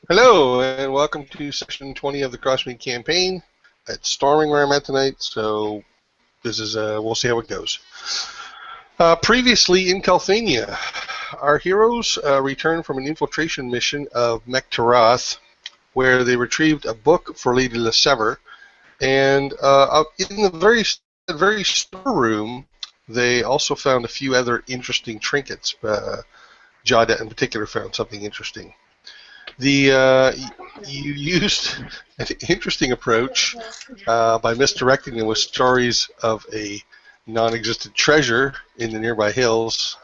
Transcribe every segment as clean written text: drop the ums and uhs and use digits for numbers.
Hello, and welcome to Section 20 of the Crossmeet campaign. It's storming where I'm at tonight, so this is we'll see how it goes. Previously in Calthania, our heroes returned from an infiltration mission of Mekhtarath, where they retrieved a book for Lady LeSever, and in the very storeroom, they also found a few other interesting trinkets. Jada in particular found something interesting. You used an interesting approach by misdirecting them with stories of a non-existent treasure in the nearby hills,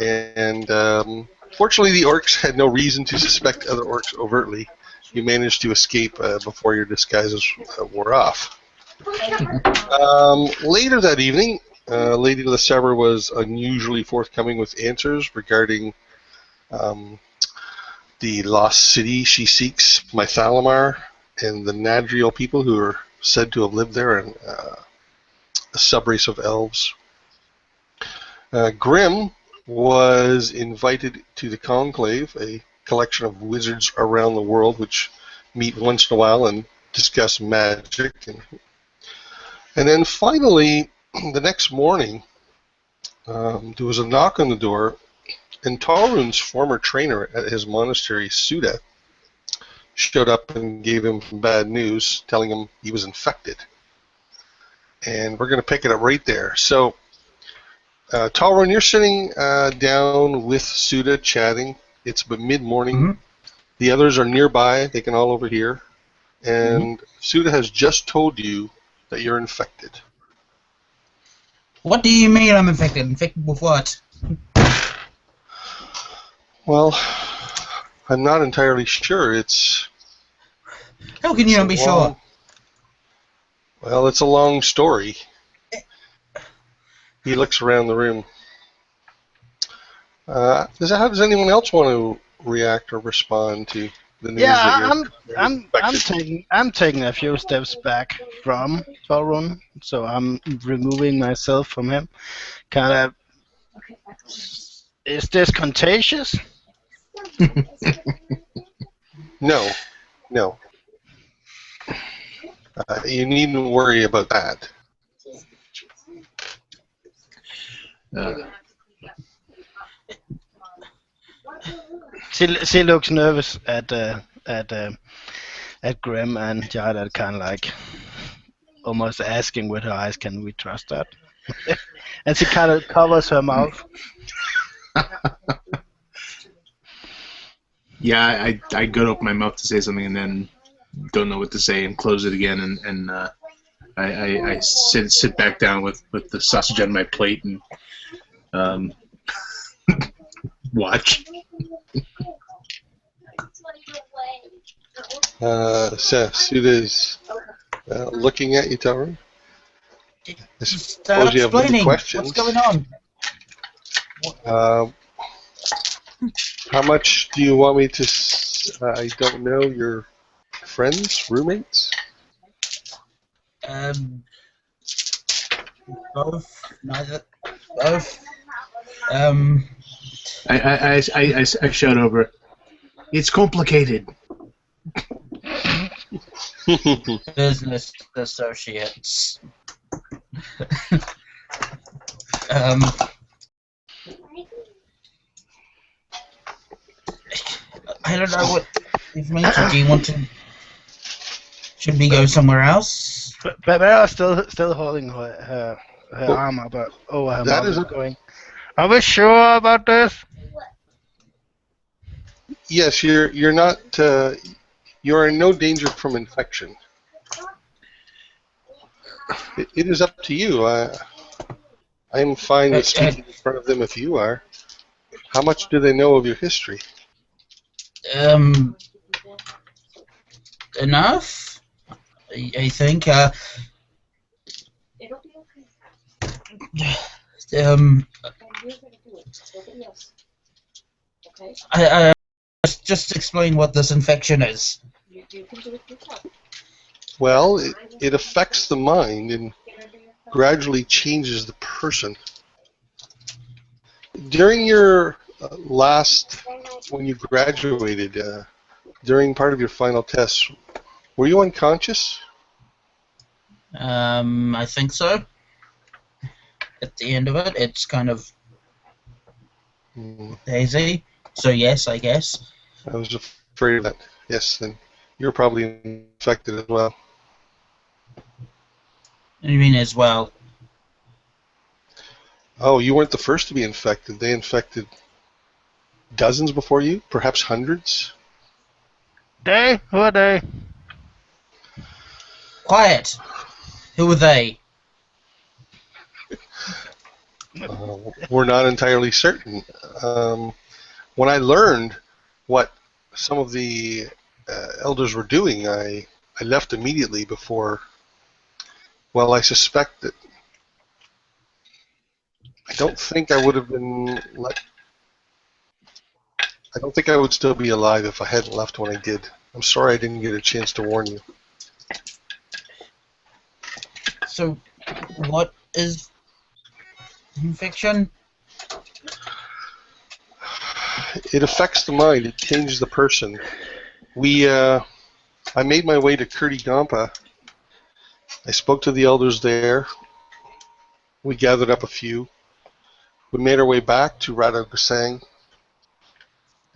and fortunately the orcs had no reason to suspect other orcs overtly. You managed to escape before your disguises wore off. Later that evening, Lady LeSever was unusually forthcoming with answers regarding the lost city she seeks, Mythalamar, and the Nadriel people who are said to have lived there, and a subrace of elves. Grim was invited to the Conclave, a collection of wizards around the world which meet once in a while and discuss magic. And then finally, the next morning, there was a knock on the door, and Talrun's former trainer at his monastery, Suda, showed up and gave him bad news, telling him he was infected. And we're going to pick it up right there. So, Talrun, you're sitting down with Suda chatting. It's about mid-morning. Mm-hmm. The others are nearby. They can all overhear. And Suda has just told you that you're infected. What do you mean I'm infected? Infected with what? Well, I'm not entirely sure. How can you not be sure? Well, it's a long story. He looks around the room. How does anyone else want to react or respond to the news? Yeah, I'm taking a few steps back from Torun, so I'm removing myself from him. Kind of. Is this contagious? No. You needn't worry about that. She looks nervous at Grim, and Jada kind of like almost asking with her eyes, "Can we trust that?" And she kind of covers her mouth. Yeah, I got open my mouth to say something and then don't know what to say and close it again, and I sit back down with the sausage on my plate and watch. Suda's looking at you, Tauren. Start explaining. What's going on? How much do you want me to? I don't know. Your friends, roommates? Both. Neither. Both. I shout over. It's complicated. Business associates. I don't know what information do you want to. Should we go somewhere else? But Bella still holding her arm up over her mouth, going, "Are we sure about this?" Yes, you're not. You're in no danger from infection. It is up to you. I'm fine with speaking in front of them if you are. How much do they know of your history? Enough, I think. I just explain what this infection is. Well, it affects the mind and gradually changes the person. During your when you graduated, during part of your final test, were you unconscious? I think so. At the end of it, it's kind of hazy. So yes, I guess. I was afraid of that. Yes, then you're probably infected as well. You mean as well? Oh, you weren't the first to be infected. They infected dozens before you, perhaps hundreds. They? Who are they? Quiet. Who are they? We're not entirely certain. When I learned what some of the elders were doing, I left immediately before. Well, I suspect that. I don't think I would have been let. I don't think I would still be alive if I hadn't left when I did. I'm sorry I didn't get a chance to warn you. So, what is infection? It affects the mind. It changes the person. I made my way to Kurtigampa. I spoke to the elders there. We gathered up a few. We made our way back to Radhagasang.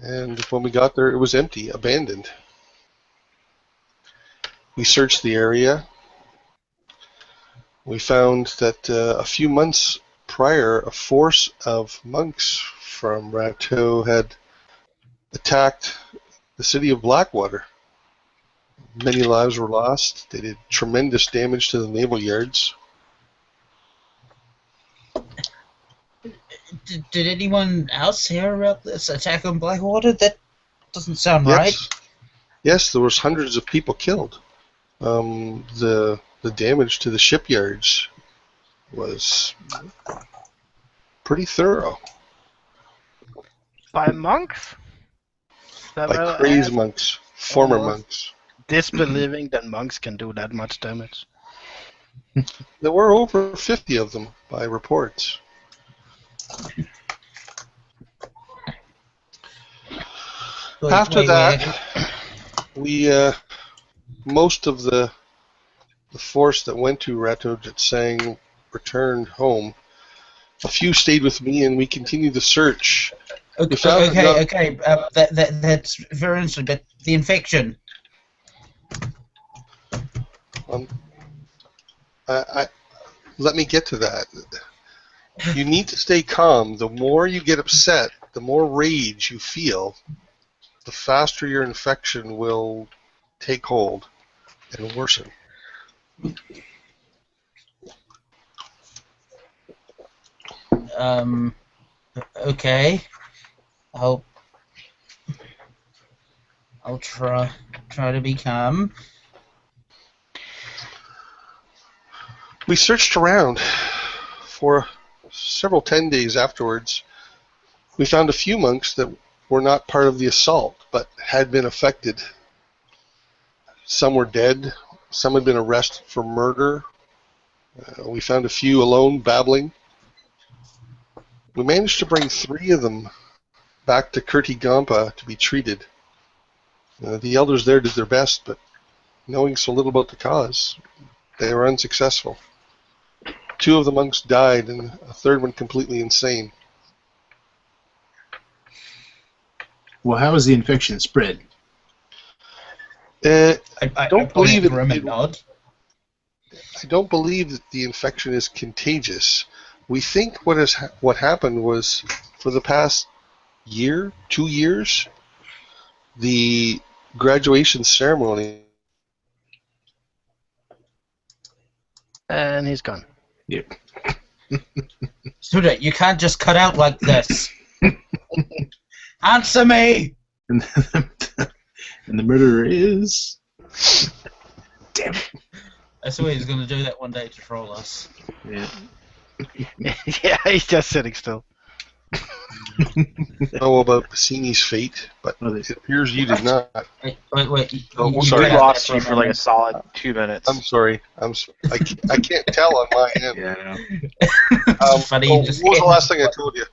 And when we got there, it was empty, abandoned. We searched the area. We found that a few months prior, a force of monks from Rato had attacked the city of Blackwater. Many lives were lost. They did tremendous damage to the naval yards. Did anyone else hear about this attack on Blackwater? That doesn't sound Yes. right. Yes, there was hundreds of people killed. The damage to the shipyards was pretty thorough. By monks? By crazed monks, former Almost. monks. Disbelieving that monks can do that much damage. There were over 50 of them by reports. After that, we most of the force that went to Ratodjitsang returned home. A few stayed with me, and we continued the search. Okay. That's very interesting. But the infection. Let me get to that. You need to stay calm. The more you get upset, the more rage you feel, the faster your infection will take hold and worsen. Okay. I'll try to be calm. We searched around for several 10 days afterwards. We found a few monks that were not part of the assault, but had been affected. Some were dead. Some had been arrested for murder. We found a few alone, babbling. We managed to bring 3 of them back to Kurtigampa to be treated. The elders there did their best, but knowing so little about the cause, they were unsuccessful. 2 of the monks died, and a 3rd one completely insane. Well, how is the infection spread? I don't believe it. I I don't believe that the infection is contagious. We think what happened was, for the past year, 2 years, the graduation ceremony. And he's gone. Yep. Suda, you can't just cut out like this. Answer me! And the murderer is... Damn it. I swear he's going to do that one day to troll us. Yeah. Yeah, he's just sitting still. Know about Bassini's fate, but it appears you did not. Wait. Oh, You sorry. cut We out lost that you for a for like a moment. solid 2 minutes. I'm sorry. I can't tell on my end. Yeah, I know. It's funny. What You just was the last thing I told you?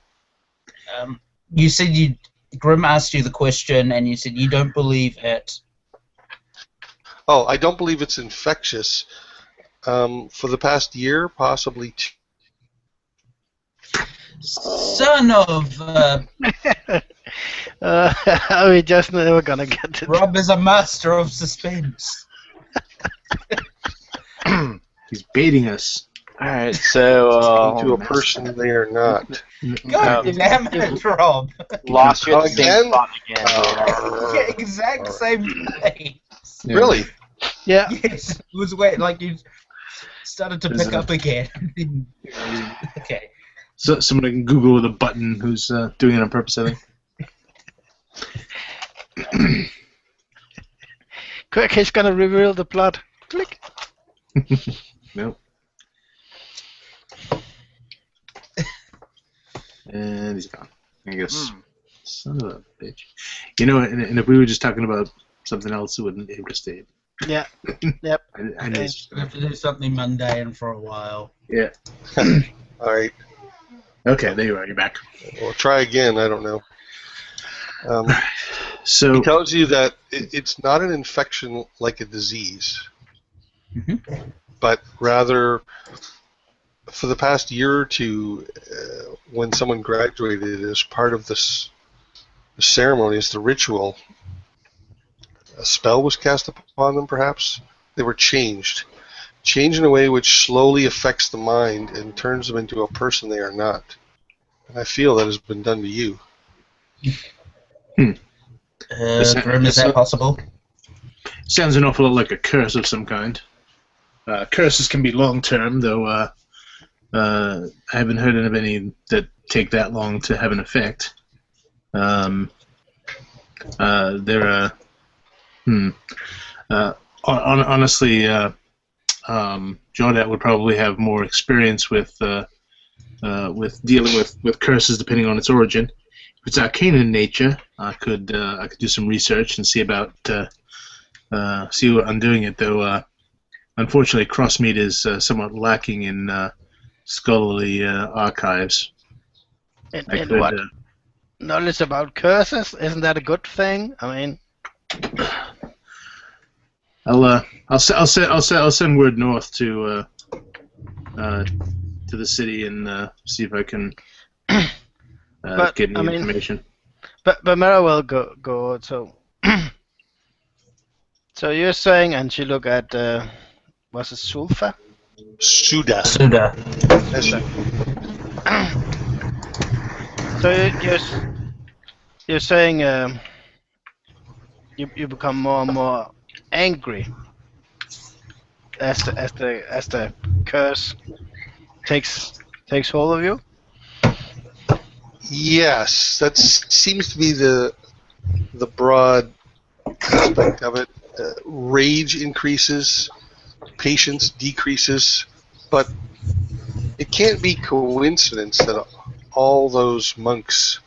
you said you Grim asked you the question, and you said you don't believe it. Oh, I don't believe it's infectious. For the past year, possibly two. Son of We just never gonna get to Rob is a master of suspense. He's baiting us. All right, so To a person they are not. God damn it, Rob. lost you at the same Again? spot again. Yeah, exact same place. Really? Yeah. Yes, it was wait like you started to pick up again. Okay. So someone can Google with a button who's doing it on purpose, I think. Quick, he's gonna reveal the plot. Click. Nope. And he's gone. I guess. Son of a bitch. You know, and if we were just talking about something else, it wouldn't interest Dave. Yeah. Yep. I know it's We have to do something mundane for a while. Yeah. All right. Okay, there you are. You're back. We'll try again. I don't know. So He tells you that it's not an infection like a disease, but rather for the past year or two, when someone graduated as part of this the ceremonies, the ritual, a spell was cast upon them, perhaps. They were changed in a way which slowly affects the mind and turns them into a person they are not. And I feel that has been done to you. Grim, is that possible? sounds an awful lot like a curse of some kind. Curses can be long-term, though I haven't heard of any that take that long to have an effect. Honestly, Jordat would probably have more experience with dealing with curses, depending on its origin. If it's arcane in nature, I could do some research and see about see what undoing it. Though, unfortunately, Crossmeet is somewhat lacking in scholarly archives. And what? Knowledge about curses? Isn't that a good thing? I mean, I'll send word north to the city and see if I can get any information. But Mara will go. So, so you're saying, and she look at was it Sulfa? Suda. So you're saying you become more and more angry as the curse takes hold of you. Yes, that seems to be the broad aspect of it. Rage increases, patience decreases, but it can't be coincidence that all those monks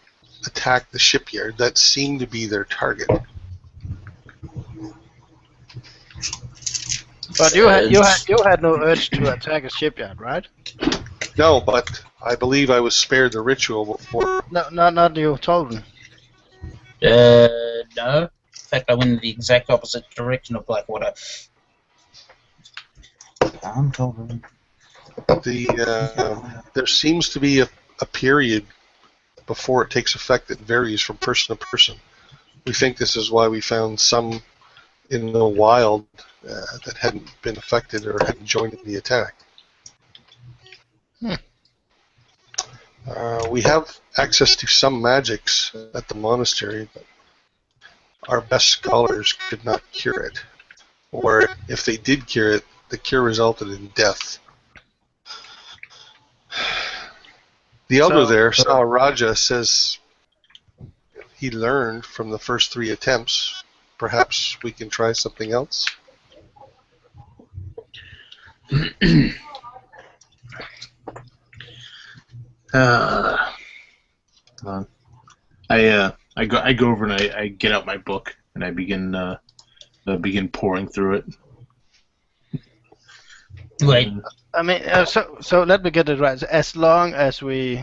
attacked the shipyard. That seemed to be their target. But you had no urge to attack a shipyard, right? No, but I believe I was spared the ritual before. No, not you, Tolden. No. In fact, I went in the exact opposite direction of Blackwater. I'm Tolden. There seems to be a period before it takes effect that varies from person to person. We think this is why we found some in the wild that hadn't been affected or hadn't joined in the attack. We have access to some magics at the monastery, but our best scholars could not cure it. Or if they did cure it, the cure resulted in death. The elder there, Sawaraja, says he learned from the first 3 attempts. Perhaps we can try something else? I go over and I get out my book and I begin pouring through it. Wait. I mean, so let me get it right. As long as we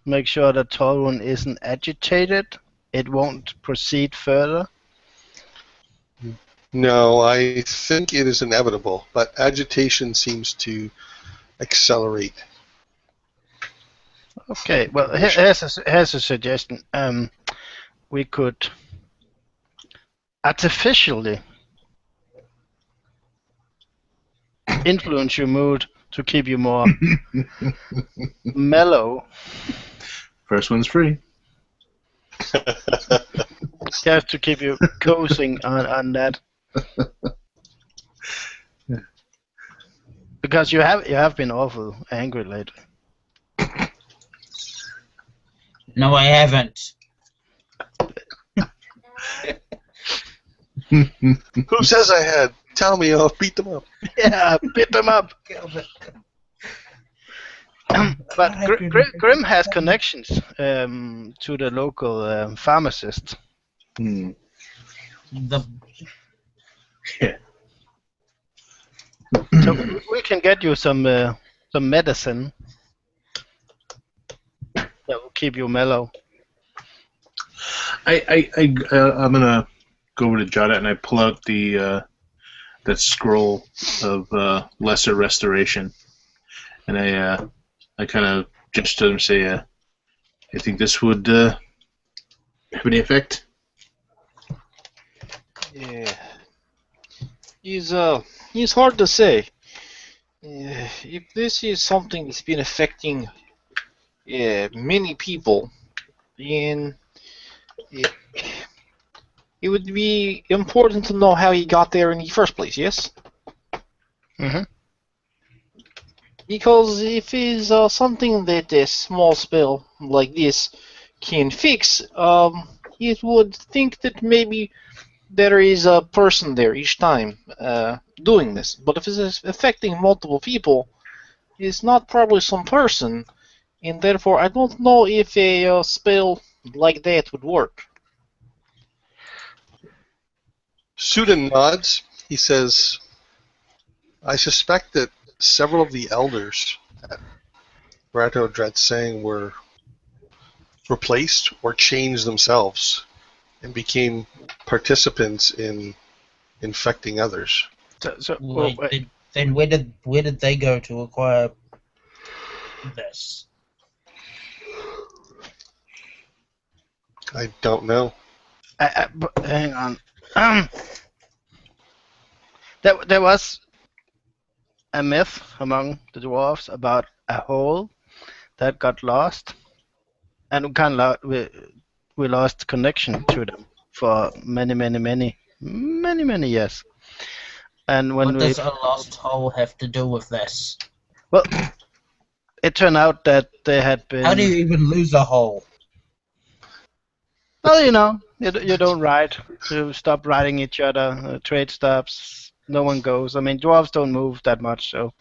make sure that Torun isn't agitated, it won't proceed further? No, I think it is inevitable, but agitation seems to accelerate. Okay, well, here's a suggestion. We could artificially influence your mood to keep you more mellow, First one's free. just to keep you coasting on that. Because you have been awful angry lately. No, I haven't. Who says I had? Tell me, I'll beat them up. Yeah, beat them up. But Grim has connections to the local pharmacist. Hmm. The Yeah. So we can get you some medicine that will keep you mellow. I'm gonna go over to Jada and I pull out the that scroll of lesser restoration, and I kind of gesture to them and say, I think this would have any effect. Yeah. It's hard to say. If this is something that's been affecting many people, then it would be important to know how he got there in the first place, yes? Mm-hmm. Because if it's something that a small spell like this can fix, it would think that maybe there is a person there each time doing this. But if it's affecting multiple people, it's not probably some person, and therefore I don't know if a spell like that would work. Suda nods. He says, I suspect that several of the elders at Rato Dreadsang were replaced or changed themselves and became participants in infecting others. Then where did they go to acquire this? I don't know. But hang on. There was a myth among the dwarves about a hole that got lost, and we lost connection to them for many years. And when What does a lost hole have to do with this? well, it turned out that they had been. How do you even lose a hole? Well, you don't ride. You stop riding each other. Trade stops. No one goes. I mean, dwarves don't move that much, so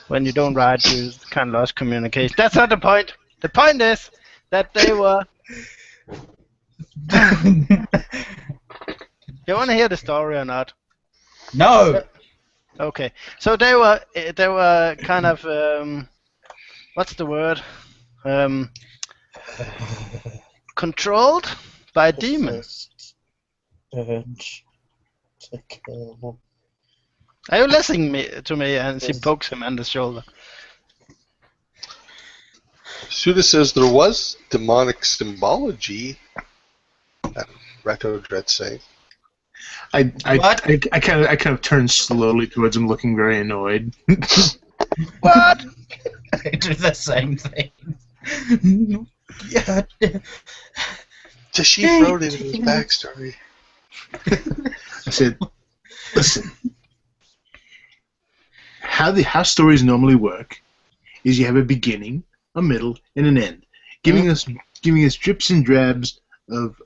when you don't ride, you kind of lost communication. That's not the point. The point is that they were. You want to hear the story or not? No. Okay. So they were kind of what's the word? Controlled by demons. Are you listening to me? And she pokes him on the shoulder. Suda says there was demonic symbology at Rato Dreadsang. I kind of turn slowly towards him, looking very annoyed. What? I do the same thing. Yeah. Tashif wrote it in his backstory. I said, listen, how stories normally work is you have a beginning, a middle, and an end. Giving us drips and drabs of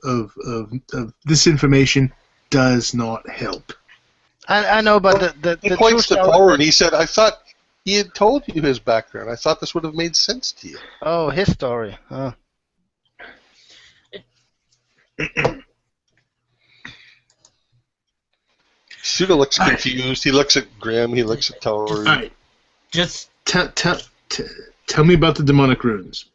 this information does not help. I know, but he points to Toru and he said, I thought he had told you his background. I thought this would have made sense to you. Oh, his story. Oh. Suda looks confused. He looks at Grim. He looks at Toru. All right. Just tell me about the demonic runes.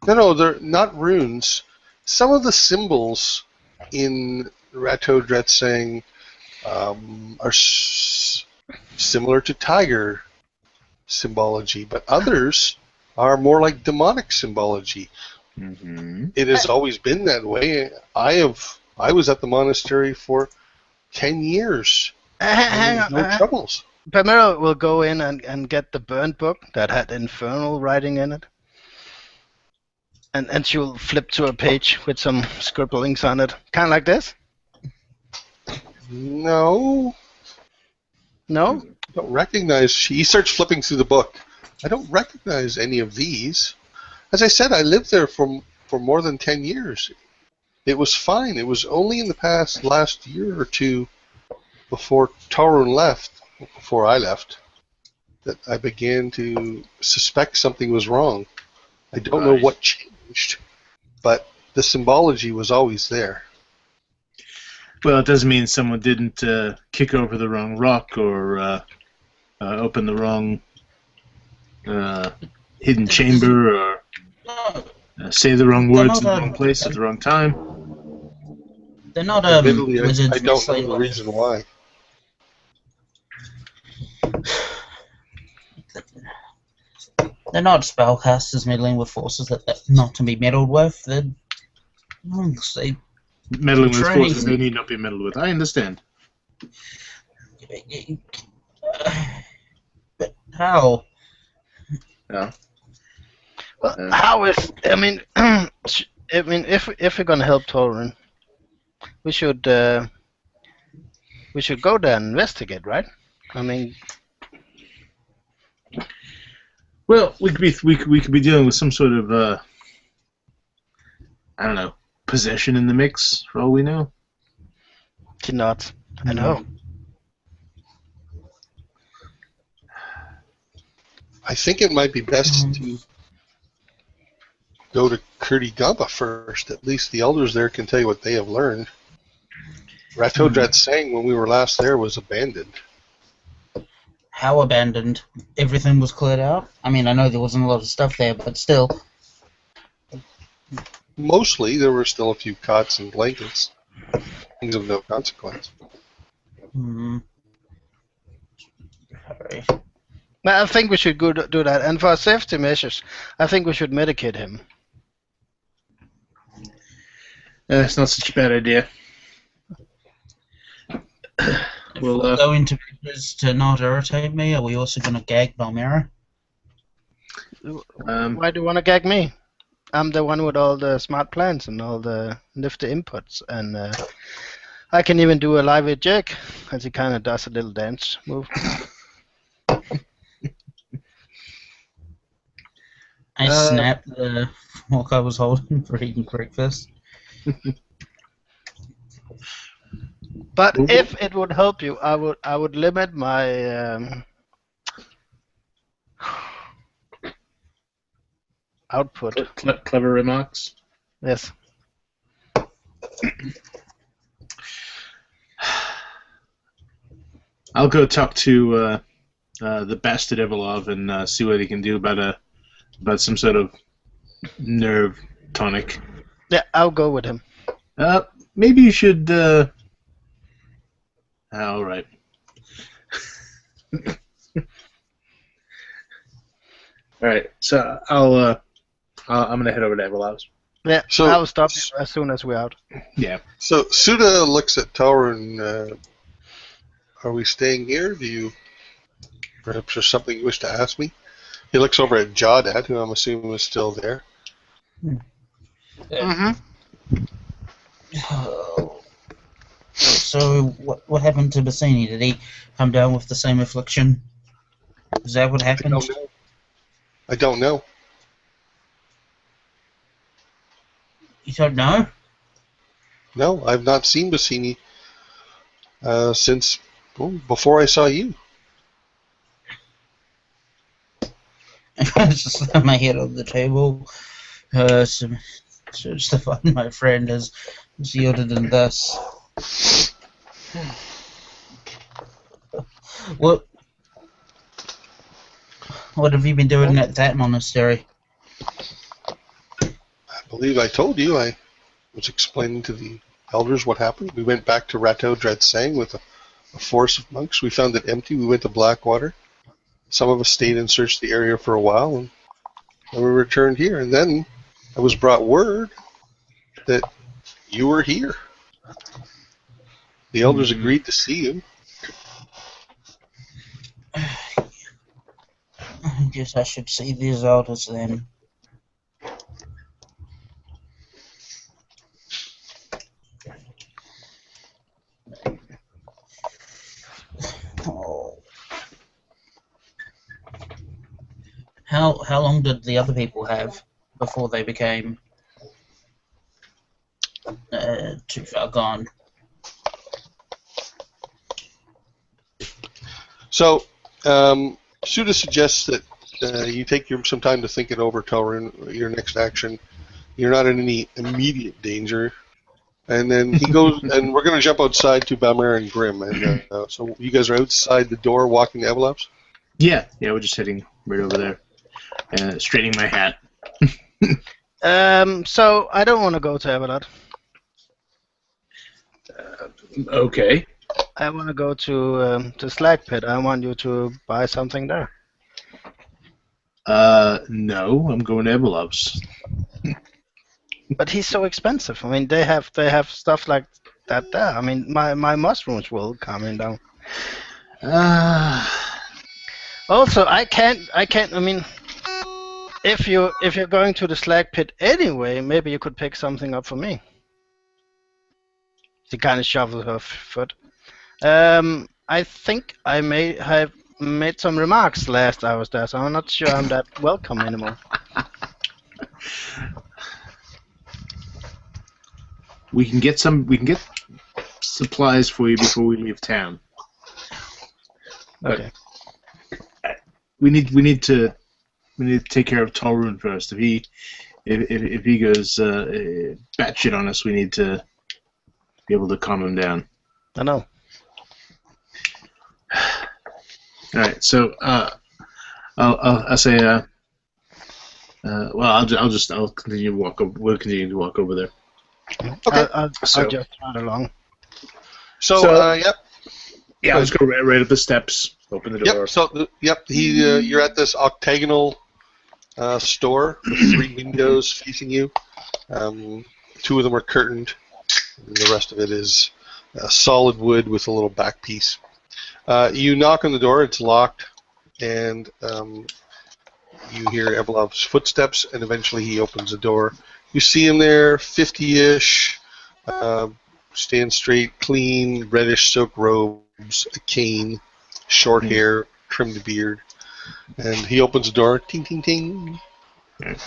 No, they're not runes. some of the symbols in Rato Dretsang are similar to tiger symbology, but others are more like demonic symbology. Mm-hmm. It has always been that way. I was at the monastery for 10 years. Hang on. No troubles. Pamela will go in and get the burnt book that had infernal writing in it. And she'll flip to a page with some scribblings on it. Kind of like this? No. No? I don't recognize. He starts flipping through the book. I don't recognize any of these. As I said, I lived there for more than 10 years. It was fine. It was only in the last year or two before Torun left, before I left, that I began to suspect something was wrong. I don't know what changed, but the symbology was always there. Well, it doesn't mean someone didn't kick over the wrong rock or open the wrong hidden chamber or say the wrong words in the wrong place at the wrong time. They're not Admittedly, wizards. I don't know the reason why. They're not spellcasters meddling with forces that are not to be meddled with. They're monks. They Meddling with Training. forces they need not be meddled with. I understand. But how? Yeah. Well, how is... I mean, if we're going to help Torun, we should go there and investigate, right? I mean... Well, we could be dealing with some sort of I don't know, possession in the mix for all we know. Not. I know. I think it might be best to go to Kurti Gamba first. At least the elders there can tell you what they have learned. Ratodrat sang when we were last there was abandoned. How abandoned? Everything was cleared out? I mean, I know there wasn't a lot of stuff there, but still. Mostly, there were still a few cots and blankets. Things of no consequence. Sorry. Well, I think we should go do that. And for safety measures, I think we should medicate him. It's not such a bad idea. If we're going to this to not irritate me, are we also going to gag Balmera? Why do you want to gag me? I'm the one with all the smart plans and all the nifty inputs, and I can even do a live with Jake, as he kind of does a little dance move. I snapped the fork I was holding for eating breakfast. But if it would help you, I would limit my output. Clever remarks. Yes. I'll go talk to the bastard Evelov and see what he can do about some sort of nerve tonic. Yeah, I'll go with him. Maybe you should. All right. All right. So I'm gonna head over to Everlov's. Yeah, So- I'll stop you as soon as we're out. Yeah. So Suda looks at Tower and are we staying here? Perhaps there's something you wish to ask me? He looks over at Jawdad, who I'm assuming is still there. Mm-hmm. So, what happened to Bassini? Did he come down with the same affliction? Is that what happened? I don't know. You don't know? No, I've not seen Bassini since before I saw you. I just slammed my head on the table. So to find my friend has yielded in thus. What have you been doing at that monastery? I believe I told you I was explaining to the elders what happened. We went back to Rateau Dreadsang with a force of monks. We found it empty. We went to Blackwater. Some of us stayed and searched the area for a while, and then we returned here. And then I was brought word that you were here. The elders agreed to see you. I guess I should see these elders then. Oh. How long did the other people have before they became too far gone? So, Suda suggests that you take some time to think it over, Telrin, your next action. You're not in any immediate danger. And then he goes, and we're going to jump outside to Balmer and Grim. And so you guys are outside the door walking to Evelop's? Yeah, we're just heading right over there. Straightening my hat. So I don't want to go to Avalot. Okay. I want to go to Slag Pit. I want you to buy something there. No, I'm going to Ebelov's. But he's so expensive. I mean, they have stuff like that there. I mean, my mushrooms will calm down. Also, I can't. I mean, if you're going to the Slag Pit anyway, maybe you could pick something up for me. She kind of shuffled her foot. I think I may have made some remarks last I was there, so I'm not sure I'm that welcome anymore. We can get supplies for you before we leave town. Okay. We need to take care of Torun first. If he goes batshit on us, we need to be able to calm him down. I know. All right, so I'll say well I'll continue to walk over. We'll continue to walk over there. Okay. I'll just run along. So yep. Yeah, let's go right up the steps. Open the door. Yep. So you're at this octagonal store with 3 windows facing you. 2 of them are curtained, and the rest of it is solid wood with a little back piece. You knock on the door, it's locked, and you hear Evelov's footsteps, and eventually he opens the door. You see him there, 50-ish, stand straight, clean, reddish silk robes, a cane, short hair, trimmed beard. And he opens the door, ting, ting, ting.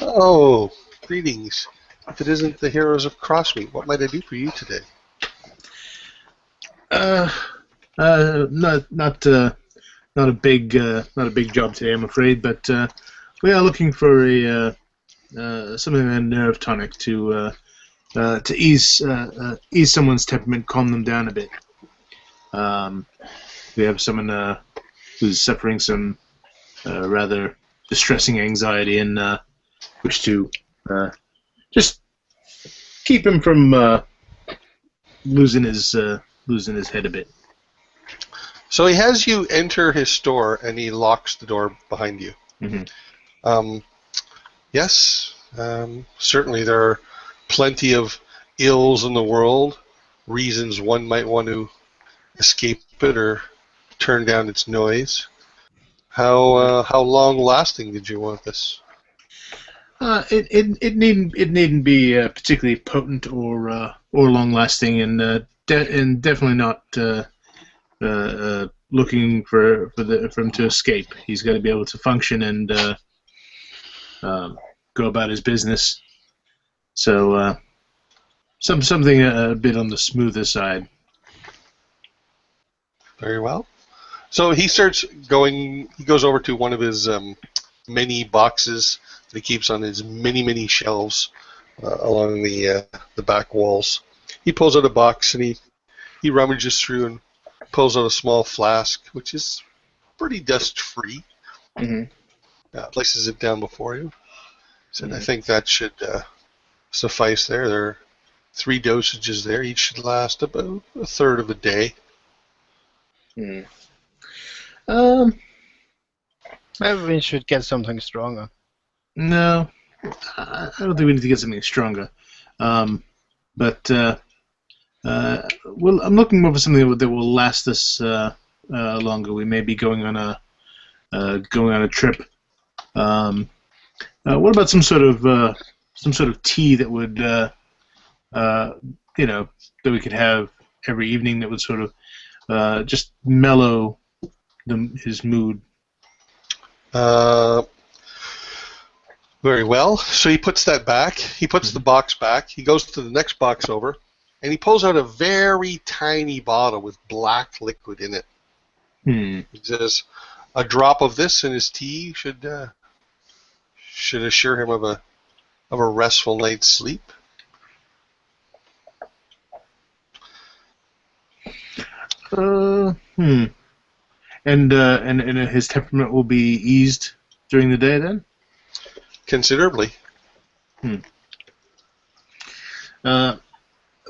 Oh, greetings. If it isn't the heroes of Crossmeet, what might I do for you today? Not a big job today, I'm afraid. But we are looking for something of a nerve tonic to ease someone's temperament, calm them down a bit. We have someone who's suffering some rather distressing anxiety, and wish to just keep him from losing his head a bit. So he has you enter his store, and he locks the door behind you. Mm-hmm. Yes, certainly there are plenty of ills in the world, reasons one might want to escape it or turn down its noise. How long lasting did you want this? It needn't be particularly potent or long lasting, and definitely not looking for him to escape. He's got to be able to function and go about his business. So something a bit on the smoother side. Very well. So he starts going. He goes over to one of his many boxes that he keeps on his many shelves along the back walls. He pulls out a box and he rummages through and pulls out a small flask, which is pretty dust-free. Mm-hmm. Places it down before you. So I think that should suffice there. There are 3 dosages there. Each should last about a third of a day. Hmm. Maybe we should get something stronger. No, I don't think we need to get something stronger. But well, I'm looking more for something that will last us longer. We may be going on a trip. What about some sort of tea that would that we could have every evening that would sort of just mellow his mood. Very well. So he puts that back. He puts the box back. He goes to the next box over, and he pulls out a very tiny bottle with black liquid in it. He says, "A drop of this in his tea should assure him of a restful night's sleep." And his temperament will be eased during the day then? Considerably.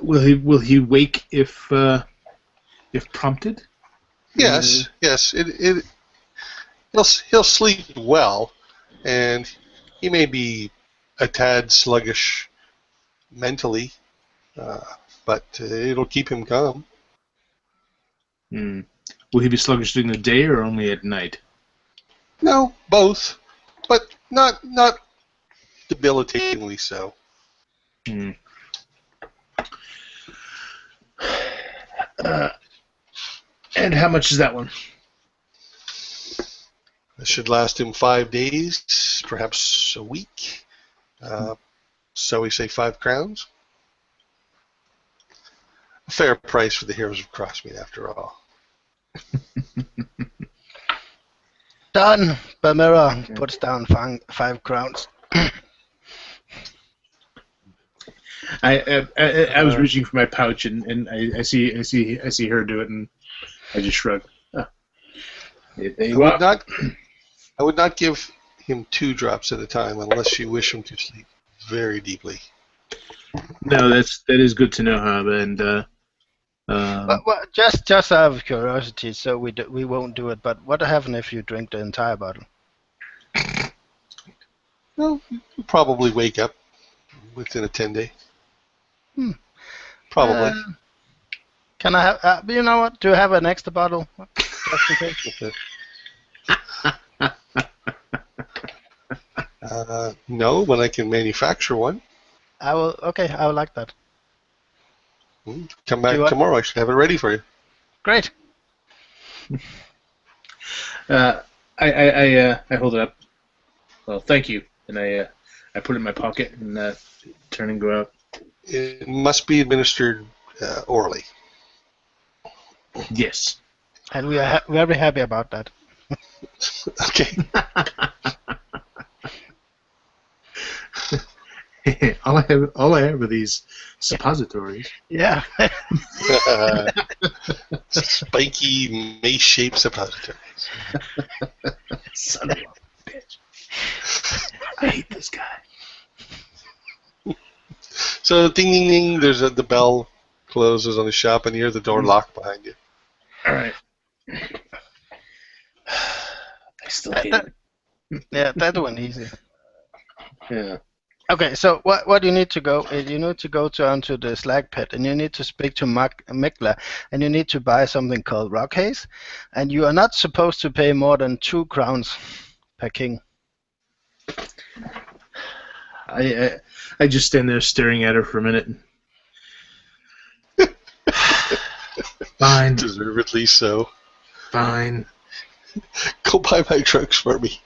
Will he wake if prompted? Yes, yes. He'll sleep well, and he may be a tad sluggish mentally, but it'll keep him calm. Will he be sluggish during the day or only at night? No, both, but not debilitatingly so. And how much is that one? It should last him 5 days, perhaps a week. So we say 5 crowns. A fair price for the heroes of Crossmeet, after all. Done. Bamira puts down 5 crowns. I was reaching for my pouch and I see her do it and I just shrug. I would not give him 2 drops at a time unless you wish him to sleep very deeply. No, that is good to know, Hub. And well, just out of curiosity, so we won't do it. But what happens if you drink the entire bottle? Well, you'll probably wake up within a 10-day. Probably. Can I have? You know what? Do you have an extra bottle? Just in case. No, but I can manufacture one. I will. Okay, I would like that. Come back tomorrow. I should have it ready for you. Great. I hold it up. Well, thank you, and I put it in my pocket and turn and go out. It must be administered orally. Yes. And we are very happy about that. Okay. all I have are these suppositories. Yeah. Spiky, mace-shaped suppositories. Son of a bitch. I hate this guy. So, ding, ding, ding. The bell closes on the shop, and you hear the door lock behind you. All right. I still hate it. Yeah, that one easy. Yeah. Okay, so what you need to go is you need to go onto the slag pit, and you need to speak to Mikla, and you need to buy something called rock haze, and you are not supposed to pay more than 2 crowns per king. I just stand there staring at her for a minute. Fine. Deservedly so. Fine. Go buy my drugs for me.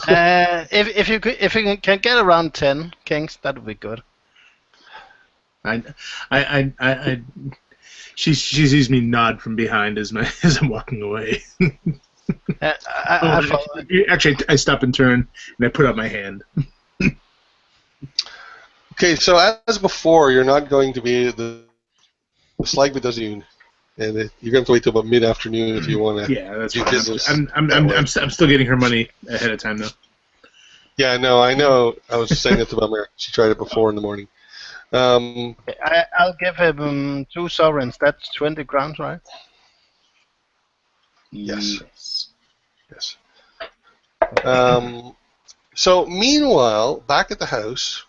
If you can get around 10 kings, that would be good. She sees me nod from behind as I'm walking away. Actually, I stop and turn and I put out my hand. Okay, so as before, you're not going to be the slag pit doesn't even, and you're going to have to wait till about mid-afternoon if you want to. Yeah, that's do fine. business. I'm still getting her money ahead of time though. Yeah, no, I know. I was saying that to Belmar. She tried it before in the morning. Um, I'll give him 2 sovereigns. That's 20 crowns, right? Yes. Yes. So meanwhile, back at the house,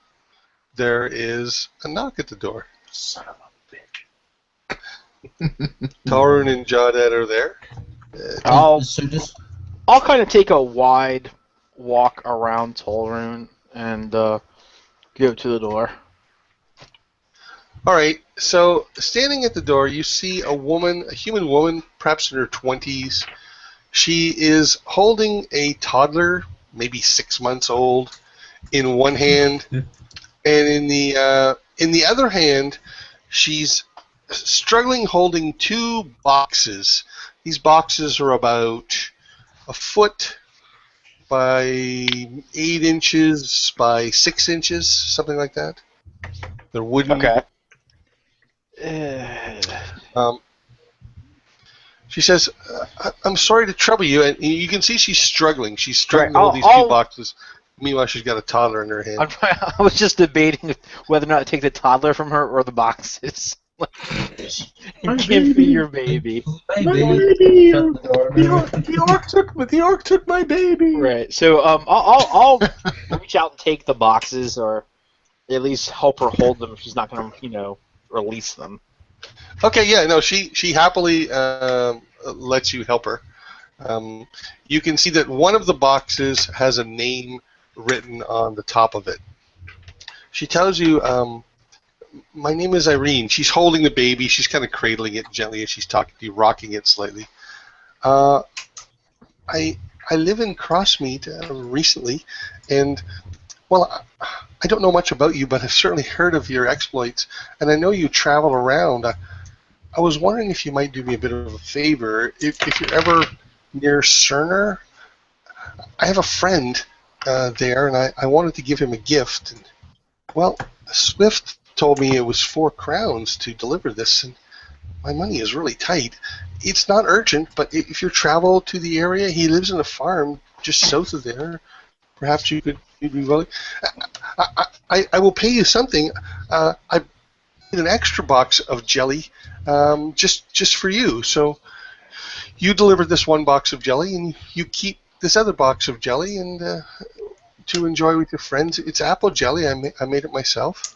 there is a knock at the door. Son of a Torun and Jawdad are there. I'll So just kind of take a wide walk around Tolrune and go to the door. All right. So standing at the door, you see a woman, a human woman, perhaps in her 20s. She is holding a toddler, maybe 6 months old, in one hand, and in the other hand, she's struggling holding 2 boxes. These boxes are about a foot by 8 inches by 6 inches, something like that. They're wooden. Okay. She says, "I'm sorry to trouble you," and you can see she's struggling. She's struggling Right, with these 2 boxes. Meanwhile, she's got a toddler in her hand. I was just debating whether or not to take the toddler from her or the boxes. Give me your baby. baby. Shut the door. The orc took my baby. Right. So I'll reach out and take the boxes, or at least help her hold them if she's not going to, release them. Okay, yeah, no, she happily lets you help her. You can see that one of the boxes has a name written on the top of it. She tells you, "My name is Irene." She's holding the baby. She's kind of cradling it gently as she's talking to you, rocking it slightly. I live in Crossmeet recently, and, well, I don't know much about you, but I've certainly heard of your exploits, and I know you travel around. I was wondering if you might do me a bit of a favor. If you're ever near Cerner, I have a friend there, and I wanted to give him a gift. And, well, Swift told me it was 4 crowns to deliver this, and my money is really tight. It's not urgent, but if you travel to the area, he lives in a farm just south of there. Perhaps you'd be willing. I will pay you something. I need an extra box of jelly, just for you. So you deliver this 1 box of jelly, and you keep this other box of jelly, and to enjoy with your friends. It's apple jelly. I made it myself.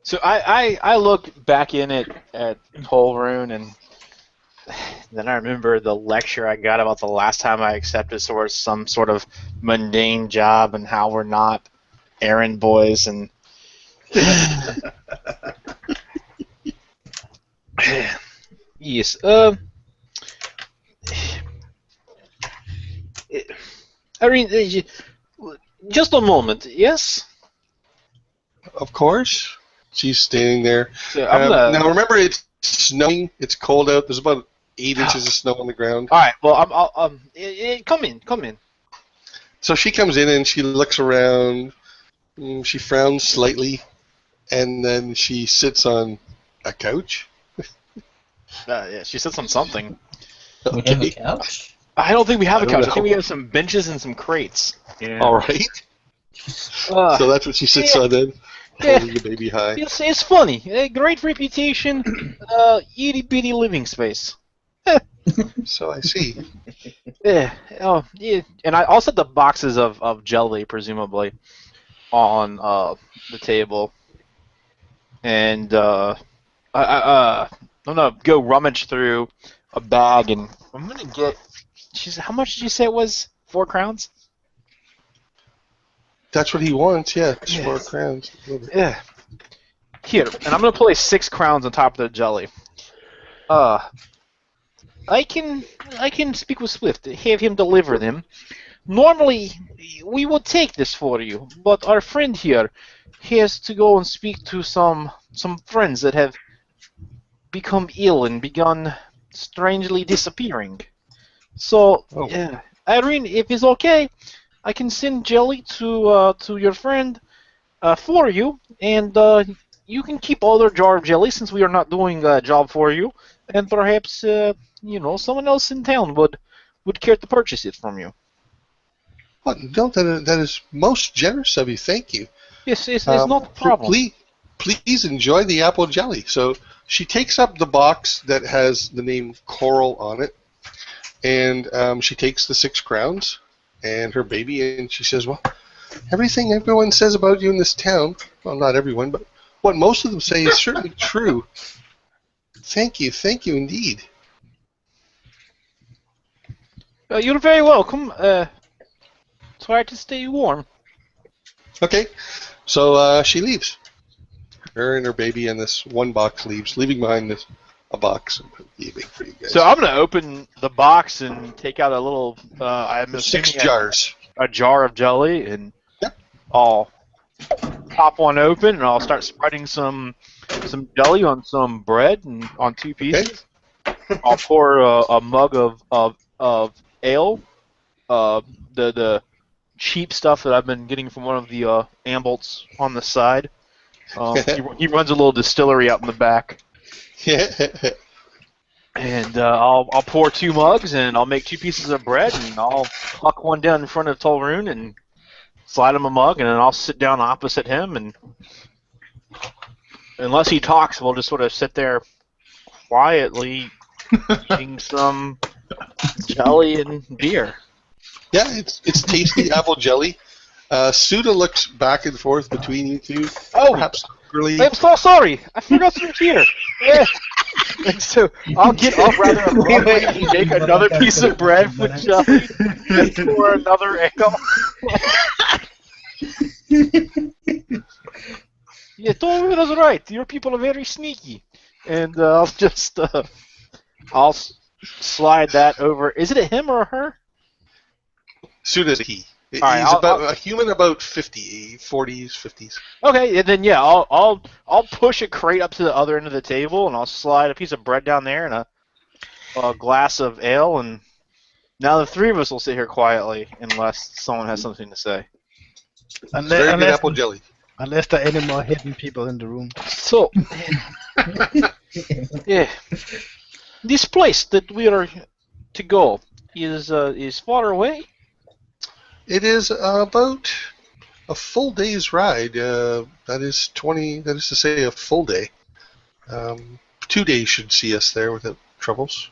So I look back in at Tolrune, and then I remember the lecture I got about the last time I accepted some sort of mundane job and how we're not errand boys and yes. Irene, just a moment, yes? Of course. She's standing there. So now remember, it's snowing. It's cold out. There's about 8 inches of snow on the ground. All right. Well, come in. So she comes in and she looks around. She frowns slightly, and then she sits on a couch. Yeah, she sits on something. We have a couch? I don't think we have a I don't couch. I know. think we have some benches and some crates. Yeah. All right. So that's what she sits on then, holding the baby high. It's funny. A great reputation, itty bitty living space. So I see. Yeah. Oh, yeah. And I'll set the boxes of jelly, presumably, on the table. And I'm gonna go rummage through a bag, and I'm gonna get. How much did you say it was? 4 crowns. That's what he wants. Yeah, it's Yeah. 4 crowns. Yeah. Here, and I'm gonna place 6 crowns on top of the jelly. I can speak with Swift, have him deliver them. Normally, we would take this for you, but our friend here has to go and speak to some friends that have become ill and begun strangely disappearing. So, Oh. Irene, if it's okay, I can send jelly to your friend for you, and you can keep other jar of jelly since we are not doing a job for you, and perhaps someone else in town would care to purchase it from you. What? No, that is most generous of you. Thank you. Yes, it's not a problem. Please enjoy the apple jelly. So she takes up the box that has the name Coral on it, and she takes the 6 crowns and her baby, and she says, well, everything everyone says about you in this town, well, not everyone, but what most of them say is certainly true. Thank you indeed. You're very welcome. Try to stay warm. Okay, so she leaves. Her and her baby and this one box leaves, leaving behind a box for you guys. So I'm gonna open the box and take out a little. I'm 6 assuming jars. a jar of jelly, and Yep. I'll pop one open and I'll start spreading some jelly on some bread and on 2 pieces. Okay. I'll pour a mug of ale, the cheap stuff that I've been getting from one of the ambolts on the side. He runs a little distillery out in the back. And I'll pour 2 mugs, and I'll make 2 pieces of bread, and I'll huck one down in front of Tolroon and slide him a mug, and then I'll sit down opposite him, and unless he talks, we'll just sort of sit there quietly eating some jelly and beer. Yeah, it's tasty apple jelly. Suda looks back and forth between you two. Oh, perhaps really. I'm so sorry. I forgot you're here. And so I'll get up rather abruptly and make another piece of bread with jelly and pour another ale. Yeah, Tolroon is right. Your people are very sneaky. And I'll just I'll slide that over. Is it a him or a her? Suda's a he. He's right, a human about 40s, 50s. Okay, and then yeah, I'll push a crate up to the other end of the table, and I'll slide a piece of bread down there and a glass of ale, and now the 3 of us will sit here quietly unless someone has something to say. Very good apple jelly. Unless there are any more hidden people in the room. So, yeah, this place that we are to go is far away. It is about a full day's ride. That is to say, a full day. 2 days should see us there without troubles.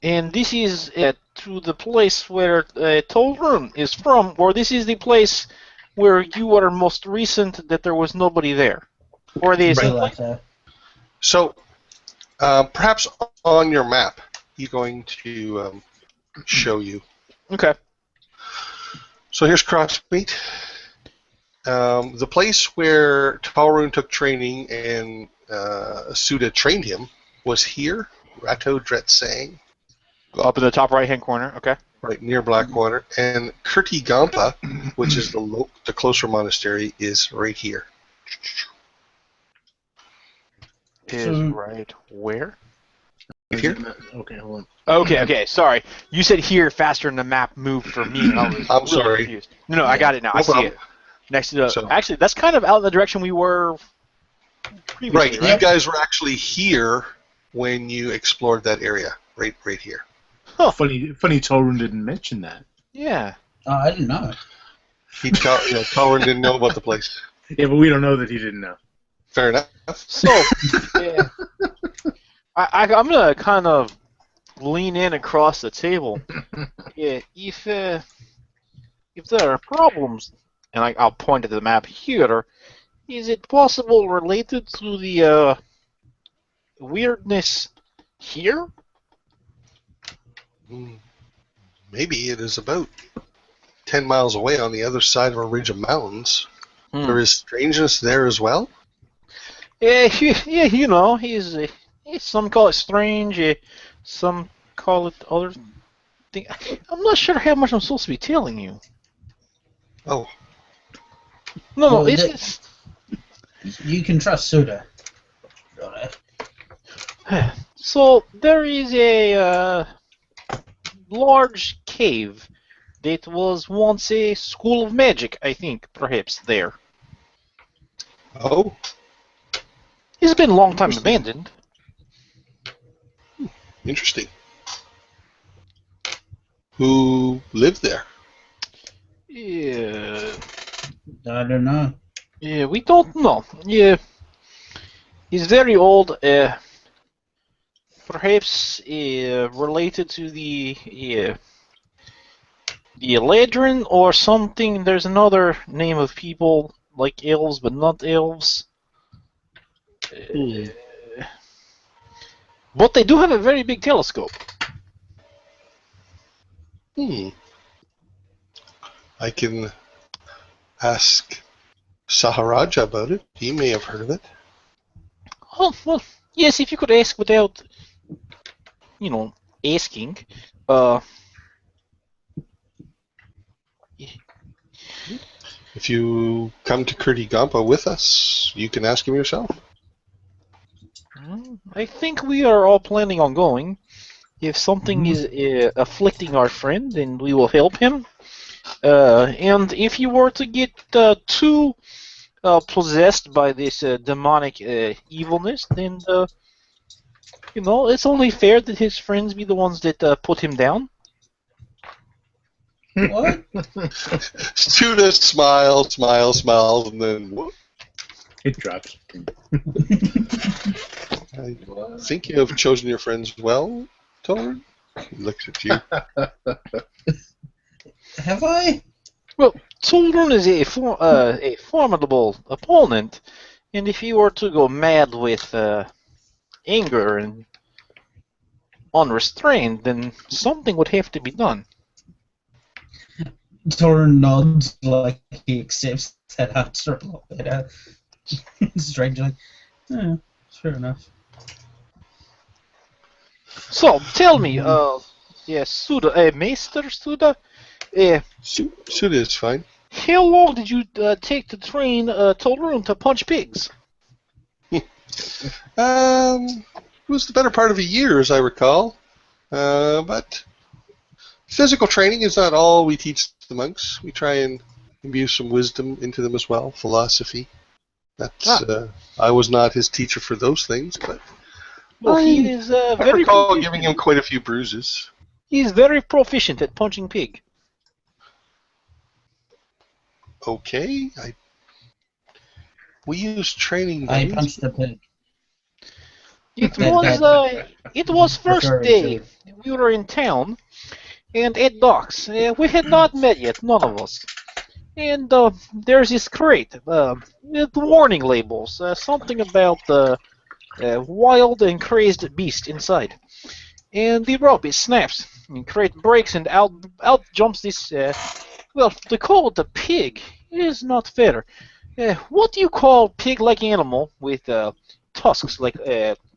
And this is to the place where Tolroon is from, or this is the place where you were most recent that there was nobody there? Or the same place? So, perhaps on your map, he's going to show you. Okay. So here's Crossmeet. The place where Tolroon took training and Suda trained him was here, Rato Dretsang. Up in the top right-hand corner, okay. Right, near Blackwater. And Kirti Gampa, which is the closer monastery, is right here. Right where? Here? Okay, hold on. Okay, sorry. You said here faster than the map moved for me. And I was I'm sorry. Confused. No, I got it now. I see problem. it. Next to the... Actually, that's kind of out in the direction we were previously, right? You guys were actually here when you explored that area. Right here. Huh. Funny Tolroon didn't mention that. Yeah. Oh, I didn't know. Tolroon didn't know about the place. Yeah, but we don't know that he didn't know. Fair enough. So, yeah. I'm gonna kind of lean in across the table. Yeah, if there are problems, and I'll point to the map here, is it possible related to the weirdness here? Maybe it is about 10 miles away on the other side of a ridge of mountains. There is strangeness there as well? Yeah, he's some call it strange, some call it other thing. I'm not sure how much I'm supposed to be telling you. Oh. No, it's... You can trust Suda. So, there is a large cave that was once a school of magic, I think, perhaps, there. Oh? It's been a long time abandoned. Interesting. who lived there. Yeah, I don't know. yeah, we don't know. Yeah, he's very old. Perhaps related to the Eladrin or something. There's another name of people like elves, but not elves. Hmm. But they do have a very big telescope. I can ask Saharaja about it. He may have heard of it. Oh, well, yes, if you could ask without, asking. Uh, If you come to Kurtigampa with us, you can ask him yourself. I think we are all planning on going. If something is afflicting our friend, then we will help him. And if you were to get too possessed by this demonic evilness, then it's only fair that his friends be the ones that put him down. What? Suda smiles, and then whoop. It drops. I think you have chosen your friends well, Torin. He looks at you. Have I? Well, Torin is a formidable opponent, and if he were to go mad with anger and unrestrained, then something would have to be done. Torin nods like he accepts that answer a little bit. Strangely. Yeah, sure enough. So, tell me, Suda, Maester Suda, Suda is fine. how long did you take to train Torin to punch pigs? It was the better part of a year, as I recall. But physical training is not all we teach the monks. We try and imbue some wisdom into them as well, philosophy. That's I was not his teacher for those things, but Well, he is I very recall proficient. giving him quite a few bruises. He's very proficient at punching pig. Okay, we use training I guns. punched the pig. It was first Referring day. to- We were in town, and at docks. We had not met yet, none of us. And there's this crate with warning labels, something about wild and crazed beast inside. And the rope, it snaps, and crate breaks, and out jumps this. Well, to call it a pig is not fair. What do you call pig-like animal with tusks like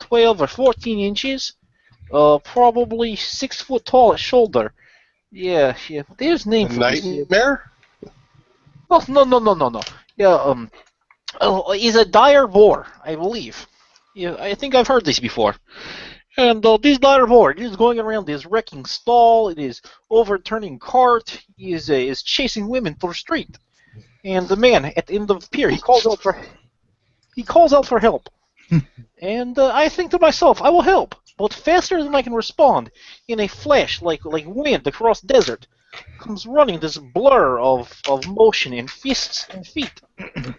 12 or 14 inches? Probably 6 foot tall at shoulder. Yeah. There's a name A for this. nightmare? Oh, no. Yeah, he's a dire boar, I believe. Yeah, I think I've heard this before. And this dire boar is going around this wrecking stall. It is overturning cart. He is chasing women through the street. And the man at the end of the pier, he calls out for help. And I think to myself, I will help, but faster than I can respond. In a flash, like wind across desert, comes running this blur of motion and fists and feet.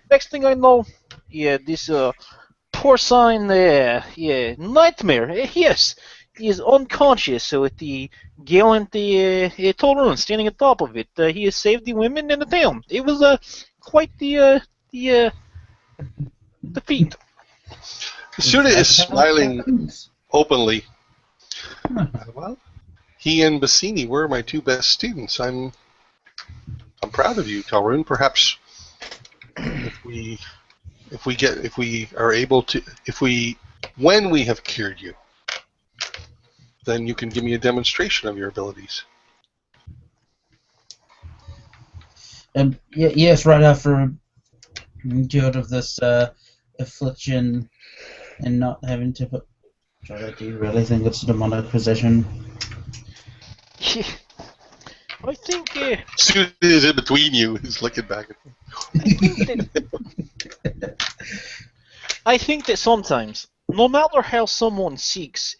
Next thing I know, this porcine, nightmare, yes, he is unconscious with the gallant Torun standing on top of it. He has saved the women in the town. It was quite the feat. Suda is smiling openly. Well, he and Bassini were my two best students. I'm proud of you, Talrun. Perhaps when we have cured you, then you can give me a demonstration of your abilities. Yes, right after cured of this affliction and not having to put. Do you really think it's demonic possession? I think Suda is in between you. He's looking back at me. I think that sometimes, no matter how someone seeks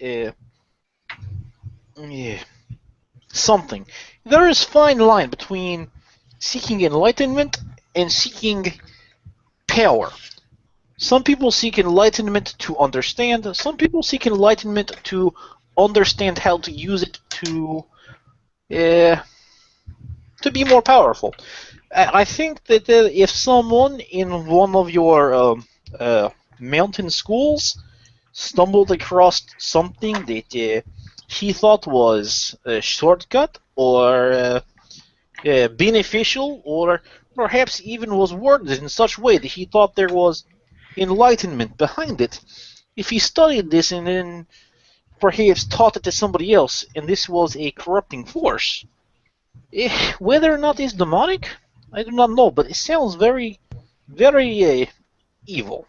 something. There is fine line between seeking enlightenment and seeking power. Some people seek enlightenment to understand. Some people seek enlightenment to understand how to use it to be more powerful. I think that if someone in one of your mountain schools stumbled across something that he thought was a shortcut or beneficial, or perhaps even was worded in such a way that he thought there was enlightenment behind it, if he studied this and then perhaps taught it to somebody else, and this was a corrupting force, whether or not it's demonic, I do not know, but it sounds very, very evil.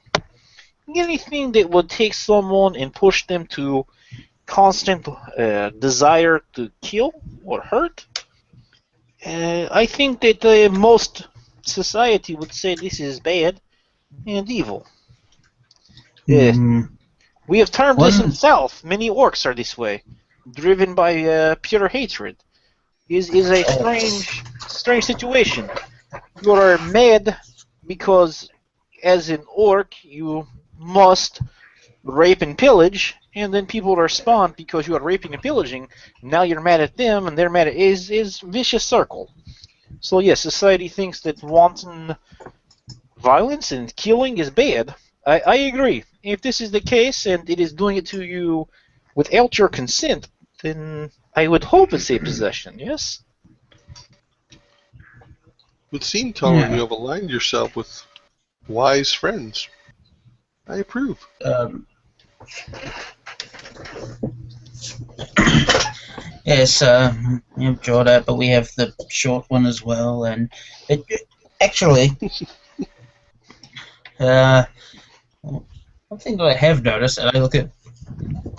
Anything that would take someone and push them to constant desire to kill or hurt, I think that most society would say this is bad and evil. Hmm. We have termed this in One- the South. Many orcs are this way, driven by pure hatred. Is a strange situation. You are mad because, as an orc, you must rape and pillage, and then people respond because you are raping and pillaging. Now you're mad at them, and they're mad at is vicious circle. So yes, society thinks that wanton violence and killing is bad. I agree. If this is the case and it is doing it to you without your consent, then I would hope it's a possession. Yes. It would seem, Tom, Yeah. you have aligned yourself with wise friends. I approve. Yes, you have Jordan, but we have the short one as well, and actually, one thing that I have noticed, and I look at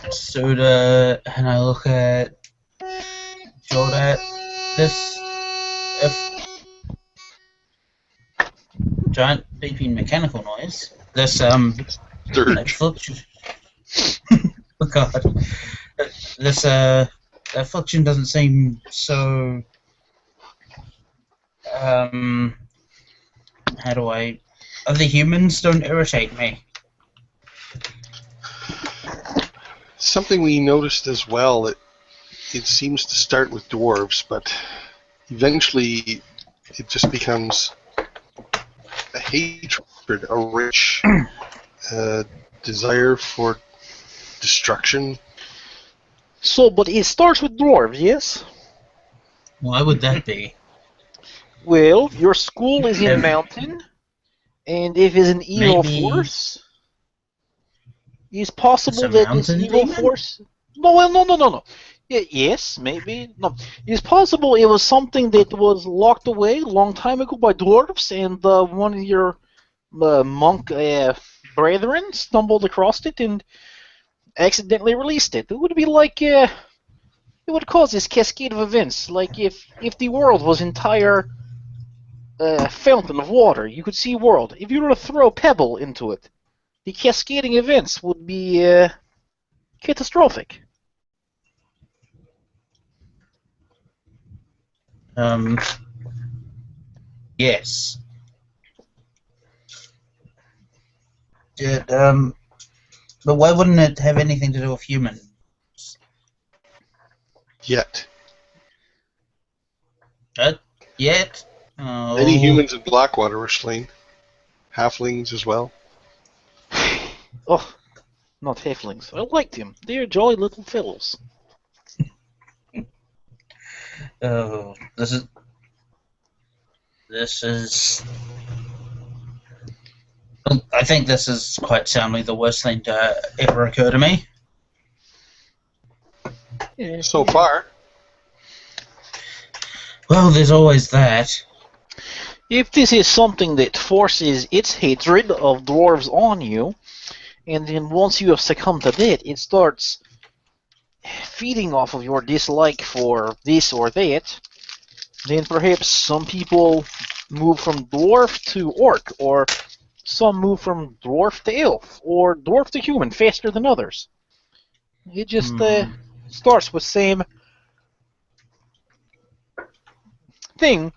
Suda and I look at Jordan, this giant beeping mechanical noise, this Dirge. affliction. Oh God, this affliction doesn't seem so. How do I? Other humans don't irritate me. Something we noticed as well, that it seems to start with dwarves, but eventually it just becomes a hatred, a rich desire for destruction. So, but it starts with dwarves, yes? Why would that be? Well, your school is in mountain, and if it's an evil Maybe force, it's possible it's a that this mountain evil demon? force. No, well, no. Yes, maybe. No. It's possible it was something that was locked away a long time ago by dwarves, and one of your monk brethren stumbled across it and accidentally released it. It would be like it would cause this cascade of events. Like if the world was entire fountain of water, you could see world. If you were to throw a pebble into it, the cascading events would be catastrophic. Yes. But why wouldn't it have anything to do with humans? Yet. Yet? Oh. Many humans in Blackwater were slain. Halflings as well. Oh, not halflings. I liked him. They're jolly little fellows. Oh, this is. I think this is quite soundly the worst thing to ever occur to me. Yeah. So far. Well, there's always that. If this is something that forces its hatred of dwarves on you, and then once you have succumbed to that, it starts feeding off of your dislike for this or that, then perhaps some people move from dwarf to orc, or some move from dwarf to elf, or dwarf to human faster than others. It just starts with same thing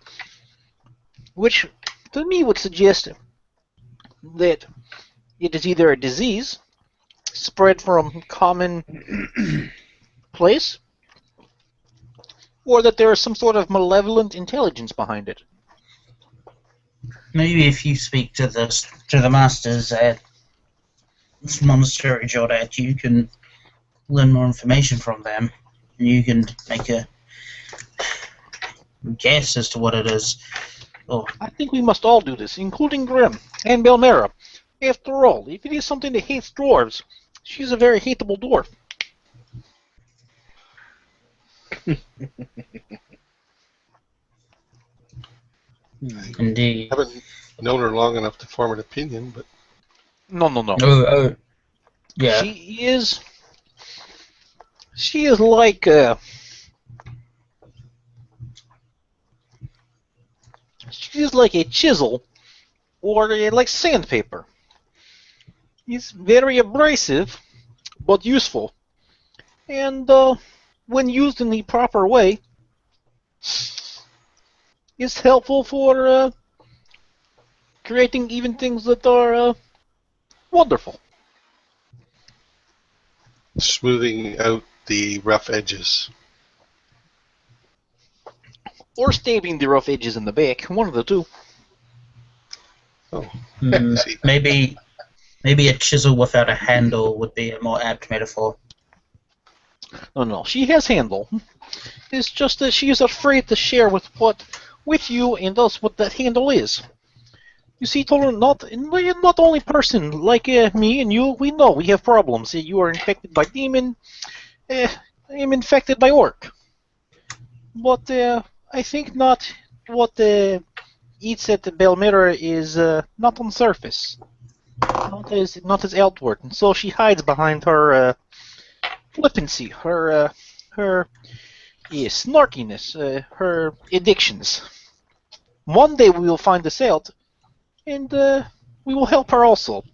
which to me would suggest that it is either a disease spread from common place, or that there is some sort of malevolent intelligence behind it. Maybe if you speak to the masters at this monastery, Jordat, you can learn more information from them, and you can make a guess as to what it is. Oh, I think we must all do this, including Grim and Belmera. After all, if it is something that hates dwarves, she's a very hateable dwarf. indeed. I haven't known her long enough to form an opinion, but No. Oh, yeah. She is like a chisel or like sandpaper. It's very abrasive, but useful. And when used in the proper way, it's helpful for creating even things that are wonderful. smoothing out the rough edges. Or stabbing the rough edges in the back, one of the two. Oh, Hmm, see. maybe a chisel without a handle would be a more apt metaphor. No, she has handle. It's just that she is afraid to share with you and us what that handle is. You see, Tolan, not only person like me and you, we know we have problems. You are infected by demon, I am infected by orc. But I think not what eats at the Belmira is not on surface. Not as outward. And so she hides behind her flippancy, her snarkiness, her addictions. One day we will find this out, and we will help her also.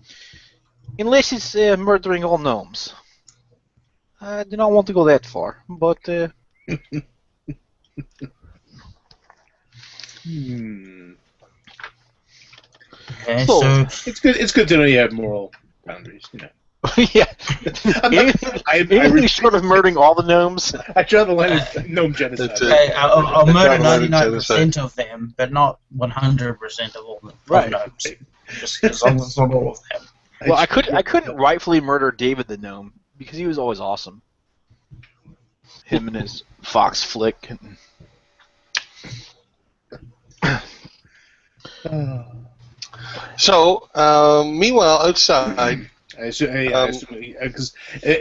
Unless it's murdering all gnomes. I do not want to go that far, but Okay, So- so It's good to know you have moral boundaries. You know. yeah. I Anything short of murdering all the gnomes. I draw the line of gnome genocide. That's it. okay, I'll murder Downloaded 99% of them, but not 100% of all the Right. gnomes. Just as long as it's not all of them. Well, I couldn't rightfully murder David the gnome because he was always awesome. Him and his fox flick. So, meanwhile, outside, I assume because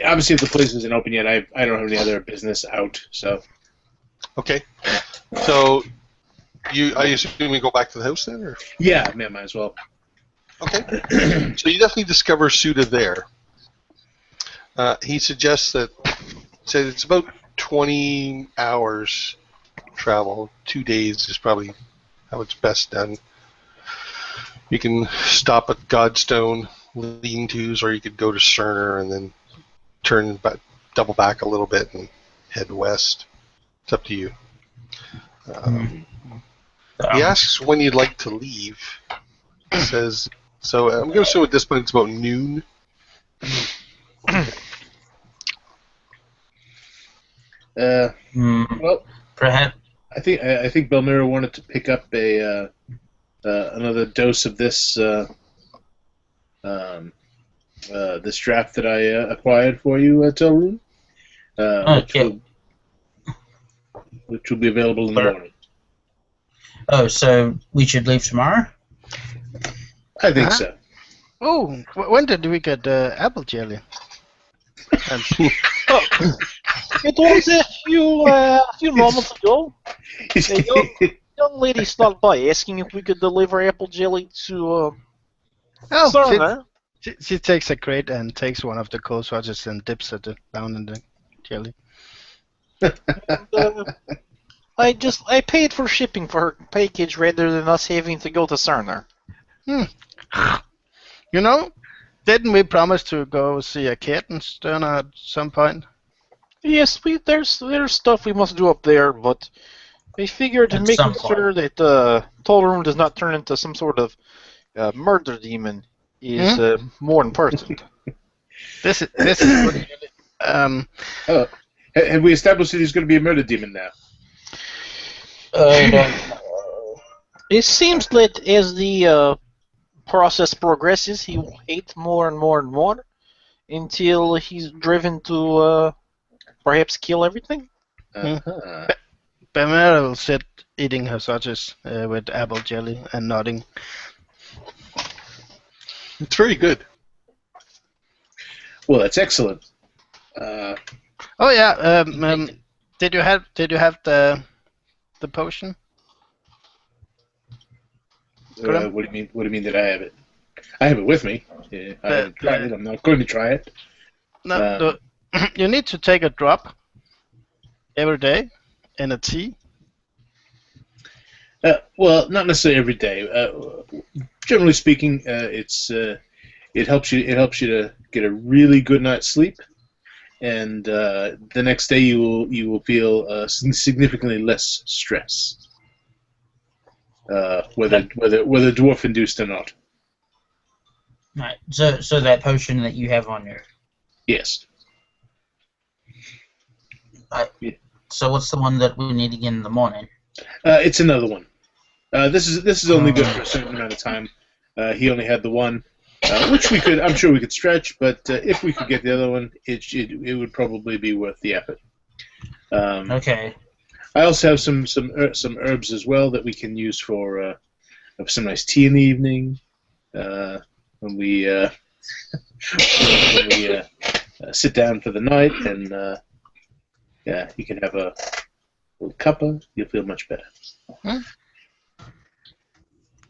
obviously if the place isn't open yet, I don't have any other business out. So okay. So, I assume we go back to the house then, or yeah, man, might as well. okay. So you definitely discover Suda there. He suggests that said it's about 20 hours travel. 2 days is probably how it's best done. You can stop at Godstone lean-tos, or you could go to Cerner and then turn back, double back a little bit and head west. It's up to you. He asks when you'd like to leave. He says, so I'm going to assume at this point it's about noon. Well, Perhaps. I think Belmira wanted to pick up another dose of this this draft that I acquired for you, Telrune, which will be available in the morning. Oh, so we should leave tomorrow? I think so. Oh, when did we get apple jelly? It was a few moments ago. A young lady stopped by asking if we could deliver apple jelly to Oh, Cerner. she takes a crate and takes one of the cold swatches and dips it down in the jelly. I paid for shipping for her package rather than us having to go to Cerner. You know, didn't we promise to go see a cat in Sterna at some point? Yes, there's stuff we must do up there, but I figured At making some point. sure that the total room does not turn into some sort of murder demon is more important. This is good. Oh, have we established that he's going to be a murder demon now? It seems that as the process progresses, he will hate more and more and more until he's driven to perhaps kill everything. Uh-huh. Bamera will sit eating her sausages with apple jelly and nodding. It's very good. Well, that's excellent. Oh yeah. Did you have the potion? What do you mean? What do you mean that I have it? I have it with me. Yeah, I haven't tried it. I'm not going to try it. No. You need to take a drop every day in a tea. Well, not necessarily every day. Generally speaking, it helps you. It helps you to get a really good night's sleep, and the next day you will feel significantly less stress. Whether dwarf induced or not. Right. So that potion that you have on you. Yes. So what's the one that we need again in the morning? It's another one. This is only good for a certain amount of time. He only had the one, which I'm sure we could stretch. But if we could get the other one, it would probably be worth the effort. Okay. I also have some herbs as well that we can use for some nice tea in the evening. When we sit down for the night, and you can have a little cuppa. You'll feel much better.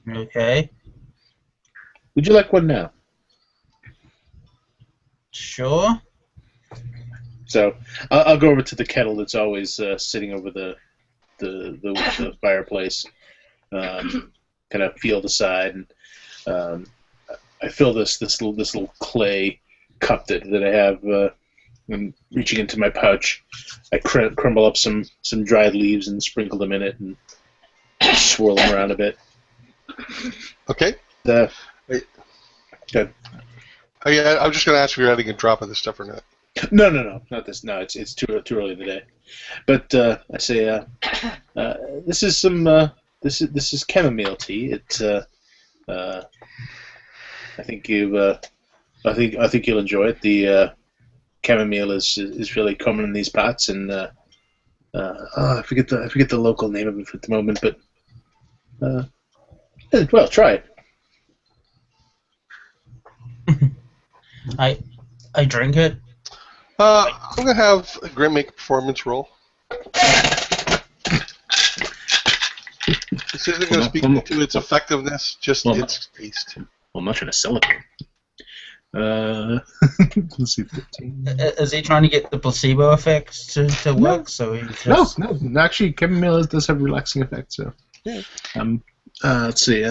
Okay. Would you like one now? Sure. So I'll go over to the kettle that's always sitting over the fireplace. Kind of feel the side, and I fill this little clay cup that I have. I'm reaching into my pouch. I crumble up some dried leaves and sprinkle them in it, and swirl them around a bit. Okay. Good. Oh, yeah, I'm just going to ask if you're adding a drop of this stuff or not. No, not this. No, it's too early in the day. But I say this is some this is chamomile tea. It I think you'll enjoy it. The chamomile is really common in these parts, and I forget the local name of it at the moment, but well, try it. I drink it. I'm going to have a Grim make a performance roll. This isn't going to speak to its effectiveness, just its taste. Well, I'm not trying to sell it. Let's see, 15. Is he trying to get the placebo effect to work? So he just... No. Actually, chamomile does have relaxing effects. So, yeah. Let's see.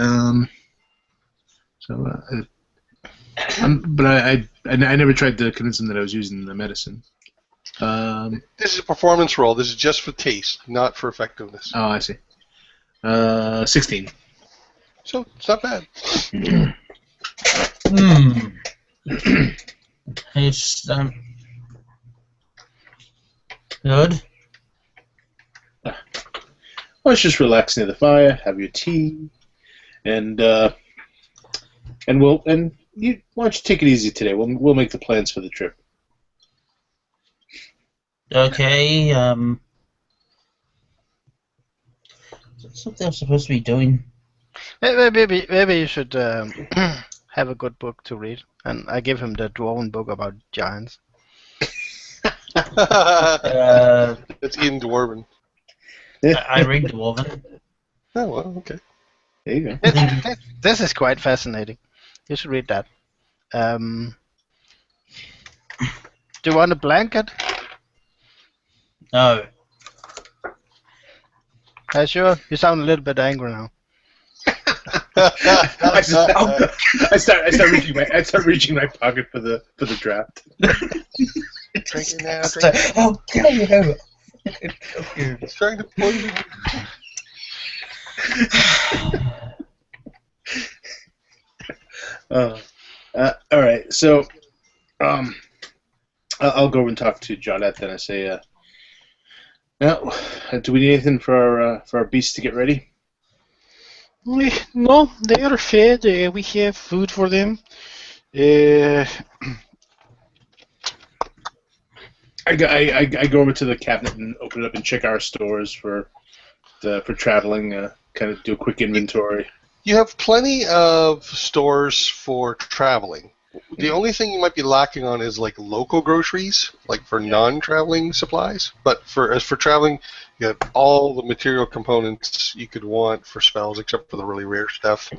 But I never tried to convince him that I was using the medicine. This is a performance roll. This is just for taste, not for effectiveness. Oh, I see. 16. So it's not bad. It's good. Well, it's just relax near the fire, have your tea, and why don't you take it easy today? We'll make the plans for the trip. Okay. Something I'm supposed to be doing. Maybe you should have a good book to read, and I give him the Dwarven book about giants. It's in Dwarven. I read Dwarven. Oh, well, okay. There you go. This is quite fascinating. You should read that. Do you want a blanket? No. Sure. You sound a little bit angry now. I start reaching my pocket for the draft. Drink it now. How can you have it? He's trying to poison All right, so I'll go and talk to Jodette. Then I say, now, do we need anything for our beasts to get ready? No, they are fed. We have food for them. I go over to the cabinet and open it up and check our stores for traveling. Kind of do a quick inventory. You have plenty of stores for traveling. The only thing you might be lacking on is like local groceries, like for non-traveling supplies. But as for traveling, you have all the material components you could want for spells, except for the really rare stuff.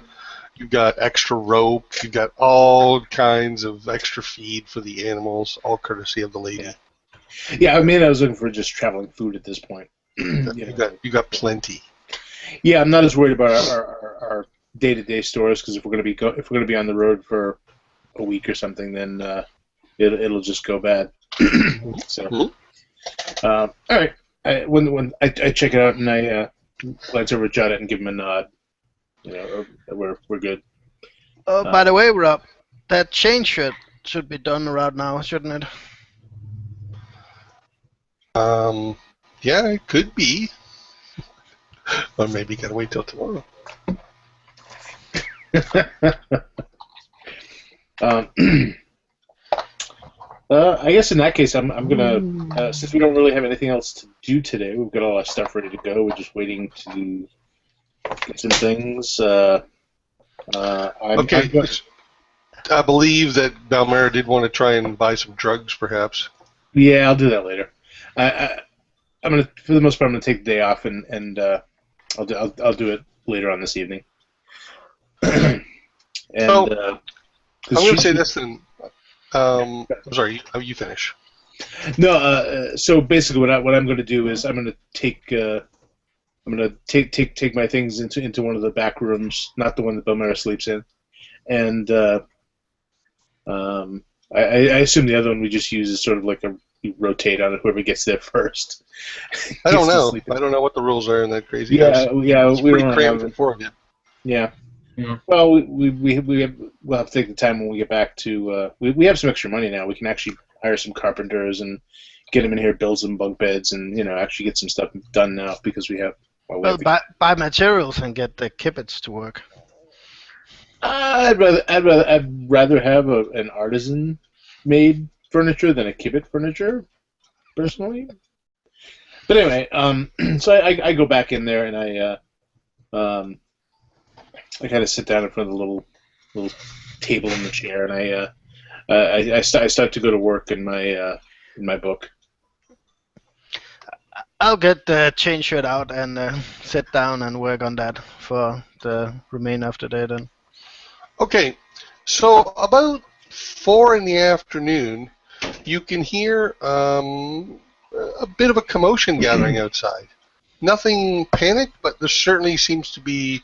You've got extra rope. You've got all kinds of extra feed for the animals, all courtesy of the lady. Yeah, I mean, I was looking for just traveling food at this point. You got plenty. Yeah, I'm not as worried about our day-to-day stores because if we're gonna be on the road for a week or something, then it'll just go bad. So, all right. When I check it out and I glance over at Jada and give him a nod, we're good. Oh, by the way, Rob, that chain should be done around now, shouldn't it? Yeah, it could be. Or maybe you gotta wait till tomorrow. I guess in that case, I'm gonna since we don't really have anything else to do today, we've got all our stuff ready to go. We're just waiting to get some things. I believe that Balmera did want to try and buy some drugs, perhaps. Yeah, I'll do that later. I'm gonna, for the most part, I'm gonna take the day off and I'll do it later on this evening. And I'm gonna say this then. I'm sorry, you finish. No, so basically, what I'm going to do is I'm going to take my things into one of the back rooms, not the one that Belmera sleeps in, and I assume the other one we just use is sort of like we rotate on it, whoever gets there first. I don't know. I don't know what the rules are in that crazy house. Yeah, it's pretty cramped for 4 of you. Yeah. Well, we'll have to take the time when we get back to. We have some extra money now. We can actually hire some carpenters and get them in here, build some bunk beds, and actually get some stuff done now because we have. Buy materials and get the kibbutz to work. I'd rather have an artisan made furniture than a kibbutz furniture, personally. But anyway, so I go back in there and I kind of sit down in front of the little table in the chair, and I start to go to work in my book. I'll get the chain shirt out and sit down and work on that for the remainder of the day then. Okay, so about 4 in the afternoon, you can hear a bit of a commotion gathering outside. Nothing panicked, but there certainly seems to be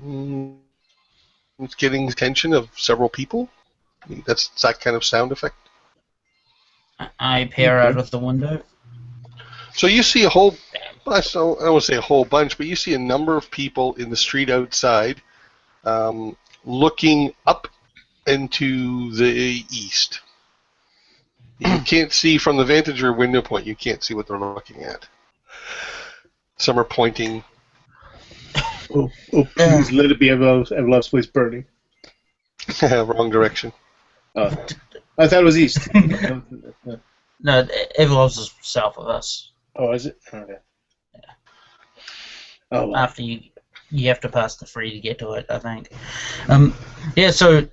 it's getting the attention of several people. That's that kind of sound effect. I peer out of the window. So you see a whole, I don't want to say a whole bunch, but you see a number of people in the street outside looking up into the east. You can't see from the vantage or window point, you can't see what they're looking at. Some are pointing. Oh, please let it be Evlov's place burning. Wrong direction. I thought it was east. No, Evlov's is south of us. Oh, is it? Okay. Yeah. Oh, well. After you have to pass the free to get to it, I think. Yeah, so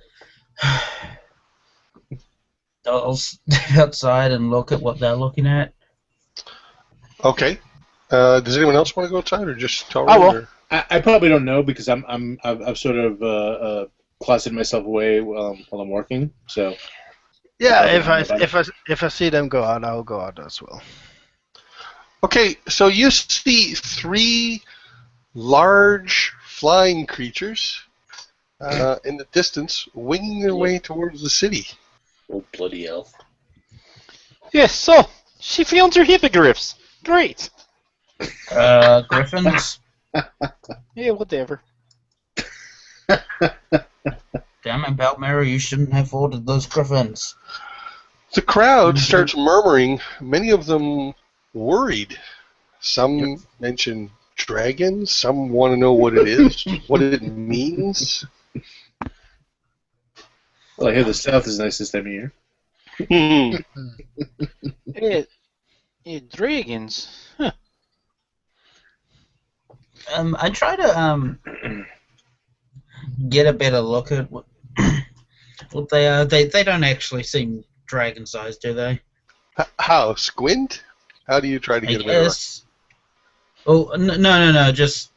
I'll step outside and look at what they're looking at. Okay. Does anyone else want to go outside, or just Taro? I will. I probably don't know because I've sort of closeted myself away while I'm working. So yeah, if I see them go out, I'll go out as well. Okay, so you see 3 large flying creatures in the distance, winging their way towards the city. Oh bloody hell! Yes, so she found her hippogriffs. Great. Griffins. Yeah, whatever. Damn it, Belmero, you shouldn't have ordered those griffins. The crowd starts murmuring, many of them worried. Some mention dragons, some want to know what it is, what it means. Well, I hear the south is nice this time of year. Dragons. Huh. I try to get a better look at what they are. They don't actually seem dragon-sized, do they? How? Squint? How do you try to get a better look? Oh, no. Just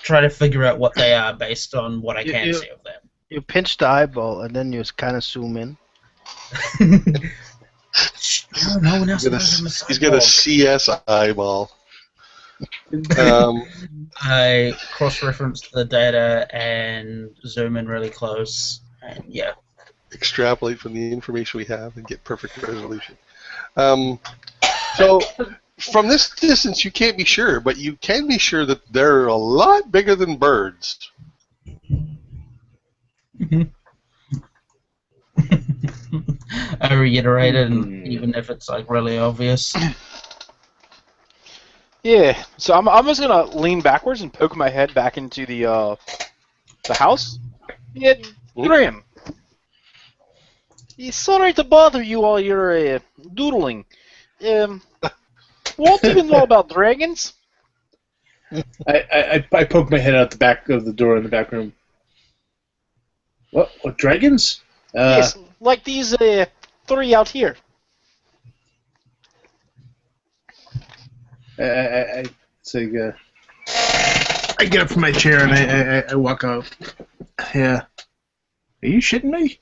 try to figure out what they are based on what I can see of them. You pinch the eyeball and then you kind of zoom in. No one else knows I'm a He's got a CS eyeball. I cross-reference the data and zoom in really close, and yeah. Extrapolate from the information we have and get perfect resolution. So, from this distance, you can't be sure, but you can be sure that they're a lot bigger than birds. I reiterate it, even if it's like really obvious. Yeah, so I'm just gonna lean backwards and poke my head back into the house. Yeah, Graham. Sorry to bother you while you're doodling. What do you know about dragons? I poke my head out the back of the door in the back room. What dragons? Yes, like these 3 out here. I get up from my chair and I walk out. Yeah. Are you shitting me?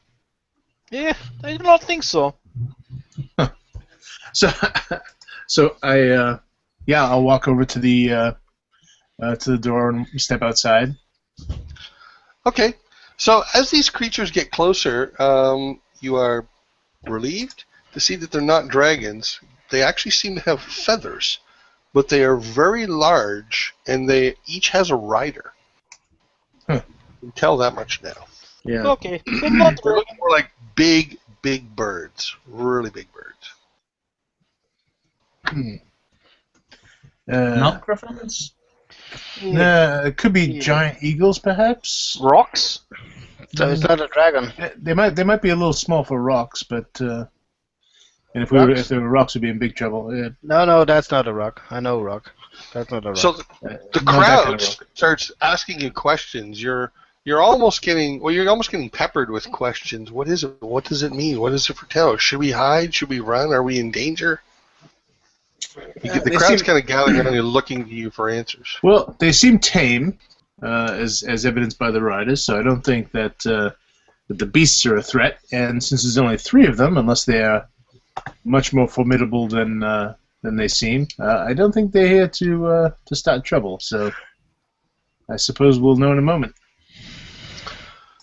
Yeah, I do not think so. Huh. So I'll walk over to the door and step outside. Okay. So as these creatures get closer, you are relieved to see that they're not dragons. They actually seem to have feathers, but they are very large, and they each has a rider. Huh. You can tell that much now. Yeah. Okay, so not They're looking more like big birds, really big birds. Not griffins? It could be giant eagles, perhaps. Rocks? So it's not a dragon. They might be a little small for rocks, but and if they were rocks, we'd be in big trouble. Yeah. No, that's not a rock. I know rock. That's not a rock. So the crowd starts asking you questions. You're almost getting peppered with questions. What is it? What does it mean? What does it foretell? Should we hide? Should we run? Are we in danger? The crowd's kind of gathering around you, looking to you for answers. Well, they seem tame, as evidenced by the riders. So I don't think that the beasts are a threat. And since there's only 3 of them, unless they are much more formidable than they seem, I don't think they're here to start trouble. So I suppose we'll know in a moment.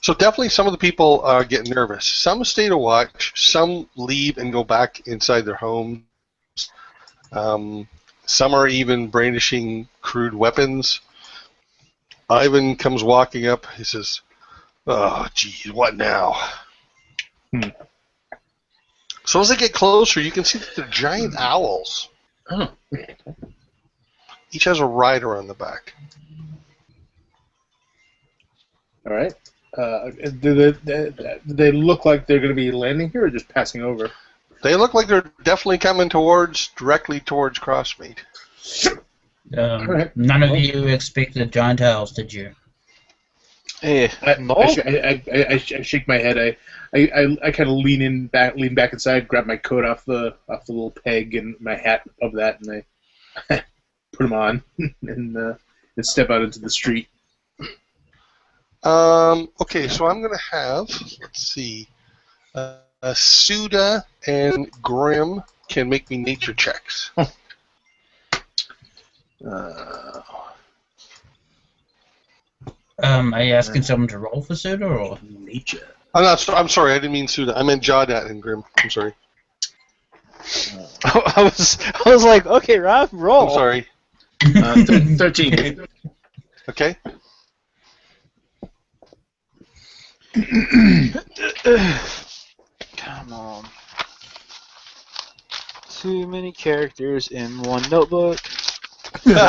So definitely some of the people get nervous. Some stay to watch. Some leave and go back inside their homes. Some are even brandishing crude weapons. Ivan comes walking up. He says, "Oh, geez, what now?" So as they get closer, you can see that they're giant owls. Oh. Each has a rider on the back. All right. Do they look like they're going to be landing here or just passing over? They look like they're definitely coming directly towards Crossmeet. Right. None of you expected giant owls, did you? No. I shake my head. I kind of lean back inside, grab my coat off the little peg and my hat of that, and I put them on and step out into the street. Okay, so I'm gonna have, let's see, Suda and Grim can make me nature checks. Are you asking someone to roll for Suda or Nature. I'm sorry, I didn't mean Suda. I meant Jawdat and Grim. I'm sorry. I was like, okay, Rob, roll. I'm sorry. 13. Okay. Come on. Too many characters in one notebook. 2,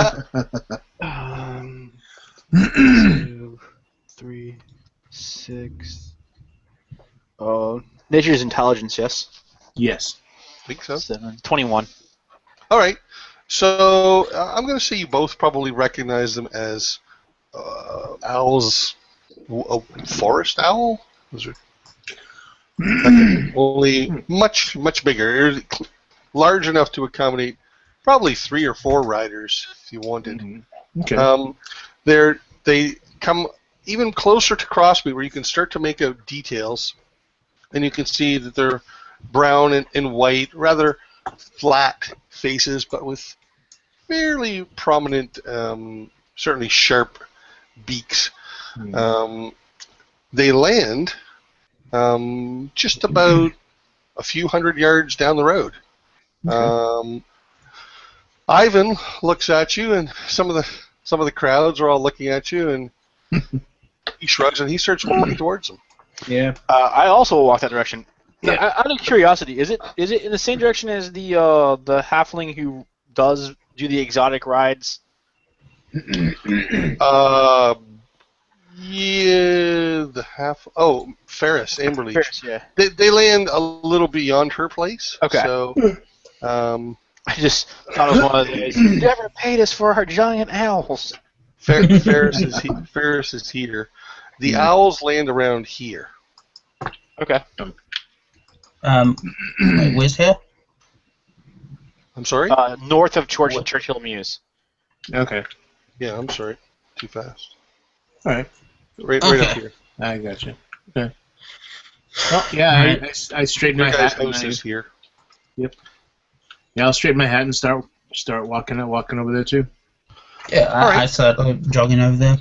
3, 6. Oh, nature's intelligence, yes. Yes. think so. 7. 21. All right. So I'm going to say you both probably recognize them as owls. A forest owl? Those are only much bigger, large enough to accommodate probably 3 or 4 riders if you wanted. Okay. They come even closer to Crossmeet, where you can start to make out details, and you can see that they're brown and white, rather flat faces, but with fairly prominent, certainly sharp beaks. They land just about a few hundred yards down the road. Ivan looks at you, and some of the crowds are all looking at you, and he shrugs and he starts walking towards them. Yeah. I also will walk that direction. Yeah. Out of curiosity, is it in the same direction as the halfling who does do the exotic rides? Yeah, Ferris, Amberleach. Ferris, yeah. They land a little beyond her place. Okay. So, I just thought it was one of those. You never paid us for our giant owls. Ferris is here. The owls land around here. Okay. Wait, where's here? I'm sorry? North of Churchill Mews. Okay. Yeah, I'm sorry. Too fast. All right. Right Okay. up here. I got you. Okay. Well, yeah, I straighten my Your guys' hat. And house is here. yeah, I'll straighten my hat and start walking over there too. Yeah, Alright. I started jogging over there.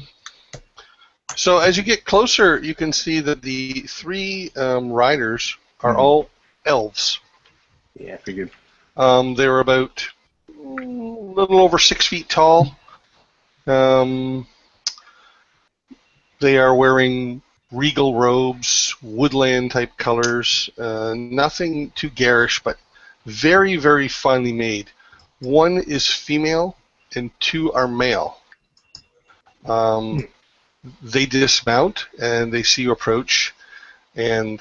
So as you get closer, you can see that the 3 riders are all elves. Yeah, I figured. They're about a little over 6 feet tall. They are wearing regal robes, woodland type colors, nothing too garish, but very, very finely made. 1 is female and 2 are male. They dismount and they see you approach, and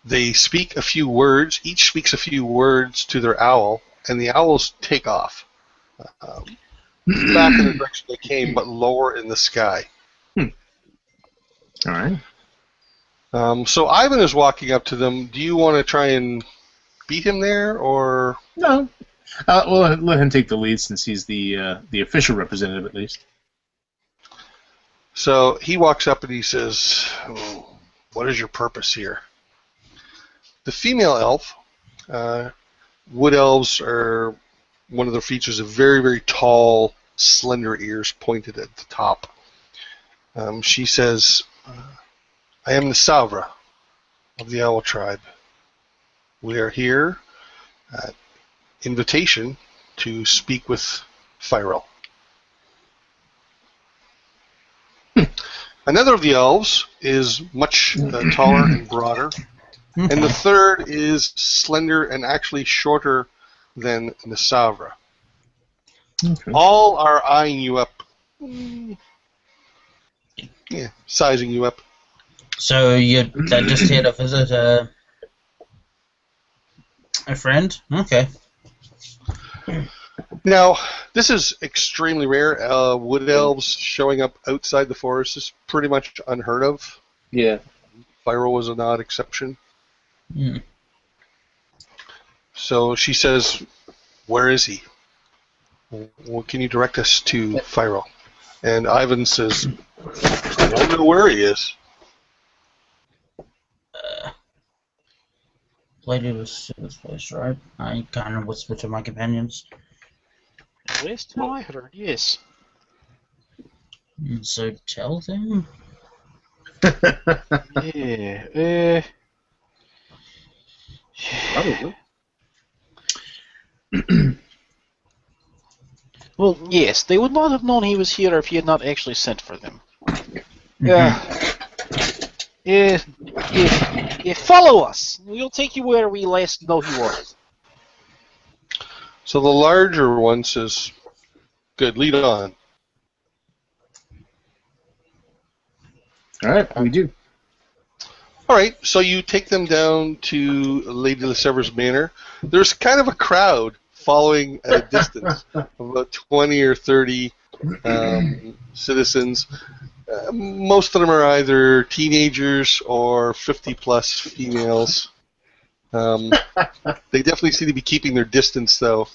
they speak a few words. Each speaks a few words to their owl, and the owls take off. Back in the direction they came, but lower in the sky. All right. So Ivan is walking up to them. Do you want to try and beat him there, or No. Well, let him take the lead since he's the official representative at least. so he walks up and he says, "What is your purpose here?" The female elf, wood elves are one of their features of very, very tall, slender ears pointed at the top. She says, "I am the Savra of the Owl Tribe. We are here at invitation to speak with Phyrel." Another of the elves is much taller and broader, and the third is slender and actually shorter than the Savra. Okay. All are eyeing you up. Yeah, sizing you up. So they're just here to visit a friend? Okay. Now, this is extremely rare. Wood elves showing up outside the forest is pretty much unheard of. Yeah. Phyrel was an odd exception. Hmm. So she says, "Where is he? Well, can you direct us to Phyrel?" And Ivan says, "I don't know where he is." Lady was this place, right? I kind of whisper to my companions. Last time I heard, yes. So tell them. Yeah. Probably. Well, yes, they would not have known he was here if he had not actually sent for them. Yeah. Follow us. We'll take you where we last know he was. So the larger one says, "Good, lead on." All right, we do. All right, so you take them down to Lady LeSevre's manor. There's kind of a crowd following at a distance of about 20 or 30 citizens. Most of them are either teenagers or 50-plus females. They definitely seem to be keeping their distance, though,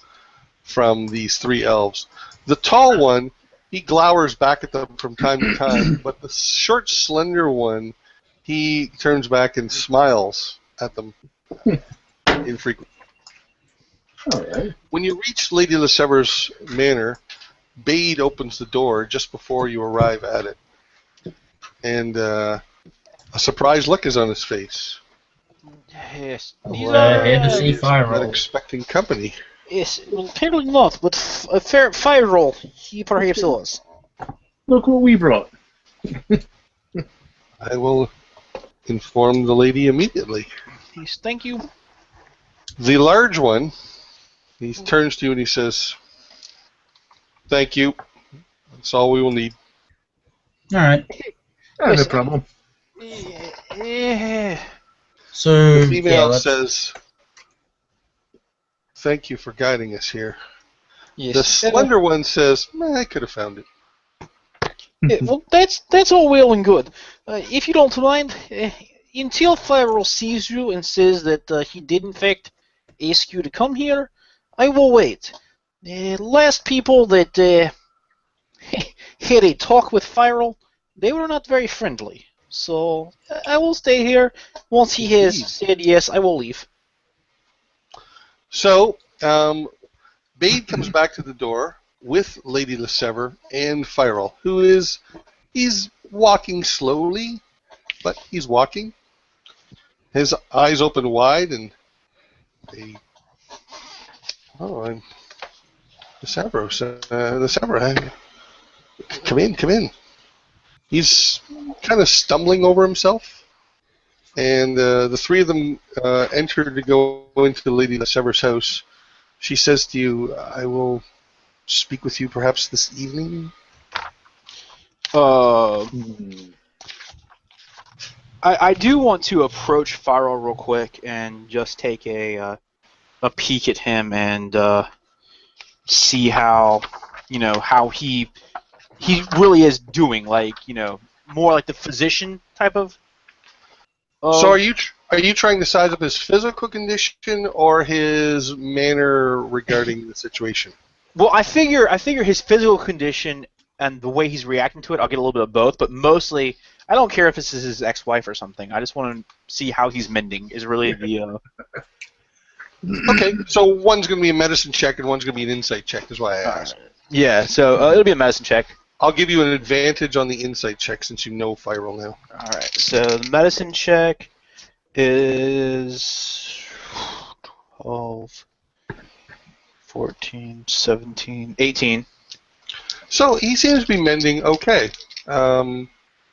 from these three elves. The tall one, he glowers back at them from time to time, but the short, slender one, he turns back and smiles at them infrequently. All right. When you reach Lady LeSevre's manor, Bade opens the door just before you arrive at it. And a surprised look is on his face. Yes. We're here to see He's fire not roll. expecting company. Yes, well, apparently not, but a fair fire roll, he perhaps was. Look what we brought. I will inform the lady immediately. Yes, thank you. The large one, he turns to you and he says, "Thank you. That's all we will need." All right. No problem. So The female let's- says, "Thank you for guiding us here." Yes. The slender one says, "I could have found it." Well, that's all well and good. If you don't mind, until Fire sees you and says that he did in fact ask you to come here, I will wait. Last people that had a talk with Fire, they were not very friendly. So I will stay here. Once he has said yes, I will leave. So, Bade comes back to the door with Lady LeSevre and Firel, who he's walking slowly, but he's walking. His eyes open wide, and I'm LeSevre, come in. He's kind of stumbling over himself, and the three of them enter to go into Lady LeSevre's house. She says to you, "I will speak with you perhaps this evening." I do want to approach Faro real quick and just take a peek at him and see how he really is doing, like, more like the physician type of. So are you trying to size up his physical condition or his manner regarding the situation? Well, I figure his physical condition and the way he's reacting to it, I'll get a little bit of both, but mostly I don't care if this is his ex-wife or something. I just want to see how he's mending. Is really the. Okay, so one's going to be a medicine check and one's going to be an insight check. Is why I asked. Yeah, so it'll be a medicine check. I'll give you an advantage on the insight check since you know Firel now. All right, so the medicine check is 12, 14, 17, 18. So he seems to be mending okay.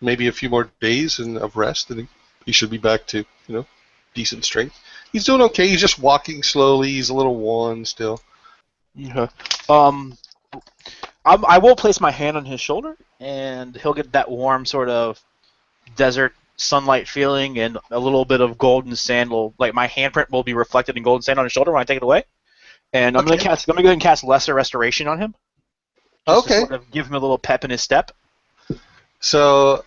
Maybe a few more days of rest, and he should be back to decent strength. He's doing okay. He's just walking slowly. He's a little worn still. Okay. I will place my hand on his shoulder, and he'll get that warm sort of desert sunlight feeling, and a little bit of golden sand like my handprint will be reflected in golden sand on his shoulder when I take it away. And I'm gonna go ahead and cast Lesser Restoration on him. Just to sort of give him a little pep in his step. So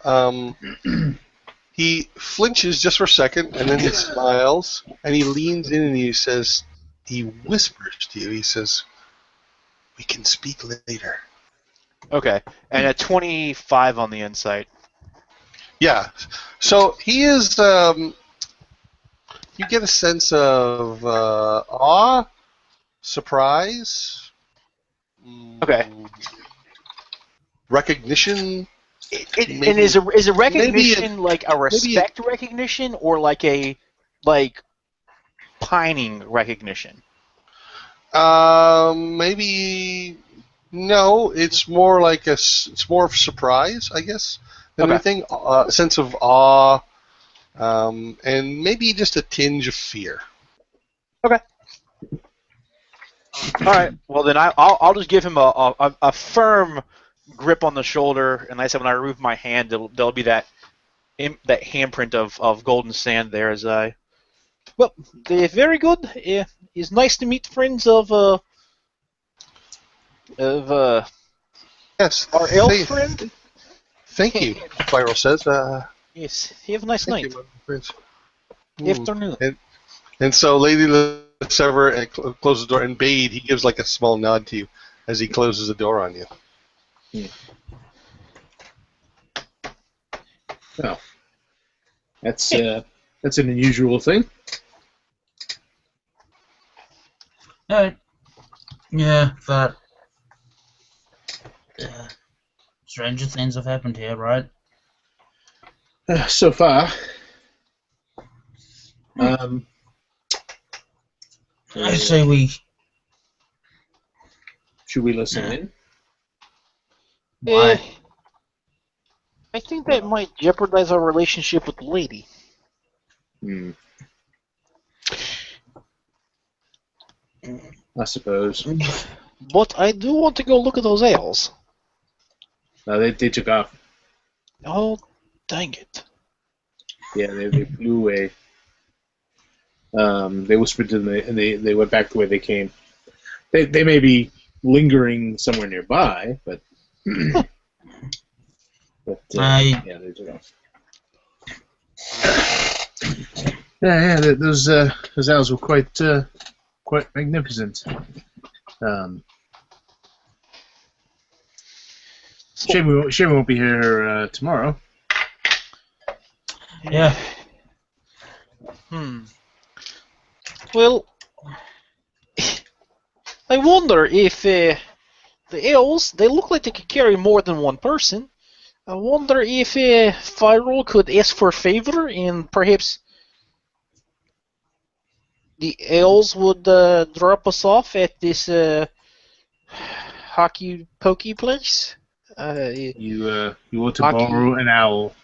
he flinches just for a second, and then he smiles, and he leans in and he whispers to you. He says, "We can speak later." Okay, and a 25 on the insight. Yeah. So he is. You get a sense of awe, surprise. Okay. Recognition. And is a recognition like a respect recognition or like a pining recognition? Maybe no. It's more like it's more of a surprise, I guess, than Okay. anything. A sense of awe, and maybe just a tinge of fear. Okay. All right. Well, then I'll just give him a firm grip on the shoulder, and like I said, when I remove my hand, there'll be that handprint of golden sand there as I. Well, very good. It's nice to meet friends of Yes. our elf friend. Thank you, Spiral says. Yes. Have a nice Thank night. you, my friends. Afternoon. And so Lady LeSever closes the door, and Bade, he gives like a small nod to you as he closes the door on you. Well, that's an unusual thing. Yeah, but stranger things have happened here, right? So far. I say we. Should we listen in? Why? I think that might jeopardize our relationship with the lady. I suppose. But I do want to go look at those ales. No, they took off. Oh, dang it. Yeah, they flew away. They whispered to them, and they went back the way they came. They may be lingering somewhere nearby, but yeah, they took off. Yeah, those owls were quite magnificent. Shame we won't be here tomorrow. Yeah. Well, I wonder if the ales, they look like they could carry more than one person. I wonder if Firewall could ask for a favor and perhaps the ales would drop us off at this hockey pokey place. You want to borrow an owl?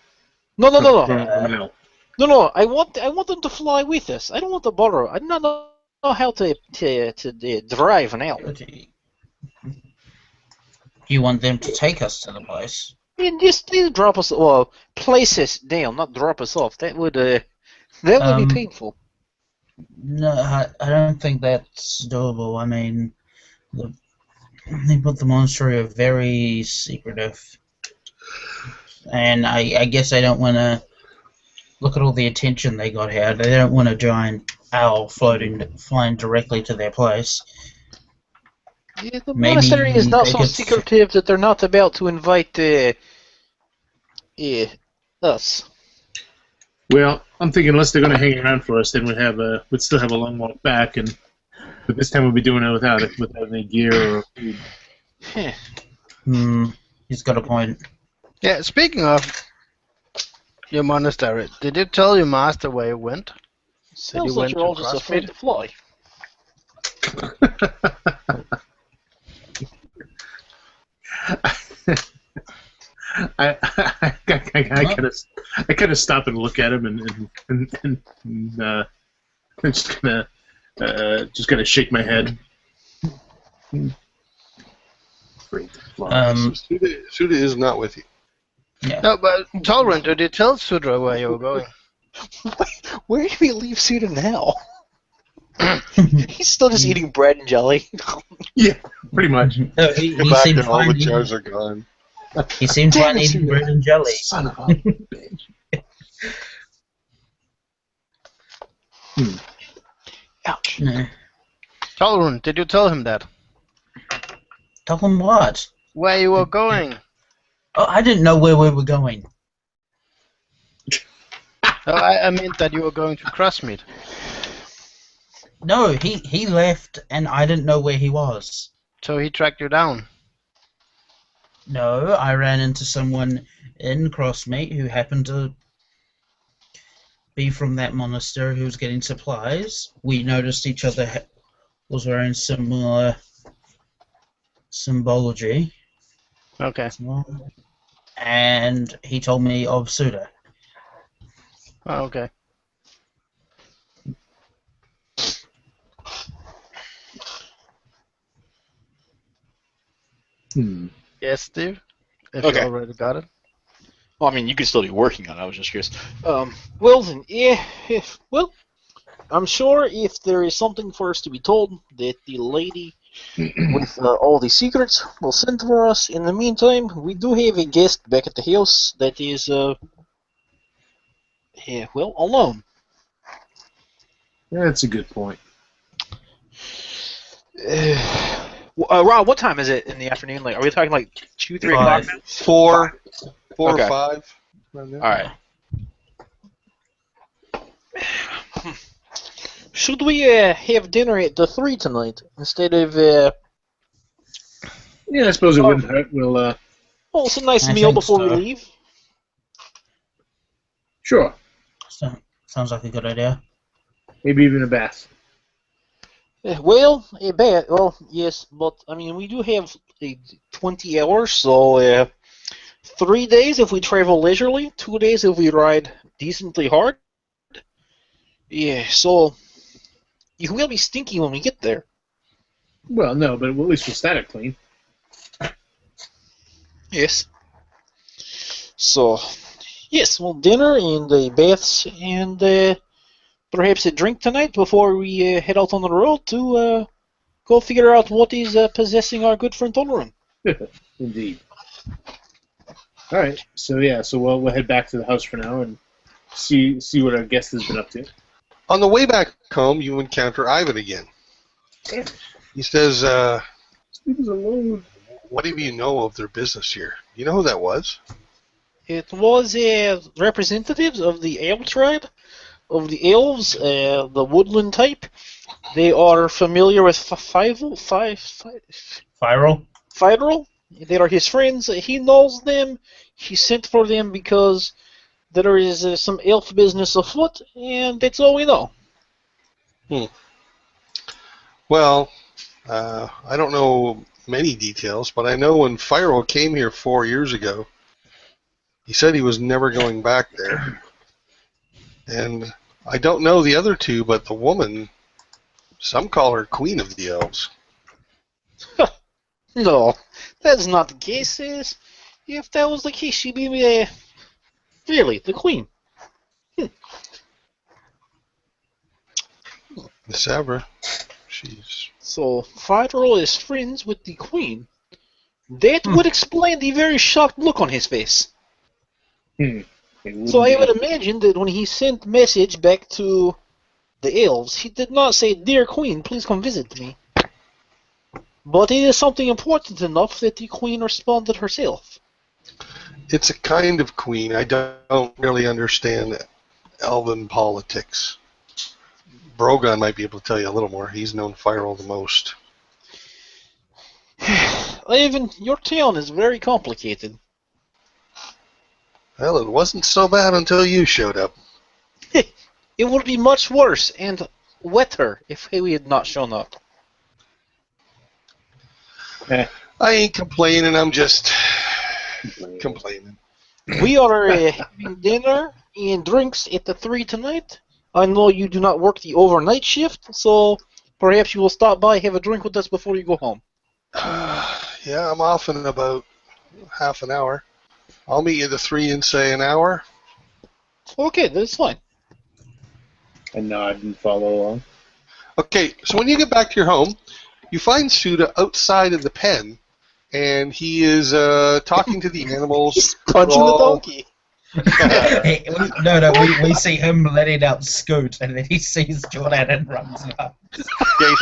No. From an elf. No. I want them to fly with us. I don't want to borrow. I don't know how to drive an owl. You want them to take us to the place? And just drop us, well, place us down, not drop us off. That would be painful. No, I don't think that's doable. I mean, they put the monastery are very secretive, and I guess they don't want to look at all the attention they got here. They don't want a giant owl flying directly to their place. Yeah, the monastery is not so secretive that they're not about to invite us. Well, I'm thinking unless they're going to hang around for us, then we'd still have a long walk back, but this time we'll be doing it without any gear or food. He's got a point. Yeah, speaking of your monastery, did you tell your master where you went? Sounds like you're all just afraid to fly. I kind of stop and look at him and just gonna shake my head. Suda is not with you. Yeah. No, but Tolerant, did you tell Sudra where you were going? Where do we leave Suda now? He's still just eating bread and jelly. Yeah, pretty much. No, he Back seemed and all fine. the jars are gone. He seemed fine eating bread and jelly. Son of a bitch. Ouch. No. Tolerant, did you tell him that? Tell him what? Where you were going? Oh, I didn't know where we were going. No, I meant that you were going to Crossmeet. No, he left, and I didn't know where he was. So he tracked you down. No, I ran into someone in Crossmeet who happened to be from that monastery who was getting supplies. We noticed each other was wearing similar symbology. Okay. And he told me of Suda. Oh, okay. Yes, Steve? If you Okay. already got it. Well, I mean, you could still be working on it. I was just curious. Well then, yeah. Well, I'm sure if there is something for us to be told that the lady with all the secrets will send for us. In the meantime, we do have a guest back at the house that is, well, alone. That's a good point. Rob, what time is it in the afternoon? Like, are we talking like 2, 3 o'clock? 5. 4 Okay. or 5. around there. All right. Should we have dinner at the 3 tonight instead of? Yeah, I suppose it wouldn't hurt. We'll Well, it's a nice I meal think before we so. leave. sure. Sounds like a good idea. Maybe even a bath. Well, a bad. Well, yes, but I mean, we do have 20 hours, so 3 days if we travel leisurely, 2 days if we ride decently hard. Yeah, so you will be stinky when we get there. Well, no, but at least we'll static clean. Yes. So, yes, well, dinner and baths and perhaps a drink tonight before we head out on the road to go figure out what is possessing our good friend Tolerant. Indeed. All right. So yeah. So we'll head back to the house for now and see what our guest has been up to. On the way back home, you encounter Ivan again. He says, Leave us alone. what do you know of their business here? You know who that was? It was representatives of the elf tribe, of the elves, the woodland type. They are familiar with Fievel. Viral? They are his friends. He knows them. He sent for them because there is some elf business afoot, and that's all we know. Well, I don't know many details, but I know when Fyro came here 4 years ago, he said he was never going back there. And I don't know the other two, but the woman, some call her Queen of the Elves. No, that's not the case. If that was the case, she'd be really the queen. Miss Abra, she's... So Fidril is friends with the queen. That would explain the very shocked look on his face. So I would imagine that when he sent message back to the elves, he did not say, "Dear Queen, please come visit me." But it is something important enough that the queen responded herself. It's a kind of queen. I don't really understand elven politics. Brogan might be able to tell you a little more. He's known Fyro the most. Ivan, your town is very complicated. Well, it wasn't so bad until you showed up. It would be much worse and wetter if we had not shown up. I ain't complaining, I'm just complaining. We are having dinner and drinks at the 3 tonight. I know you do not work the overnight shift, so perhaps you will stop by, have a drink with us before you go home. Yeah, I'm off in about half an hour. I'll meet you at the 3 in, say, an hour. Okay, that's fine. I nod and follow along. Okay, so when you get back to your home, you find Suda outside of the pen, and he is talking to the animals. He's punching the donkey. We see him letting out Scoot, and then he sees Jordan and runs up. Yeah,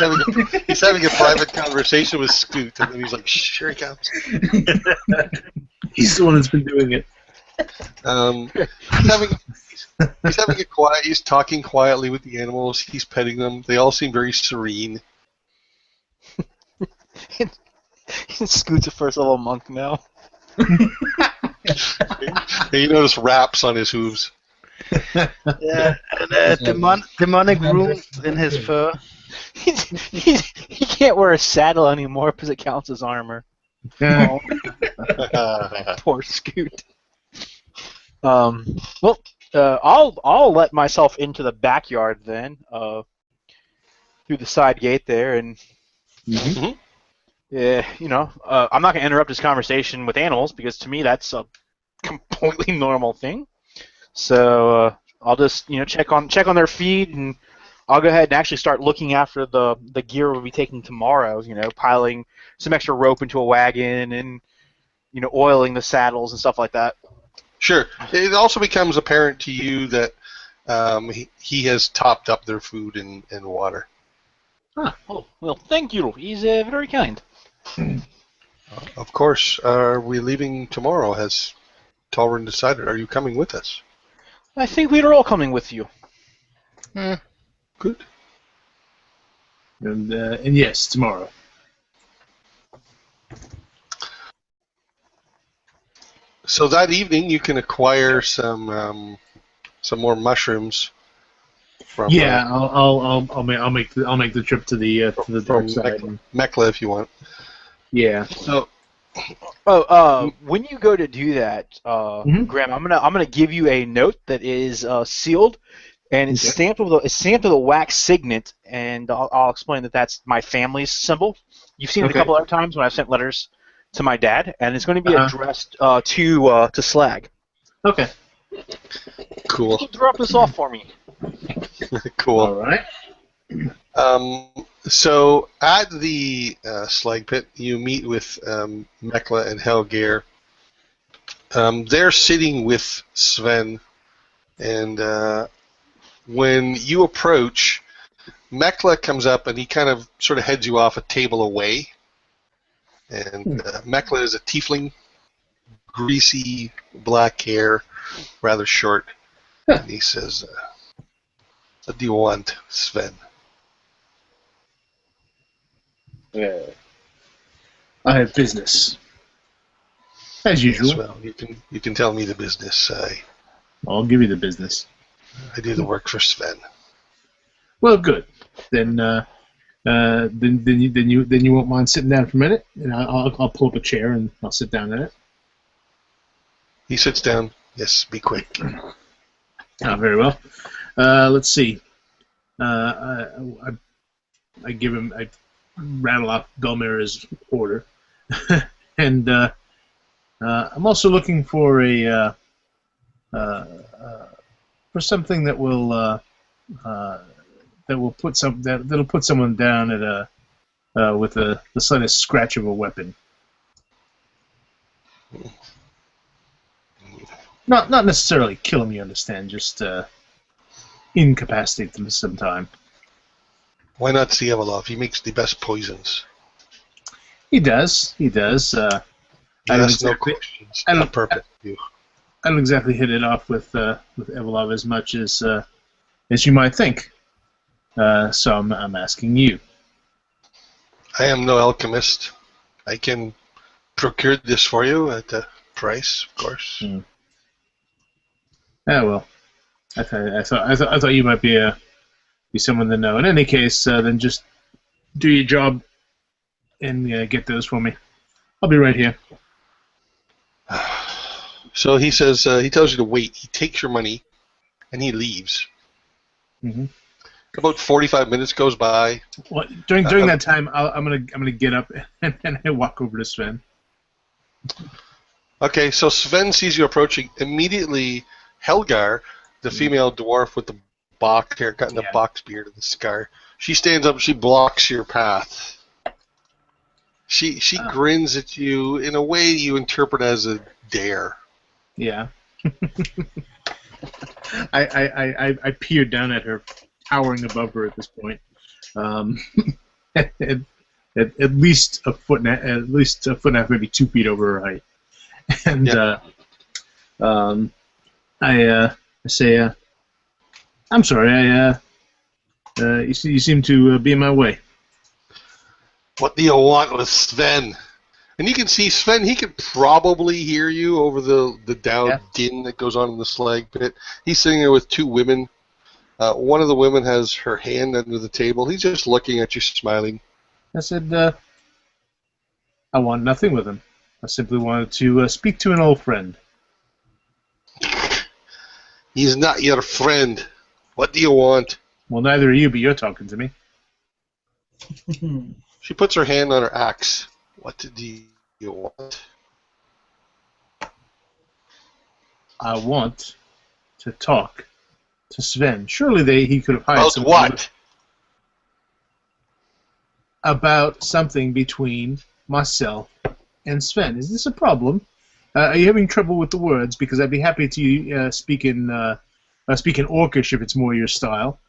he's having a private conversation with Scoot, and then he's like, "Shh, here he comes." He's the one that's been doing it. He's having a quiet. He's talking quietly with the animals. He's petting them. They all seem very serene. Scoot's a first level monk now. And you notice wraps on his hooves. Yeah, demonic runes in his fur. He can't wear a saddle anymore because it counts as armor. Yeah. Poor Scoot. Well, I'll let myself into the backyard then, through the side gate there, and Mhm. I'm not gonna interrupt this conversation with animals because to me that's a completely normal thing. So I'll just check on their feed, and I'll go ahead and actually start looking after the gear we'll be taking tomorrow. Piling some extra rope into a wagon and oiling the saddles and stuff like that. Sure. It also becomes apparent to you that he has topped up their food and water. Oh, well, thank you. He's very kind. Of course. Are we leaving tomorrow? Has Talrin decided? Are you coming with us? I think we are all coming with you. Good. And yes, tomorrow. So that evening, you can acquire some more mushrooms. From, Yeah, I'll make the trip to the dark side. Mekla, if you want. Yeah. So. When you go to do that, Graham, I'm gonna give you a note that is sealed, and it's stamped with a wax signet, and I'll explain that that's my family's symbol. You've seen it a couple other times when I've sent letters to my dad, and it's going to be addressed to Slag. Okay. Cool. You can drop this off for me. Cool. All right. So at the slag pit, you meet with Mekla and Helgeir. They're sitting with Sven, and when you approach, Mekla comes up and he kind of sort of heads you off a table away. And Mekla is a tiefling, greasy black hair, rather short. And he says, "What do you want, Sven?" I have business, as usual. Yes, well, you can tell me the business. I'll give you the business. I do the work for Sven. Well, good. Then you won't mind sitting down for a minute, and I'll pull up a chair and I'll sit down in it. He sits down. Yes, be quick. Very well. Let's see. I give him. I rattle off Belmira's order, and I'm also looking for for something that will put that'll put someone down at with the slightest scratch of a weapon. Not necessarily kill him, you understand, just incapacitate them for some time. Why not Sievelov? He makes the best poisons. He does. I Ask no questions. I don't- Not perfect. I don't exactly hit it off with Evelov as much as you might think. So I'm asking you. I am no alchemist. I can procure this for you at a price, of course. Well, I thought you might be someone to know. In any case, then just do your job and get those for me. I'll be right here. So he says he tells you to wait. He takes your money and he leaves. Mm-hmm. About 45 minutes goes by. Well, during that time, I'm gonna get up and I walk over to Sven. Okay, so Sven sees you approaching. Immediately, Helgar, the female dwarf with the box haircut and the box beard and the scar, she stands up and she blocks your path. She grins at you in a way you interpret as a dare. Yeah. I peered down at her, towering above her at this point. At least a foot and a half, maybe 2 feet over her height. And I say, I'm sorry. You seem to be in my way. What do you want with Sven? And you can see Sven, he could probably hear you over the din that goes on in the slag pit. He's sitting there with 2 women One of the women has her hand under the table. He's just looking at you, smiling. I said, I want nothing with him. I simply wanted to speak to an old friend. He's not your friend. What do you want? Well, neither are you, but you're talking to me. She puts her hand on her axe. What do you want? I want to talk to Sven. Surely he could have hired About someone what? about something between myself and Sven. Is this a problem? Are you having trouble with the words? Because I'd be happy to speak in Orcish if it's more your style.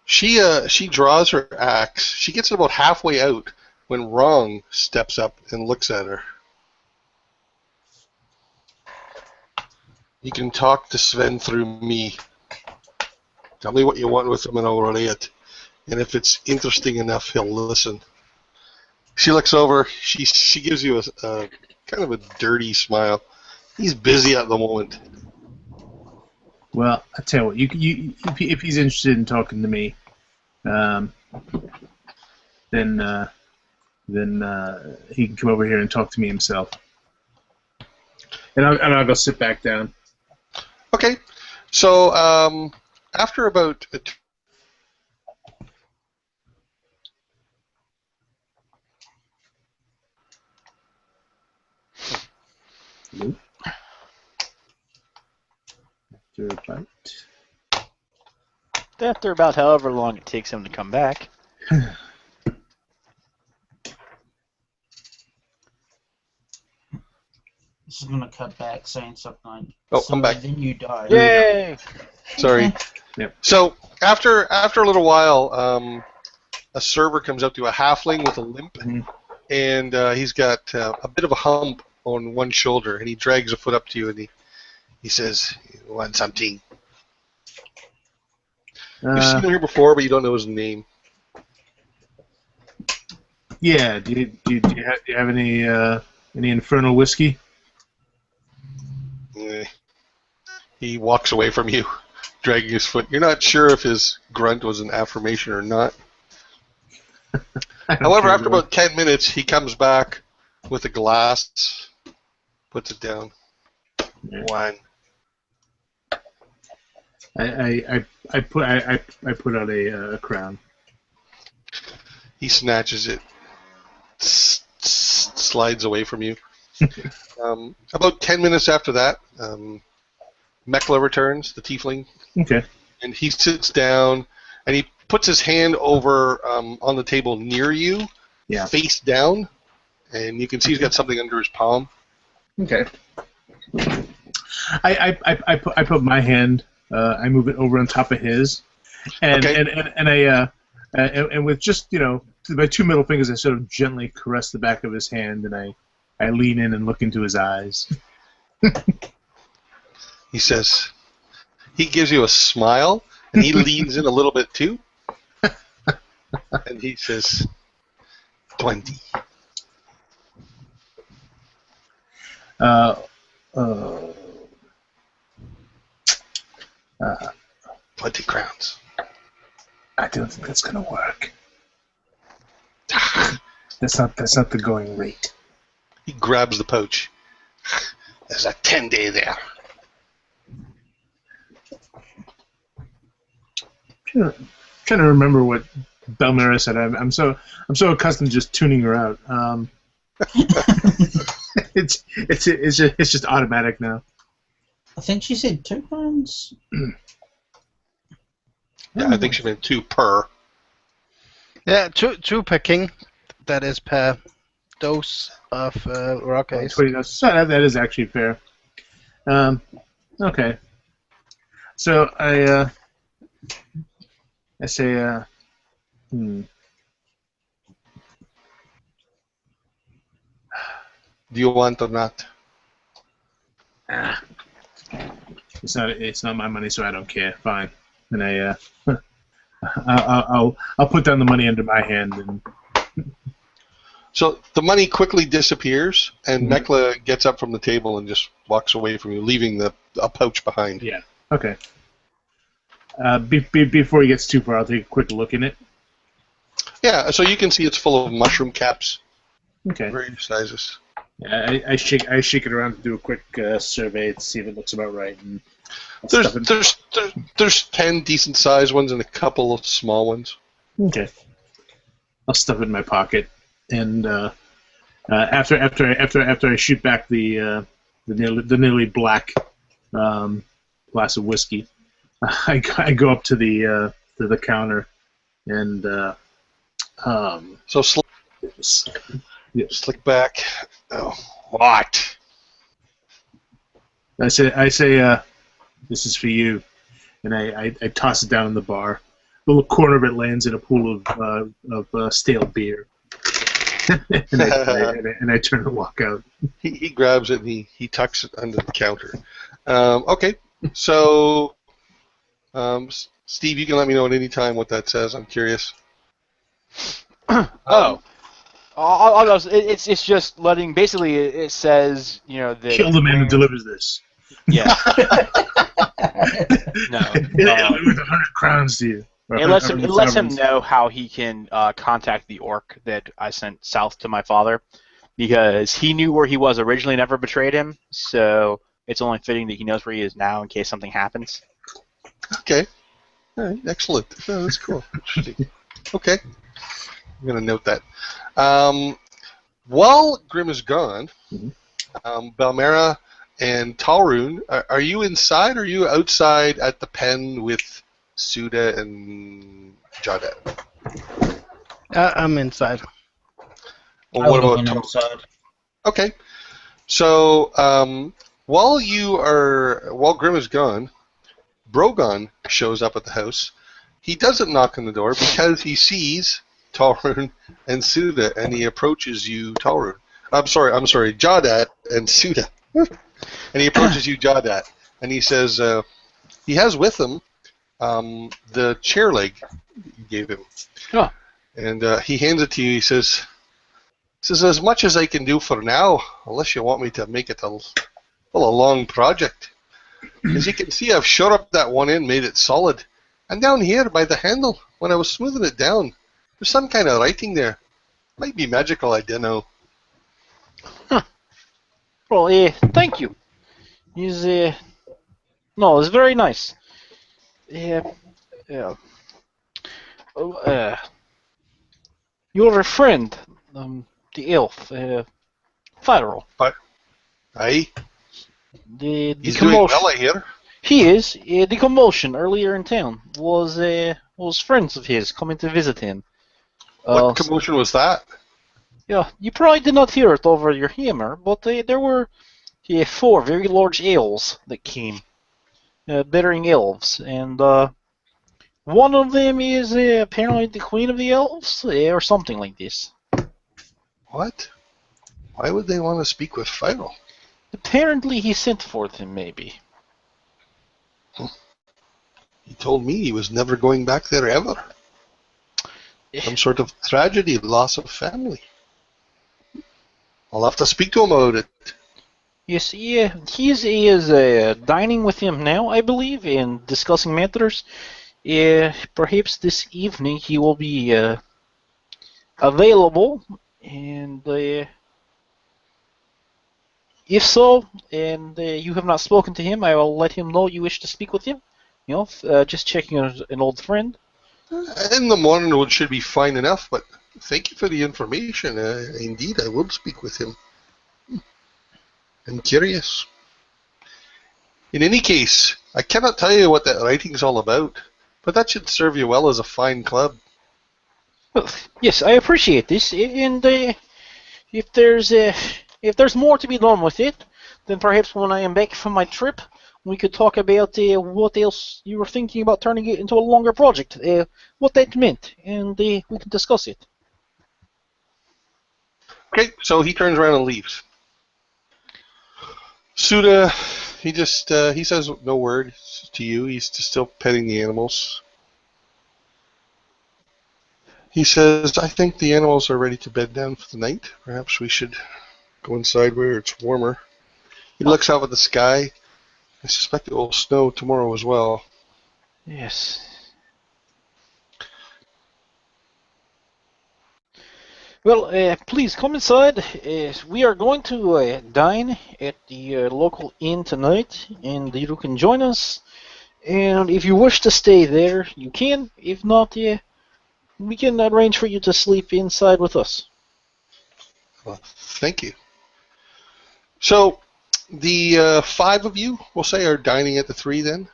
She draws her axe. She gets it about halfway out when Wrong steps up and looks at her. You can talk to Sven through me. Tell me what you want with him and I'll relay it. And if it's interesting enough, he'll listen. She looks over. She gives you a kind of a dirty smile. He's busy at the moment. Well, I tell you what, if he's interested in talking to me, then he can come over here and talk to me himself. And I'll go sit back down. Okay. So after about Nope. After about After about however long it takes him to come back. This is gonna cut back saying something like, Oh, so I'm back. then you die. Yay! Sorry. Yep. So after a little while, a server comes up to a halfling with a limp, and he's got a bit of a hump on one shoulder, and he drags a foot up to you, and he says, "You want something?" You've seen him here before, but you don't know his name. Yeah. Do you have any infernal whiskey? He walks away from you, dragging his foot. You're not sure if his grunt was an affirmation or not. However, after about 10 minutes, he comes back with a glass, puts it down. One. I put out a crown. He snatches it, slides away from you. About 10 minutes after that, Mekla returns, the tiefling. Okay. And he sits down, and he puts his hand over on the table near you, face down, and you can see he's got something under his palm. Okay. I put my hand. I move it over on top of his, and and with just my two middle fingers, I sort of gently caress the back of his hand, and I lean in and look into his eyes. He says, he gives you a smile, and he leans in a little bit too, and he says, 20. 20 crowns. I don't think that's gonna work. That's not the going rate. He grabs the pouch. There's a 10-day there. Trying to remember what Belmira said. I'm so accustomed to just tuning her out. It's just automatic now. I think she said 2 pounds. Yeah, I think she meant 2 per. Yeah, two per king. That is per dose of rock ace. So that is actually fair. Okay. So I say, Do you want or not? It's not my money, so I don't care. Fine. And I'll put down the money under my hand and. So the money quickly disappears, and Mekla gets up from the table and just walks away from you, leaving a pouch behind. Yeah. Okay. Before he gets too far, I'll take a quick look in it. Yeah, so you can see it's full of mushroom caps, Okay. various sizes. Yeah, I shake it around to do a quick survey to see if it looks about right. And I'll stuff it. There's 10 decent sized ones and a couple of small ones. Okay. I'll stuff it in my pocket, and after I shoot back the nearly black glass of whiskey, I go up to the counter and So slick back. Oh, what? I say this is for you, and I toss it down in the bar. A little corner of it lands in a pool of stale beer, and I turn and walk out. He grabs it and he tucks it under the counter. Okay, so Steve, you can let me know at any time what that says. I'm curious. It's just letting. Basically, it says that Kill the man who delivers this. Yeah. No. With 100 crowns to you. It lets him know how he can contact the orc that I sent south to my father, because he knew where he was originally, never betrayed him. So it's only fitting that he knows where he is now in case something happens. Okay. All right. Excellent. Oh, that's cool. Interesting. Okay. I'm gonna note that. While Grim is gone, Balmera and Talrun, are you inside or are you outside at the pen with Suda and Jadet? I'm inside. Well, what about looking outside? Okay. So while Grim is gone, Brogon shows up at the house. He doesn't knock on the door because he sees Talrun and Suda, and he approaches you, Talrun. I'm sorry, Jadat and Suda. And he approaches you, Jadat, and he says he has with him the chair leg you gave him. Oh. And he hands it to you. He says, as much as I can do for now, unless you want me to make it a long project. As you can see, I've shot up that one end, made it solid. And down here by the handle, when I was smoothing it down, there's some kind of writing there. Might be magical, I don't know. Huh. Well, thank you. It's very nice. You're a friend, the elf, Fyro. Aye. The He's doing commotion. well, I hear. He is. The commotion earlier in town was friends of his coming to visit him. What commotion was that? Yeah, you probably did not hear it over your hammer, but there were 4 very large elves that came, bearing elves, and one of them is apparently the queen of the elves, or something like this. What? Why would they want to speak with Fyro? Apparently he sent for them, maybe. He told me he was never going back there ever. Some sort of tragedy, loss of family. I'll have to speak to him about it. Yes, he is dining with him now, I believe, and discussing matters. Perhaps this evening he will be available, and if so, and you have not spoken to him, I will let him know you wish to speak with him. Just checking on an old friend. In the morning it should be fine enough, but thank you for the information. Indeed, I will speak with him. I'm curious. In any case, I cannot tell you what that writing's all about, but that should serve you well as a fine club. Well, yes, I appreciate this, and if there's more to be done with it, then perhaps when I am back from my trip, we could talk about what else you were thinking about turning it into a longer project, what that meant, and we can discuss it. Okay, so he turns around and leaves. Suda, he says no word to you. He's just still petting the animals. He says, I think the animals are ready to bed down for the night. Perhaps we should go inside where it's warmer. He looks out at the sky. I suspect it will snow tomorrow as well. Yes. Well, please come inside. We are going to dine at the local inn tonight, and you can join us. And if you wish to stay there, you can. If not, we can arrange for you to sleep inside with us. Well, thank you. So, the 5 of you, we'll say, are dining at the 3 then?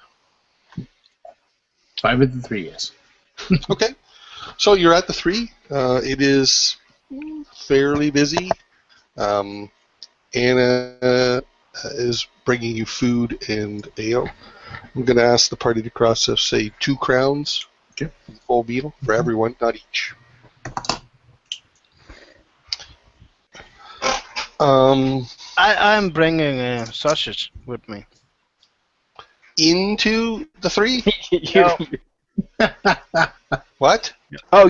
5 of the 3, yes. Okay. So you're at the 3. It is fairly busy. Anna is bringing you food and ale. I'm going to ask the party to cross us, say, 2 crowns. Okay. Full meal for everyone, not each. I'm bringing sausage with me. Into the 3? No. What? Oh,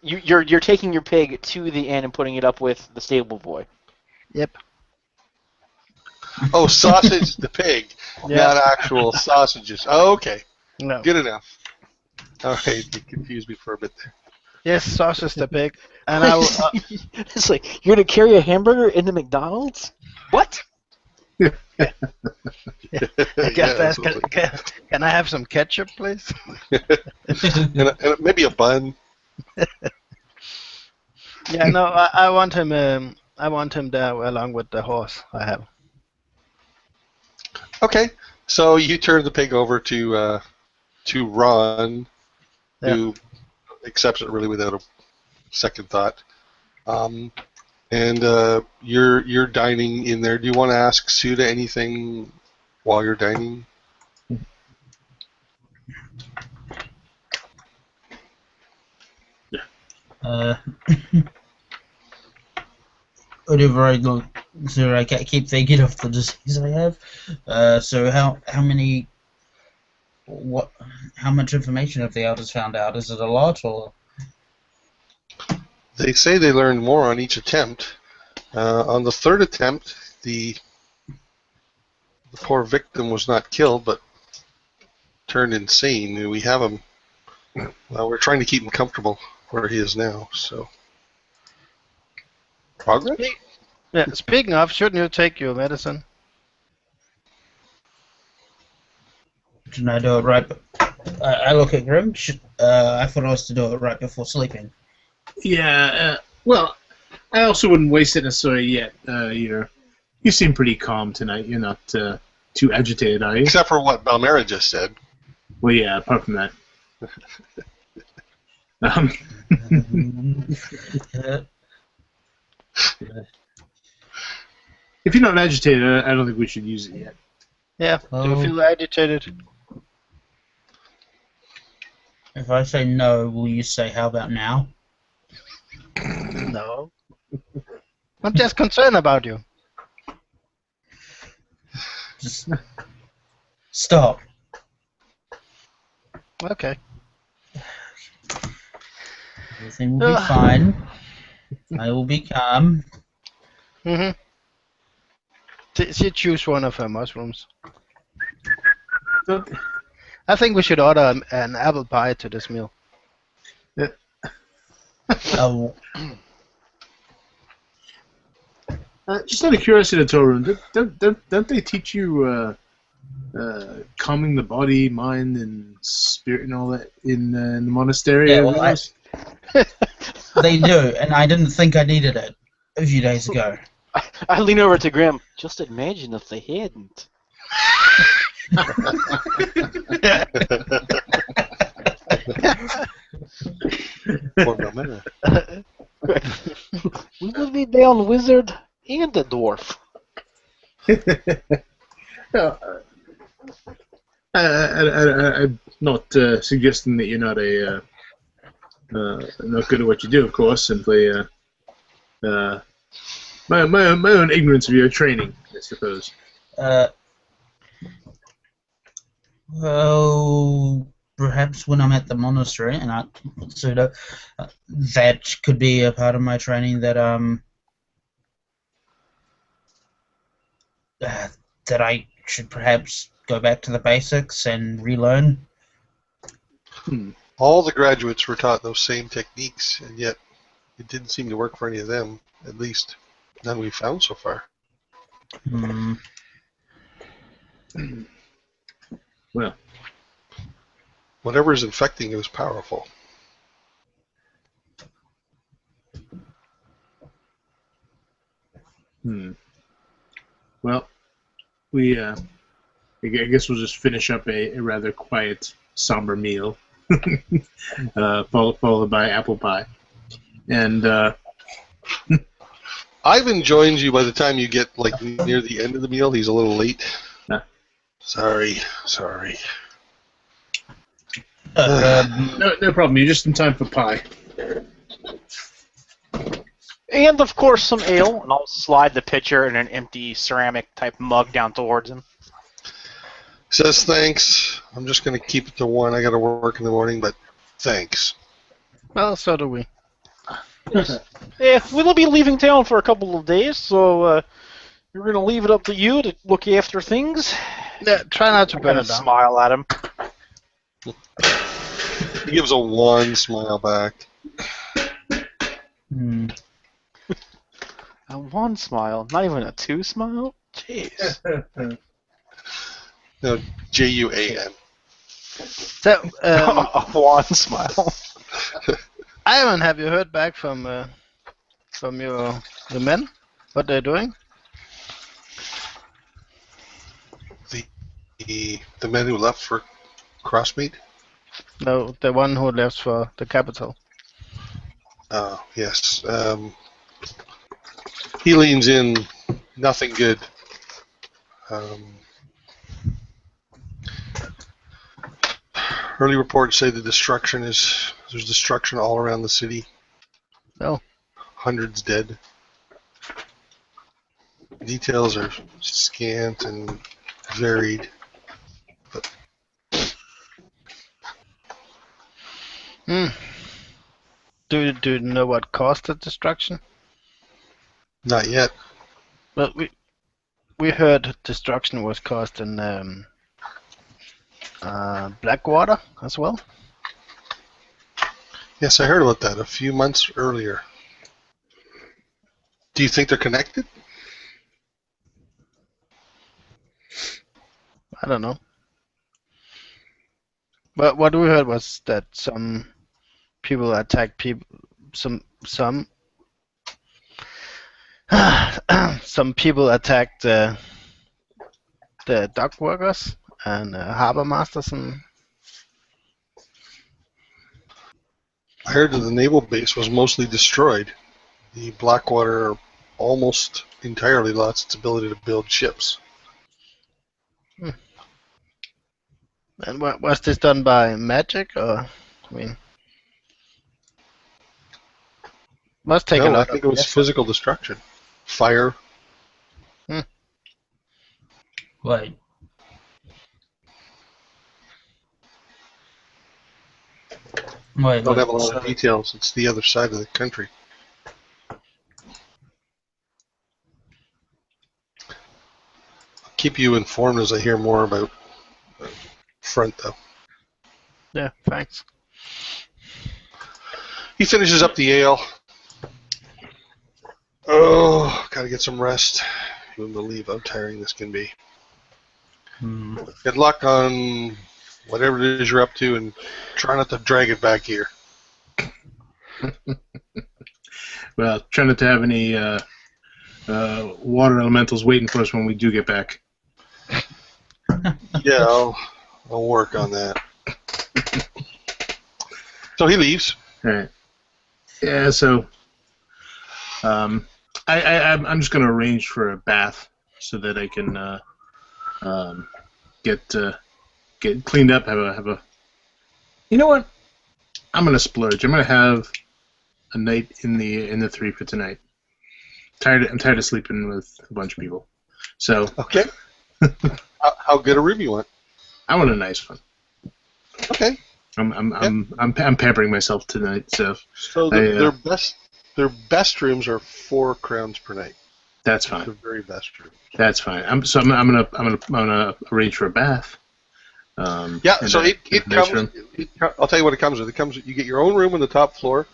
you're taking your pig to the inn and putting it up with the stable boy. Yep. Oh, sausage the pig, Yeah. not actual sausages. Oh, okay. No. Good enough. All right, you confused me for a bit there. Yes, sausage the pig. And I will, It's like, you're going to carry a hamburger into McDonald's? What? I guess Yeah, that's, absolutely. can I have some ketchup, please? and maybe a bun. Yeah, no, I want him. I want him there along with the horse I have. Okay, so you turn the pig over to Ron, who accepts it really without a second thought. And you're dining in there. Do you want to ask Suda anything while you're dining? Whatever I go, so I keep thinking of the disease I have. So how many, how much information have the elders found out? Is it a lot or? They say they learned more on each attempt. On the 3rd attempt, the poor victim was not killed, but turned insane. We have him. Well, we're trying to keep him comfortable where he is now. So, progress. Yeah. Speaking of, shouldn't you take your medicine? Shouldn't I do it right? I look at Grim. I thought I was to do it right before sleeping. Yeah, well, I also wouldn't waste it necessarily yet. You seem pretty calm tonight. You're not too agitated, are you? Except for what Balmera just said. Well, yeah, apart from that. If you're not agitated, I don't think we should use it yet. Yeah. Do you feel agitated? If I say no, will you say how about now? No. I'm just concerned about you. Just stop. Okay. Everything will be fine. I will be calm. Mm-hmm. She choose one of her mushrooms. I think we should order an apple pie to this meal. Oh, Just out of curiosity, Torun, don't they teach you calming the body, mind, and spirit and all that in the monastery? yeah, well, they do, and I didn't think I needed it a few days ago. I lean over to Grim. Just imagine if they hadn't. Poor Balmera. We will be down wizard and a dwarf. I'm not suggesting that you're not not good at what you do, of course. Simply my own ignorance of your training, I suppose. Well, perhaps when I'm at the monastery, and that could be a part of my training that that I should perhaps go back to the basics and relearn. All the graduates were taught those same techniques, and yet it didn't seem to work for any of them, at least none we've found so far. Well, whatever is infecting it is powerful. Well, I guess we'll just finish up a rather quiet, somber meal, followed by apple pie. And Ivan joins you by the time you get like near the end of the meal. He's a little late. Sorry. No problem. You're just in time for pie. And of course some ale, and I'll slide the pitcher in an empty ceramic type mug down towards him. Says thanks. I'm just going to keep it to one. I got to work in the morning, but thanks. Well, so do we. Yeah, we'll be leaving town for a couple of days, so we're going to leave it up to you to look after things. Yeah, try not to burn Kind it of down. smile at him. He gives a one smile back. A one smile, not even a two smile? Jeez. No, Juan. So, A one smile. Ivan, have you heard back from the men? What they're doing? The men who left for Crossmeet? No, the one who left for the capital. Oh, yes. He leans in. Nothing good. Early reports say there's destruction all around the city. Oh. Hundreds dead. Details are scant and varied. But Do you know what caused the destruction? not yet. Well, we heard destruction was caused in Blackwater as well. Yes, I heard about that a few months earlier. Do you think they're connected? I don't know. But what we heard was that some people attacked people. Some people attacked the dock workers and harbor masters and. I heard that the naval base was mostly destroyed. The Blackwater almost entirely lost its ability to build ships. And was this done by magic or? I mean, must take a No, I lot think of it was physical destruction. Fire. Wait. I don't have a lot of details. It's the other side of the country. I'll keep you informed as I hear more about the front, though. Yeah, thanks. He finishes up the ale. Oh, gotta get some rest. You wouldn't believe how tiring this can be. Good luck on whatever it is you're up to, and try not to drag it back here. Well, try not to have any water elementals waiting for us when we do get back. Yeah, I'll work on that. So he leaves. All right. Yeah. So, I'm just gonna arrange for a bath so that I can get cleaned up. Have a. You know what? I'm gonna splurge. I'm gonna have a night in the three for tonight. I'm tired of sleeping with a bunch of people. So. Okay. How good a room you want? I want a nice one. Okay. I'm pampering myself tonight. So their best rooms are 4 crowns per night. That's fine. The very best room. That's fine. I'm gonna arrange for a bath. Yeah, in so the it nice comes. room? I'll tell you what it comes with. It comes. You get your own room on the top floor,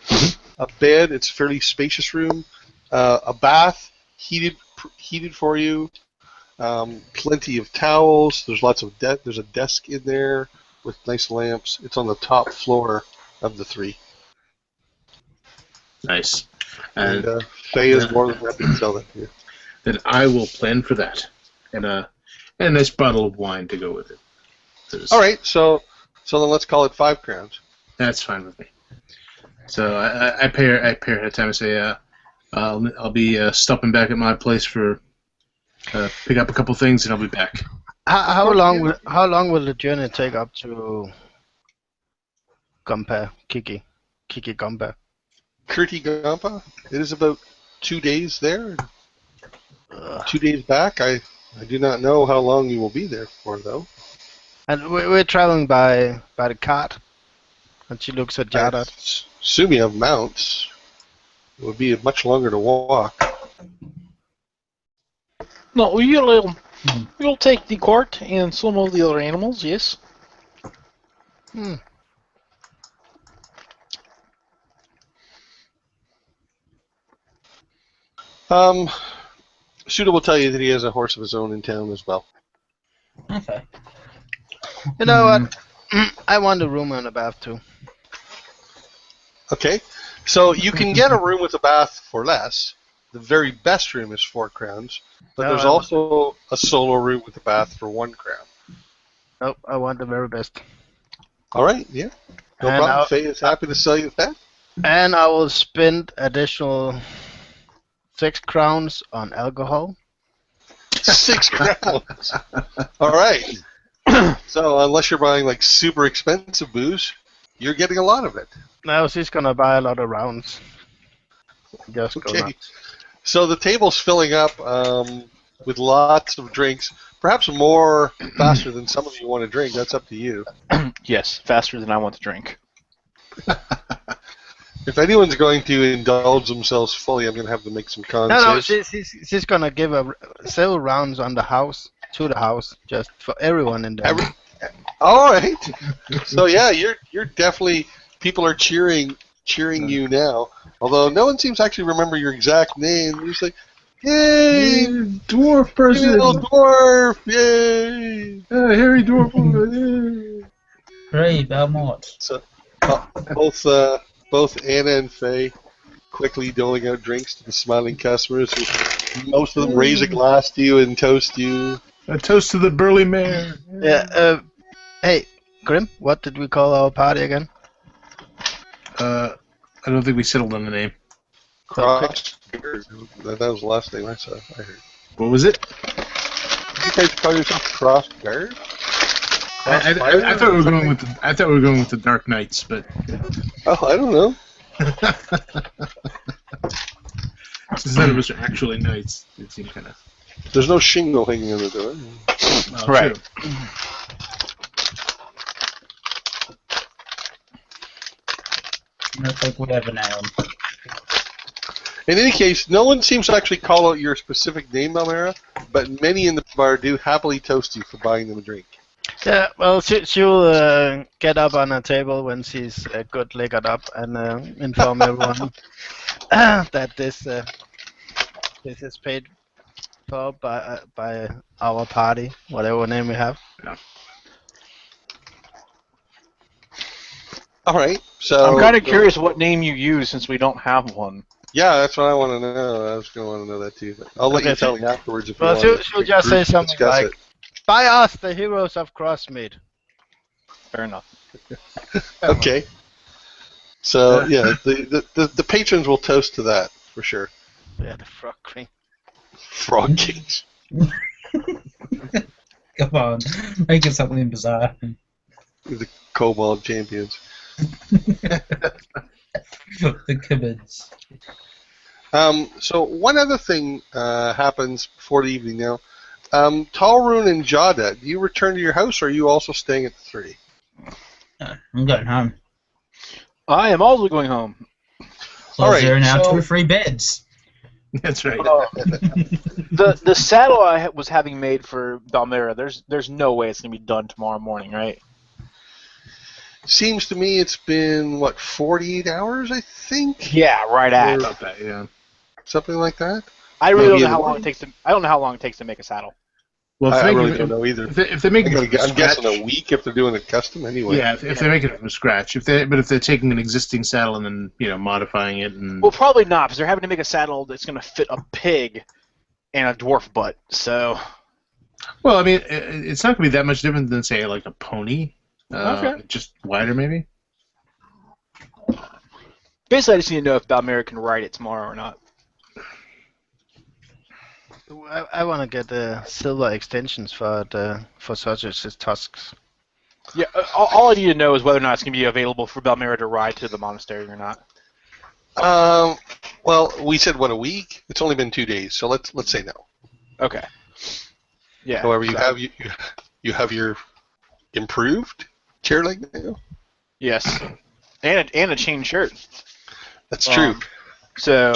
a bed. It's a fairly spacious room, a bath, heated for you. Plenty of towels. There's lots of there's a desk in there with nice lamps. It's on the top floor of the 3. Nice. And Faye is more than happy to sell that to you. Then I will plan for that, and a nice bottle of wine to go with it. All right, so then let's call it 5 crowns. That's fine with me. So I pay her ahead of time and say, I'll be stopping back at my place for pick up a couple things, and I'll be back. How long will the journey take up to Kiki Gumpa? Kirti Gampa. It is about 2 days there, 2 days back. I do not know how long you will be there for, though. And we're traveling by the cart. And she looks at Jada. Assuming you have mounts, it would be much longer to walk. No, we'll take the cart and some of the other animals, yes. Suda will tell you that he has a horse of his own in town as well. Okay. You know what? I want a room and a bath too. Okay, so you can get a room with a bath for less. The very best room is 4 crowns, but there's also a solo room with a bath for 1 crown. Nope, I want the very best. All right, yeah. No problem. Faye is happy to sell you that. And I will spend additional 6 crowns on alcohol. 6 crowns. All right. So unless you're buying like super expensive booze, you're getting a lot of it. No, she's gonna buy a lot of rounds. Just go nuts. So the table's filling up with lots of drinks, perhaps more faster than some of you want to drink. That's up to you. Yes, faster than I want to drink. If anyone's going to indulge themselves fully, I'm going to have to make some cons. No, she's gonna give several rounds on the house, to the house, just for everyone in there. All right. So yeah, you're definitely, people are cheering you now. Although no one seems to actually remember your exact name. You're just like, yay, dwarf person, little dwarf, yay, hairy dwarf, yay. Hooray, Belmont. So both Anna and Faye quickly doling out drinks to the smiling customers. Most of them raise a glass to you and toast you. A toast to the burly mare. Yeah. Hey, Grim, what did we call our party again? I don't think we settled on the name. Cross. That was the last thing I heard. What was it? You guys call yourself Cross Guard? I thought we were going with the Dark Knights, but oh, I don't know. Since none of us are actually knights, it seemed kind of. There's no shingle hanging on the door. Oh, right. I think we have a noun. In any case, no one seems to actually call out your specific name, Elmira, but many in the bar do happily toast you for buying them a drink. Yeah, well, she'll get up on a table when she's good liquored up and inform everyone that this is paid for by our party, whatever name we have. Yeah. All right, so I'm kind of curious what name you use since we don't have one. Yeah, that's what I want to know. I was going to want to know that too. But I'll let you tell me afterwards if you want. Well, she'll just say something like, "By us, the heroes of Crossmeet." Fair enough. Okay. So yeah, the patrons will toast to that for sure. Yeah, the Frog King. Frog Kings. Come on, make it something bizarre. The Kobold champions. The Kibbins. So one other thing happens before the evening now. Talrun and Jada, do you return to your house, or are you also staying at the 3? I'm going home. I am also going home. So All right, there are now so 2 or 3 beds. That's right. The saddle I was having made for Balmera, there's no way it's gonna be done tomorrow morning, right? Seems to me it's been, what, 48 hours, I think? Yeah, right at. About that, yeah. Something like that? I really don't Maybe know in how the long it morning? takes to. I don't know how long it takes to make a saddle. Well, I really don't know either. If they make it from I'm guessing scratch, a week if they're doing it custom anyway. yeah. If they're making it from scratch, if they're taking an existing saddle and then modifying it and Well, probably not, because they're having to make a saddle that's gonna fit a pig and a dwarf butt. So. well, I mean, it's not going to be that much different than say like a pony. Okay. Just wider, maybe. Basically, I just need to know if Balmera can ride it tomorrow or not. I want to get the silver extensions for Sausage's tusks. Yeah, all I need to know is whether or not it's going to be available for Balmera to ride to the monastery or not. Well, we said, what, a week? It's only been 2 days, so let's say no. Okay. Yeah. However, you have your improved chair leg now? Yes. And a chain shirt. That's true. So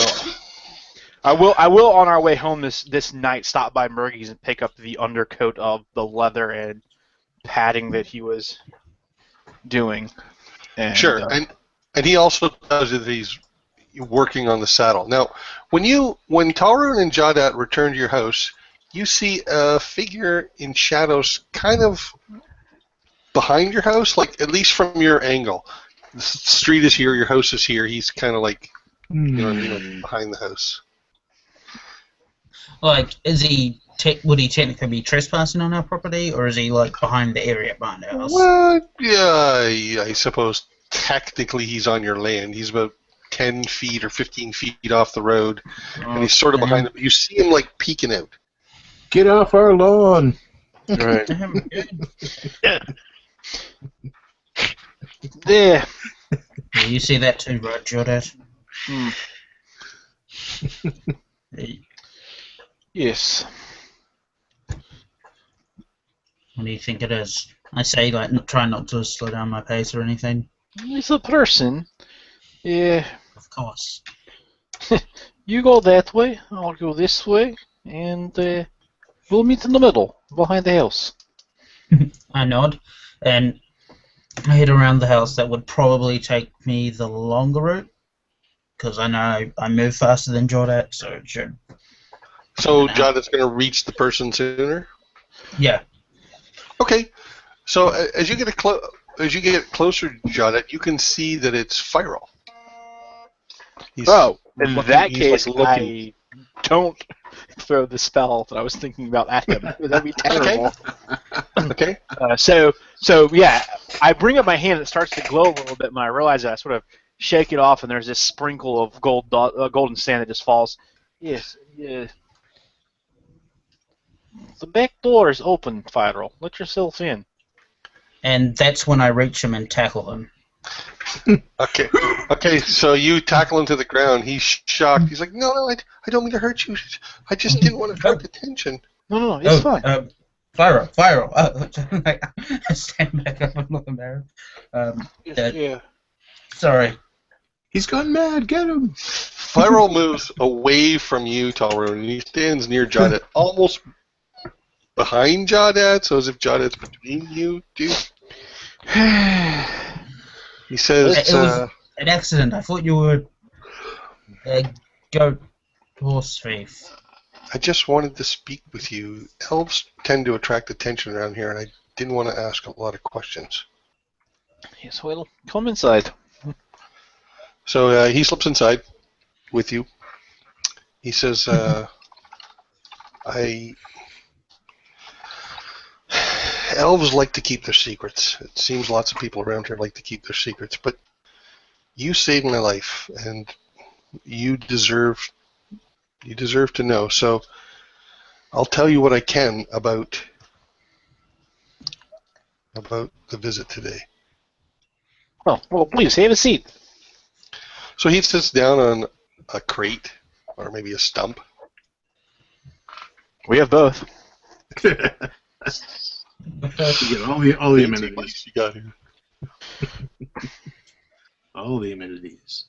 I will on our way home this night stop by Murgy's and pick up the undercoat of the leather and padding that he was doing. And, Sure, and he also tells you that he's working on the saddle. Now, when Talrun and Jawdat return to your house, you see a figure in shadows kind of behind your house, like at least from your angle. The street is here, your house is here. He's kind of like, you know what I mean, like behind the house. Like, would he technically be trespassing on our property, or is he like behind the area behind our house? Well, yeah, I suppose technically he's on your land. He's about 10 feet or 15 feet off the road, and he's sort of behind it. You see him like peeking out. Get off our lawn. Right. Damn, good. there. Yeah, you see that too, right, Jordan? Yes. What do you think it is? I say, like, try not to slow down my pace or anything. It's a person. Yeah. Of course. You go that way, I'll go this way, and we'll meet in the middle, behind the house. I nod, and I head around the house. That would probably take me the longer route, because I know I move faster than Jordan, so it should. So Jawdat's going to reach the person sooner? Yeah. Okay. So as you get closer to Jawdat, you can see that it's Firel. In looking- that he's, case, like, looking. I don't throw the spell that I was thinking about at him. That'd be terrible. Okay. So yeah, I bring up my hand. It starts to glow a little bit, and I realize that I sort of shake it off, and there's this sprinkle of golden sand that just falls. Yes, yeah. The back door is open, Firel. Let yourself in. And that's when I reach him and tackle him. Okay. Okay. So you tackle him to the ground. He's shocked. He's like, "No, I don't mean to hurt you. I just didn't want to attract attention." No, it's fine. Firel. I stand back up. I'm not embarrassed. Yeah. Sorry. He's gone mad. Get him. Firel moves away from you, Talrun, and he stands near Jawdat, almost behind Jawdat, so as if Jawdat's between you two. He says, It was an accident. I thought you were a goat horse thief. I just wanted to speak with you. Elves tend to attract attention around here, and I didn't want to ask a lot of questions. Yes, well, come inside. So he slips inside with you. He says, elves like to keep their secrets. It seems lots of people around here like to keep their secrets, but you saved my life, and you deserve to know. So I'll tell you what I can about the visit today. Oh, well, please, have a seat. So he sits down on a crate, or maybe a stump. We have both. You get all the amenities. You got here. All the amenities.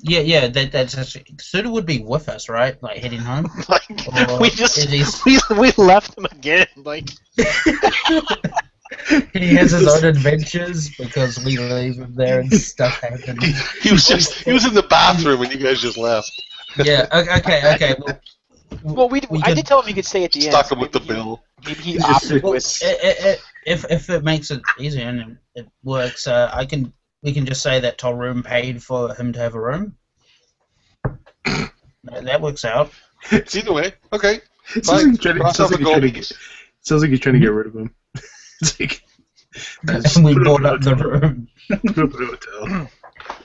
Yeah. That's actually, Suda would be with us, right? Like heading home. Like Or we is we left him again. Like he has his own adventures because we leave him there and stuff happens. He was in the bathroom and you guys just left. Yeah. Okay. well, we I could, did tell him he could stay at the end. Stuck So him with the bill. maybe he opted well, with. if it makes it easier and it works, we can just say that Tolroom paid for him to have a room. That works out. Either way, okay. It sounds like you're Cross off a goal. sounds like you're trying to get rid of him. It's like, And we bought up the room. Put up a hotel.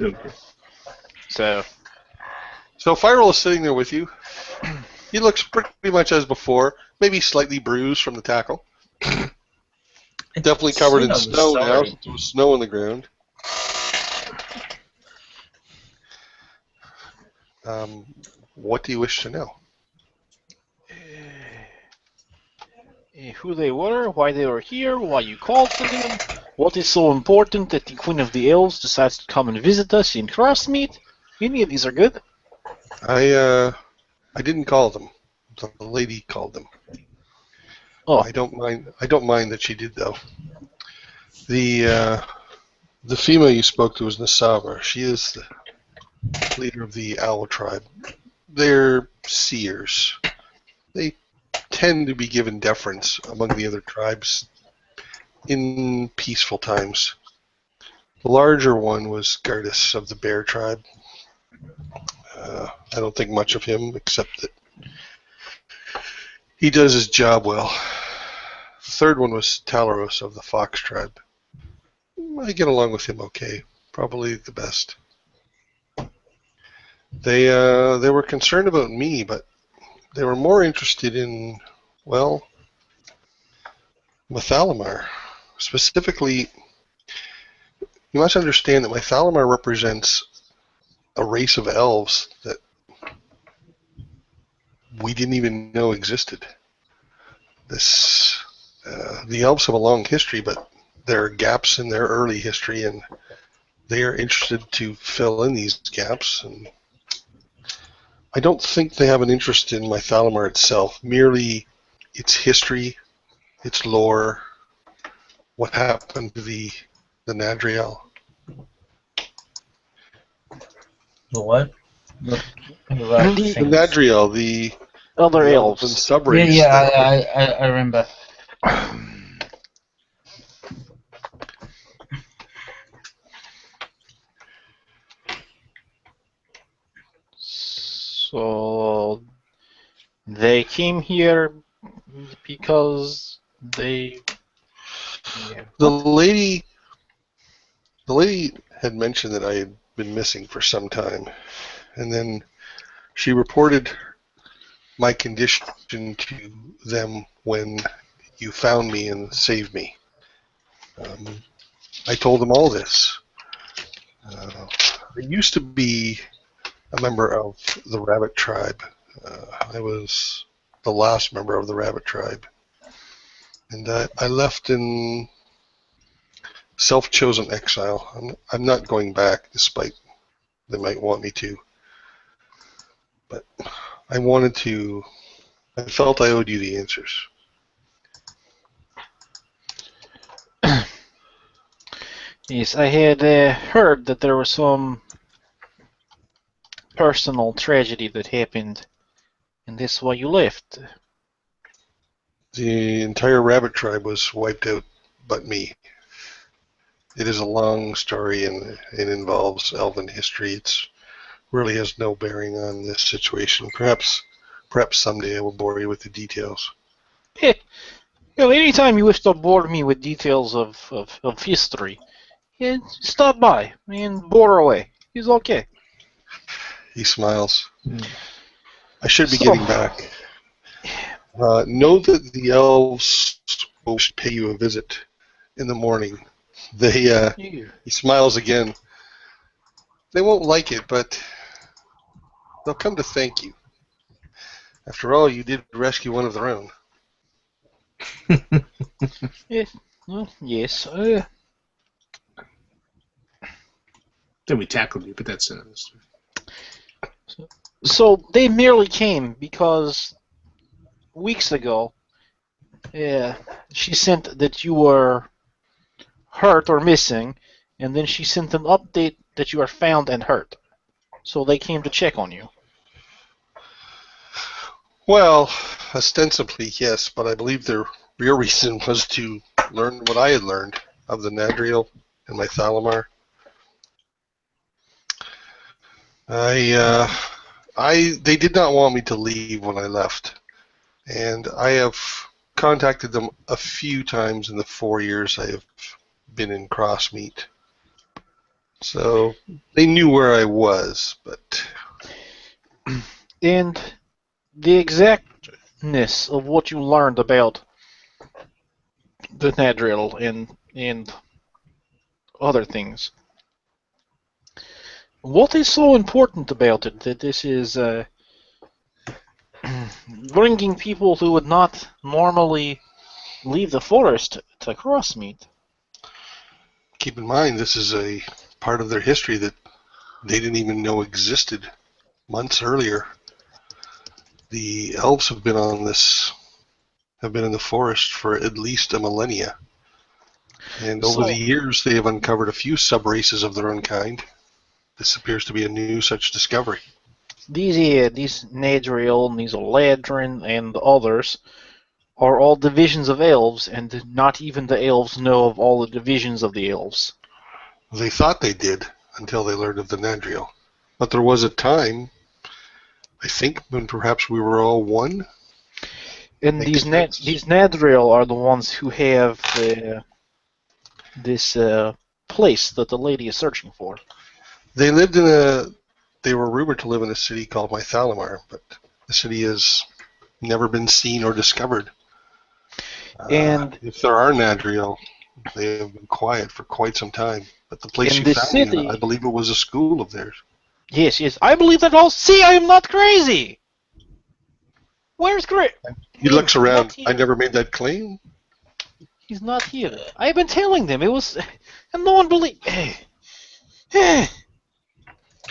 Okay. So Firewall is sitting there with you. He looks pretty much as before, maybe slightly bruised from the tackle. Definitely covered in snow now. There was snow on the ground. What do you wish to know? Who they were, why they were here, why you called for them, what is so important that the Queen of the Elves decides to come and visit us in Crossmeet. Any of these are good. I didn't call them. The lady called them. Oh, I don't mind that she did though. The female you spoke to is Nasava. She is the leader of the Owl tribe. They're seers. They tend to be given deference among the other tribes in peaceful times. The larger one was Gardas of the Bear tribe. I don't think much of him, except that he does his job well. The third one was Talaros of the Fox tribe. I get along with him okay. Probably the best. They were concerned about me, but they were more interested in, well, Mathalamar. Specifically, you must understand that Mathalamar represents a race of elves that we didn't even know existed. The elves have a long history, but there are gaps in their early history, and they are interested to fill in these gaps. And I don't think they have an interest in Mathalamar itself, merely its history, its lore, what happened to the Nadriel. The what? The Nadriel, the other elves. and subrace. I remember. So they came here because they. Yeah. The lady had mentioned that I had been missing for some time, and then she reported my condition to them when you found me and saved me. I told them all this. I used to be a member of the Rabbit tribe. I was the last member of the Rabbit tribe. And I left in self-chosen exile. I'm not going back, despite they might want me to. But I felt I owed you the answers. Yes, I had heard that there was some personal tragedy that happened, and that's why you left. The entire Rabbit tribe was wiped out but me. It is a long story, and it involves elven history. It really has no bearing on this situation. Perhaps someday I will bore you with the details. Well, anytime you wish to bore me with details of history, yeah, stop by and bore away. It's okay. He smiles. I should be getting back. Know that the elves will pay you a visit in the morning. He smiles again. They won't like it, but they'll come to thank you. After all, you did rescue one of their own. Yes. Then we tackled you, but that's another story. So they merely came because weeks ago, she sent that you were hurt or missing, and then she sent an update that you are found and hurt. So they came to check on you. Well, ostensibly, yes, but I believe their real reason was to learn what I had learned of the Nadriel and my Thalamar. They did not want me to leave when I left, and I have contacted them a few times in the 4 years I have been in Crossmeet. So they knew where I was, but... And the exactness of what you learned about the Nadriel and other things. What is so important about it that this is bringing people who would not normally leave the forest to Crossmeet? Keep in mind, this is a part of their history that they didn't even know existed months earlier. The elves have been in the forest for at least a millennia. And over the years, they have uncovered a few sub-races of their own kind. This appears to be a new such discovery. These Nadriel, these Eladrin, and others are all divisions of elves, and not even the elves know of all the divisions of the elves. They thought they did until they learned of the Nadriel. But there was a time, I think, when perhaps we were all one. And these Nadriel are the ones who have this place that the lady is searching for. They were rumored to live in a city called Mythalamar, but the city has never been seen or discovered. And if there are Nadriel, they have been quiet for quite some time. But the place you found me in, I believe it was a school of theirs. Yes, I believe that all. See, I am not crazy! Where's Gray? He looks around. I never made that claim. He's not here. I've been telling them. It was... And no one believed...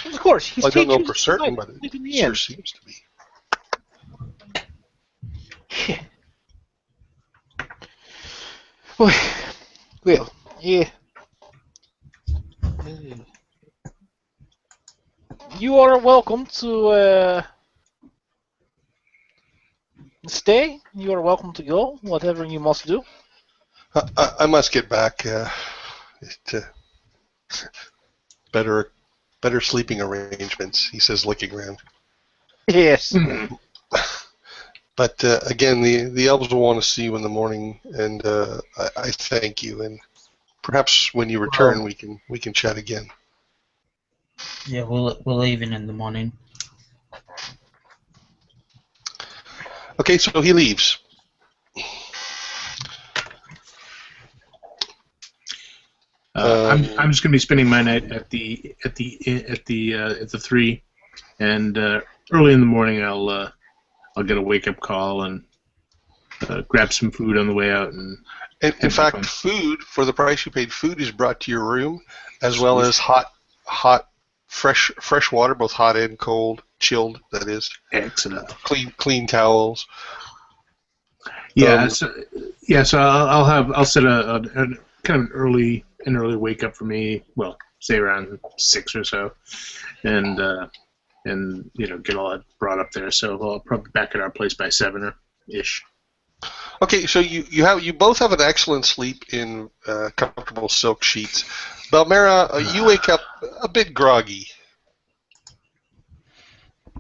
Of course, he's I don't know for certain, but it sure seems to be. Well, yeah. You are welcome to stay. You are welcome to go. Whatever you must do. I must get back to better sleeping arrangements. He says, looking around. Yes. But again, the elves will want to see you in the morning, and I thank you. And perhaps when you return, we can chat again. Yeah, we're leaving in the morning. Okay, so he leaves. I'm just going to be spending my night at the 3, and early in the morning I'll get a wake up call and grab some food on the way out. And in fact, food for the price you paid, food is brought to your room, as well as hot, fresh water, both hot and cold, chilled. That is excellent. Clean towels. Yeah, so I'll set a kind of an early wake up for me. Well, say around 6 or so, and get all that brought up there. So I'll probably be back at our place by 7-ish. Okay, so you both have an excellent sleep in comfortable silk sheets. Belmera, you wake up a bit groggy.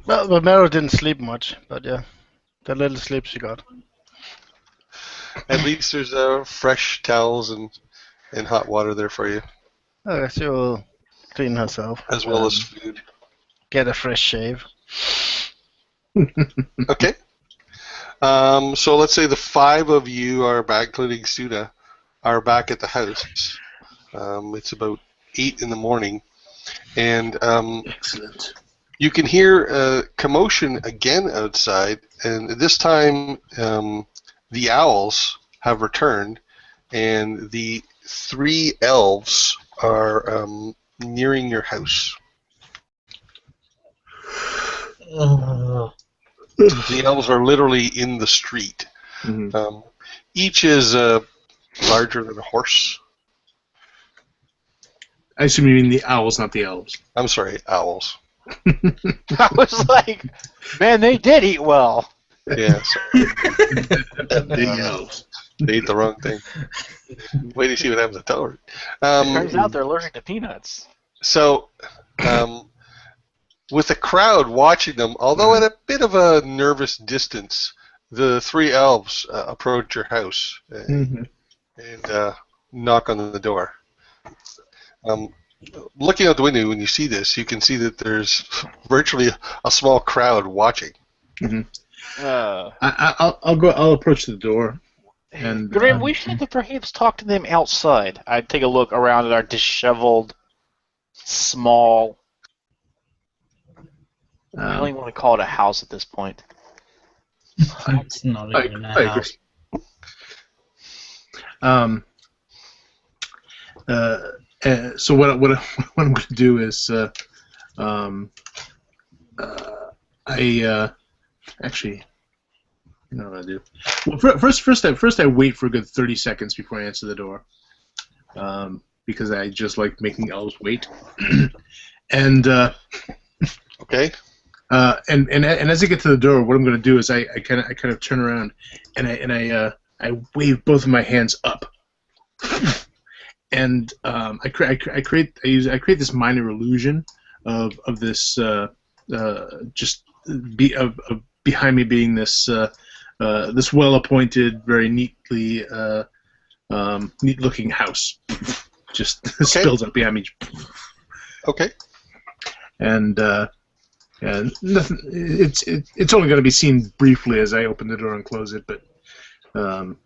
Well, Belmera didn't sleep much, but yeah, the little sleep she got. At least there's fresh towels and hot water there for you. She will clean herself. As well as food. Get a fresh shave. Okay. So let's say the 5 of you are back, including Suna, are back at the house. It's about 8 in the morning. And excellent. You can hear commotion again outside, and this time the owls have returned, and the 3 elves are nearing your house. The elves are literally in the street. Mhm. Each is larger than a horse. I assume you mean the owls, not the elves. I'm sorry, owls. I was like, man, they did eat well. Yeah, sorry. The elves. They ate the wrong thing. Wait to see what happens to Tower. Turns out they're allergic to peanuts. So, with the crowd watching them, although at a bit of a nervous distance, the three elves approach your house and knock on the door. Looking out the window, when you see this, you can see that there's virtually a small crowd watching. I'll approach the door. And Grim, we should perhaps talk to them outside. I'd take a look around at our disheveled, small. I don't even want to call it a house at this point. It's not even a house. So what I'm going to do is actually, you know what I do? Well, first I wait for a good 30 seconds before I answer the door, because I just like making elves wait. And okay. And as I get to the door, what I'm going to do is I kind of turn around and I wave both of my hands up. And I create this minor illusion of this behind me being this this well-appointed, very neat-looking house. Just spills up behind me. Okay. And nothing. It's only going to be seen briefly as I open the door and close it. But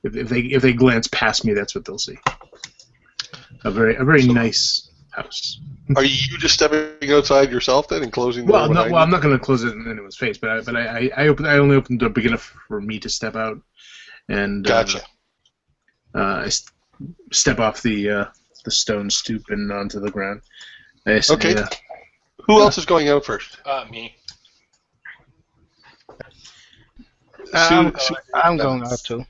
if they glance past me, that's what they'll see. A very nice house. Are you just stepping outside yourself then and closing the door? I'm not going to close it in anyone's face, but I only open the door big enough for me to step out, and gotcha. I step off the stone stoop and onto the ground. Okay. Who else is going out first? Me. I'm going out too.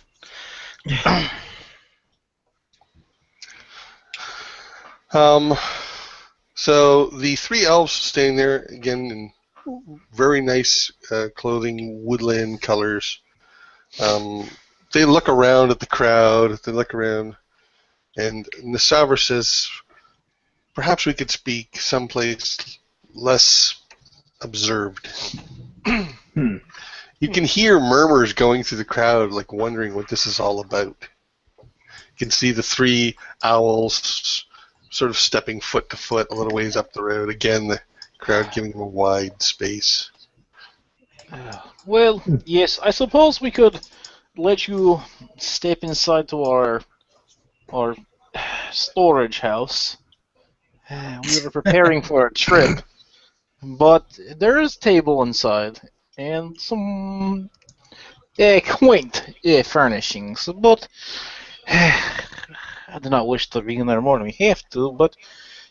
So the three elves staying there again in very nice clothing, woodland colors. They look around at the crowd. They look around, and Nasavar says, "Perhaps we could speak someplace less observed." You can hear murmurs going through the crowd, like wondering what this is all about. You can see the three owls sort of stepping foot to foot a little ways up the road. Again, the crowd giving them a wide space. Well, yes, I suppose we could let you step inside to our storage house. We were preparing for a trip, but there is a table inside and some quaint furnishings. But I do not wish to be in there more than we have to. But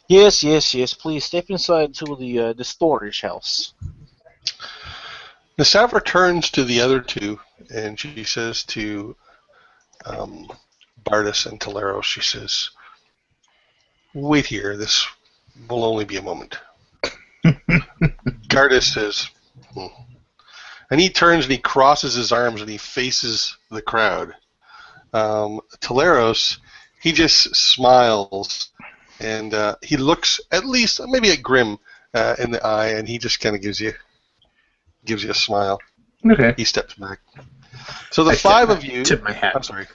yes, please step inside to the storage house. Nasavar turns to the other two, and she says to Bardus and Teleros, she says, "Wait here. This will only be a moment." Gardus says, and he turns and he crosses his arms and he faces the crowd. Teleros, he just smiles, and he looks at least maybe at Grim in the eye, and he just kind of gives you a smile. Okay. He steps back. So the five of you tip my hat. I'm sorry.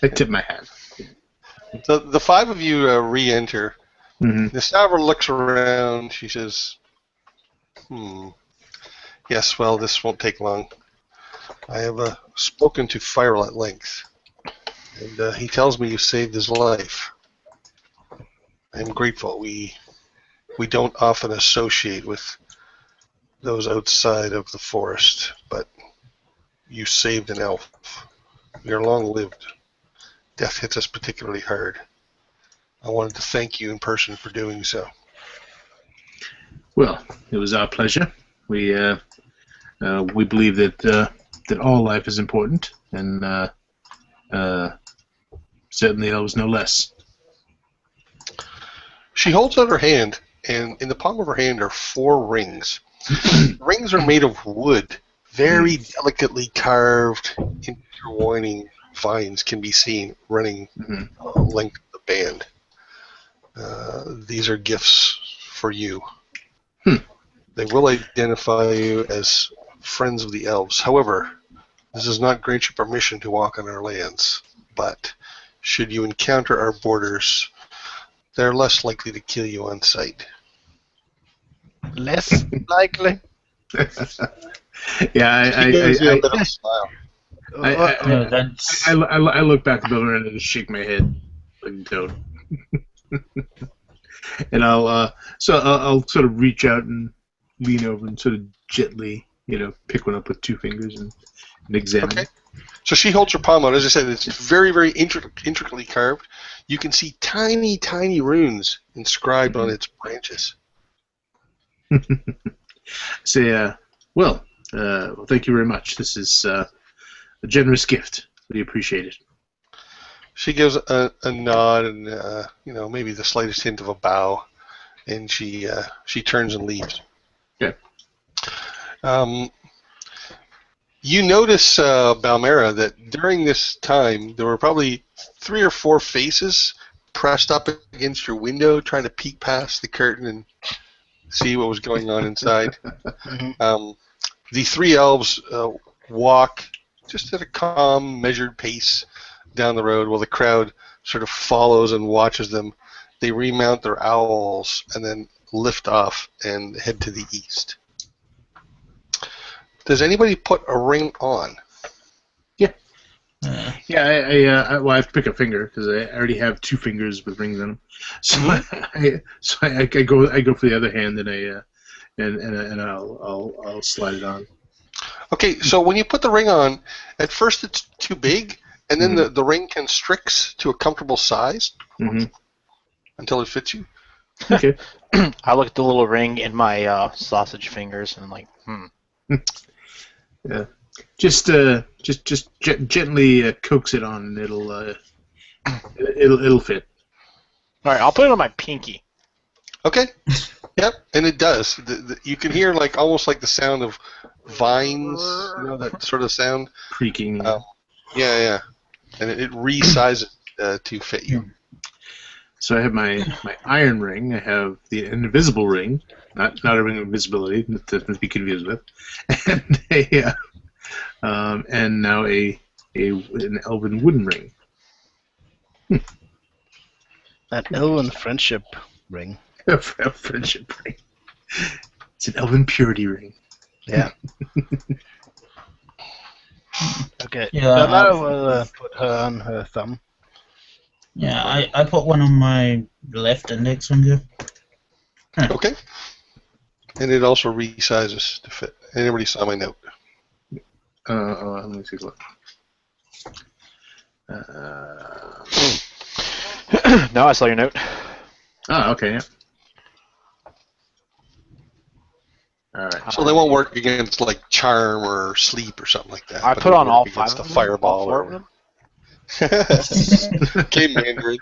I tip my hat. So the five of you re-enter. Nasavar looks around. She says, "Yes, well, this won't take long. I have spoken to Firel at length, and he tells me you saved his life. I'm grateful. We don't often associate with those outside of the forest, but you saved an elf. You're long-lived. Death hits us particularly hard. I wanted to thank you in person for doing so." Well, it was our pleasure. We we believe that all life is important, and certainly elves no less. She holds out her hand, and in the palm of her hand are 4 rings. Rings are made of wood, very delicately carved, intertwining vines can be seen running length of the band. These are gifts for you. They will identify you as friends of the elves. However, this does not grant you permission to walk on our lands, but should you encounter our borders, they're less likely to kill you on sight. Less likely. Yeah, She gives you a bit of a smile. No, that's I look back at the building and just shake my head like don't. And I'll sort of reach out and lean over and sort of gently, pick one up with 2 fingers and examine. Okay. So she holds her palm out. As I said, it's very, very intricately carved. You can see tiny, tiny runes inscribed on its branches. Say, well, thank you very much. This is a generous gift. We appreciate it. She gives a nod and maybe the slightest hint of a bow, and she turns and leaves. Okay. You notice, Balmera, that during this time there were probably 3 or 4 faces pressed up against your window, trying to peek past the curtain and see what was going on inside. The 3 elves walk just at a calm, measured pace down the road while the crowd sort of follows and watches them. They remount their owls and then lift off and head to the east. Does anybody put a ring on? Yeah. I have to pick a finger because I already have 2 fingers with rings on them. So I go for the other hand and I'll slide it on. Okay, so when you put the ring on, at first it's too big, and then the ring constricts to a comfortable size until it fits you. Okay. I look at the little ring in my sausage fingers and I'm like, Yeah. Just gently coax it on, and it'll fit. All right, I'll put it on my pinky. Okay. Yep, and it does. You can hear almost like the sound of vines, that sort of sound. Creaking. Yeah. And it resizes to fit you. So I have my iron ring. I have the invisible ring, not a ring of invisibility, to be confused with, and now an elven wooden ring. That elven friendship ring. A friendship ring. It's an elven purity ring. Yeah. Okay. Yeah, Bernardo will put her on her thumb. yeah. I put one on my left index finger. Okay. And it also resizes to fit. Anybody saw my note? Let me take a look. No, I saw your note. Okay, yeah. Alright. So they won't work against charm or sleep or something like that. I but put they on work all against 5 of the them. fireball All 4 or of them. Okay, Mandarin.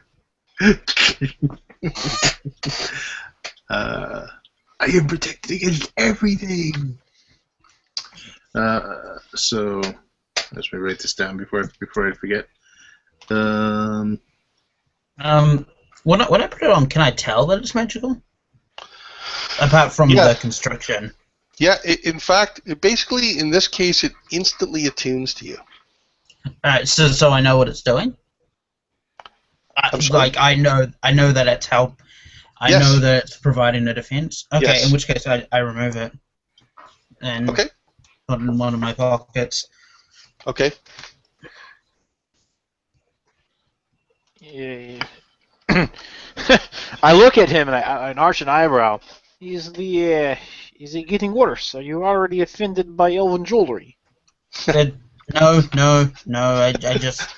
I am protected against everything. So let's me write this down before I forget. When I put it on, can I tell that it's magical? Apart from the construction. Yeah, in fact, basically in this case, it instantly attunes to you. Alright, so I know what it's doing. I know that it's help. I know that it's providing a defense. Okay, Yes. in which case I remove it and put it in one of my pockets. Okay. Yeah. I look at him and I arch an eyebrow. Is it getting worse? Are you already offended by elven jewelry? No. I just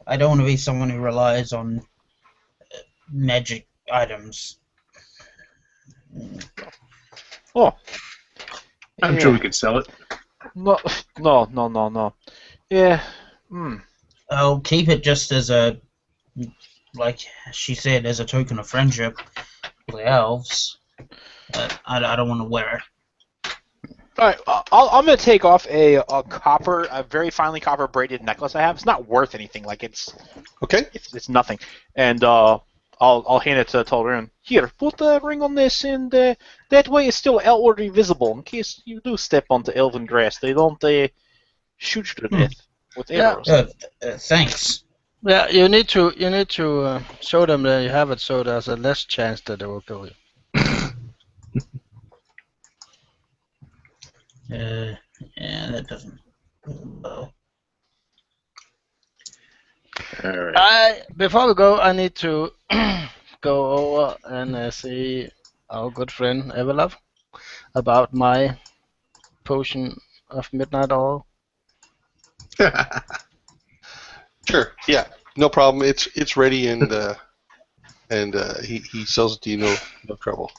I don't want to be someone who relies on magic items. Oh, I'm sure we could sell it. no. Yeah. I'll keep it just as a, like she said, as a token of friendship with the elves. I don't want to wear it. All right, I'm gonna take off a very finely copper braided necklace I have. It's not worth anything. Like it's nothing. And I'll hand it to Tal'Darim. Here, put the ring on this, and that way it's still outwardly visible in case you do step onto elven grass. They don't shoot you to death with arrows. Thanks. Yeah, you need to show them that you have it, so there's a less chance that they will kill you. Yeah, that doesn't. Well. All right. Before we go, I need to go over and see our good friend Evelov about my potion of midnight oil. Sure. Yeah. No problem. It's ready and he sells it to you. No trouble.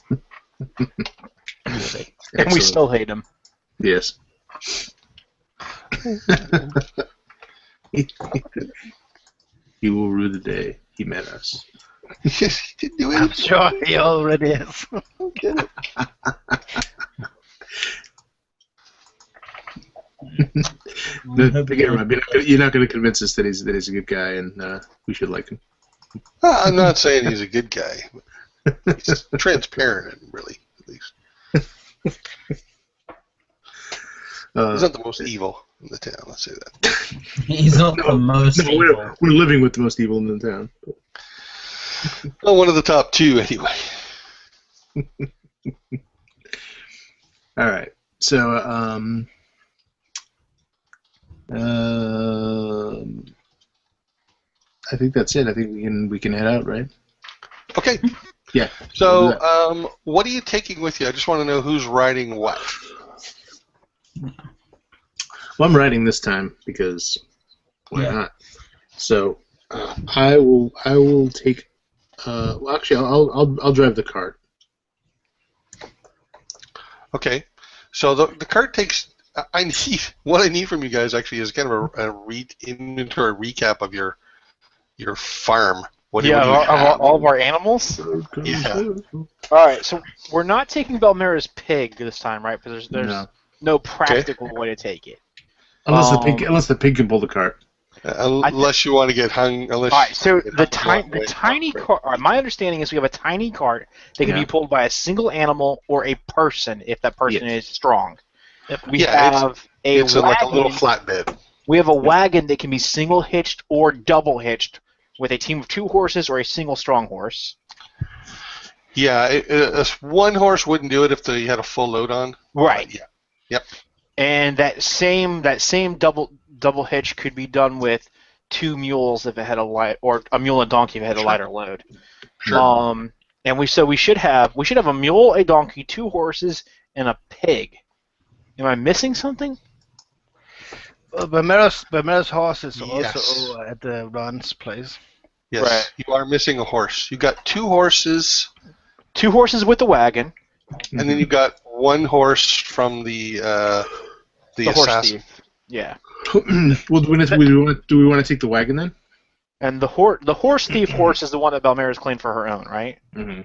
And we still hate him. Yes. He will rue the day he met us. Yes, he did do it. I'm sure he already is. Okay. Again, you're not going to convince us that he's a good guy, and we should like him. I'm not saying he's a good guy. He's transparent, really, at least. He's not the most evil in the town. Let's say that. He's not the most evil. We're living with the most evil in the town. Well, one of the top two, anyway. All right. So, I think that's it. I think we can head out, right? Okay. Yeah. So, what are you taking with you? I just want to know who's riding what. Well, I'm riding this time because why not? So, I will take. Well, actually, I'll drive the cart. Okay. So the cart takes. What I need from you guys actually is kind of a inventory recap of your farm. What do you have? All of our animals. Yeah. All right, so we're not taking Belmira's pig this time, right? Because there's no practical way to take it. Unless the pig can pull the cart. Unless you want to get hung. All right, so the tiny cart. All right, my understanding is we have a tiny cart that can be pulled by a single animal or a person if that person is strong. We have it's like a little flatbed. We have a wagon that can be single hitched or double hitched with a team of 2 horses or a single strong horse. Yeah, one horse wouldn't do it if they had a full load on. Right. Yeah. Yep. And that same double hitch could be done with 2 mules if it had or a mule and donkey if it had a lighter load. Sure. And we should have a mule, a donkey, 2 horses, and a pig. Am I missing something? Belmira's horse is also over at the Ron's place. Yes, right. You are missing a horse. You got 2 horses. 2 horses with the wagon. And then you got 1 horse from the horse thief. Yeah. Well, do we want to take the wagon then? And the horse thief horse is the one that Belmira's claimed for her own, right? Mm-hmm.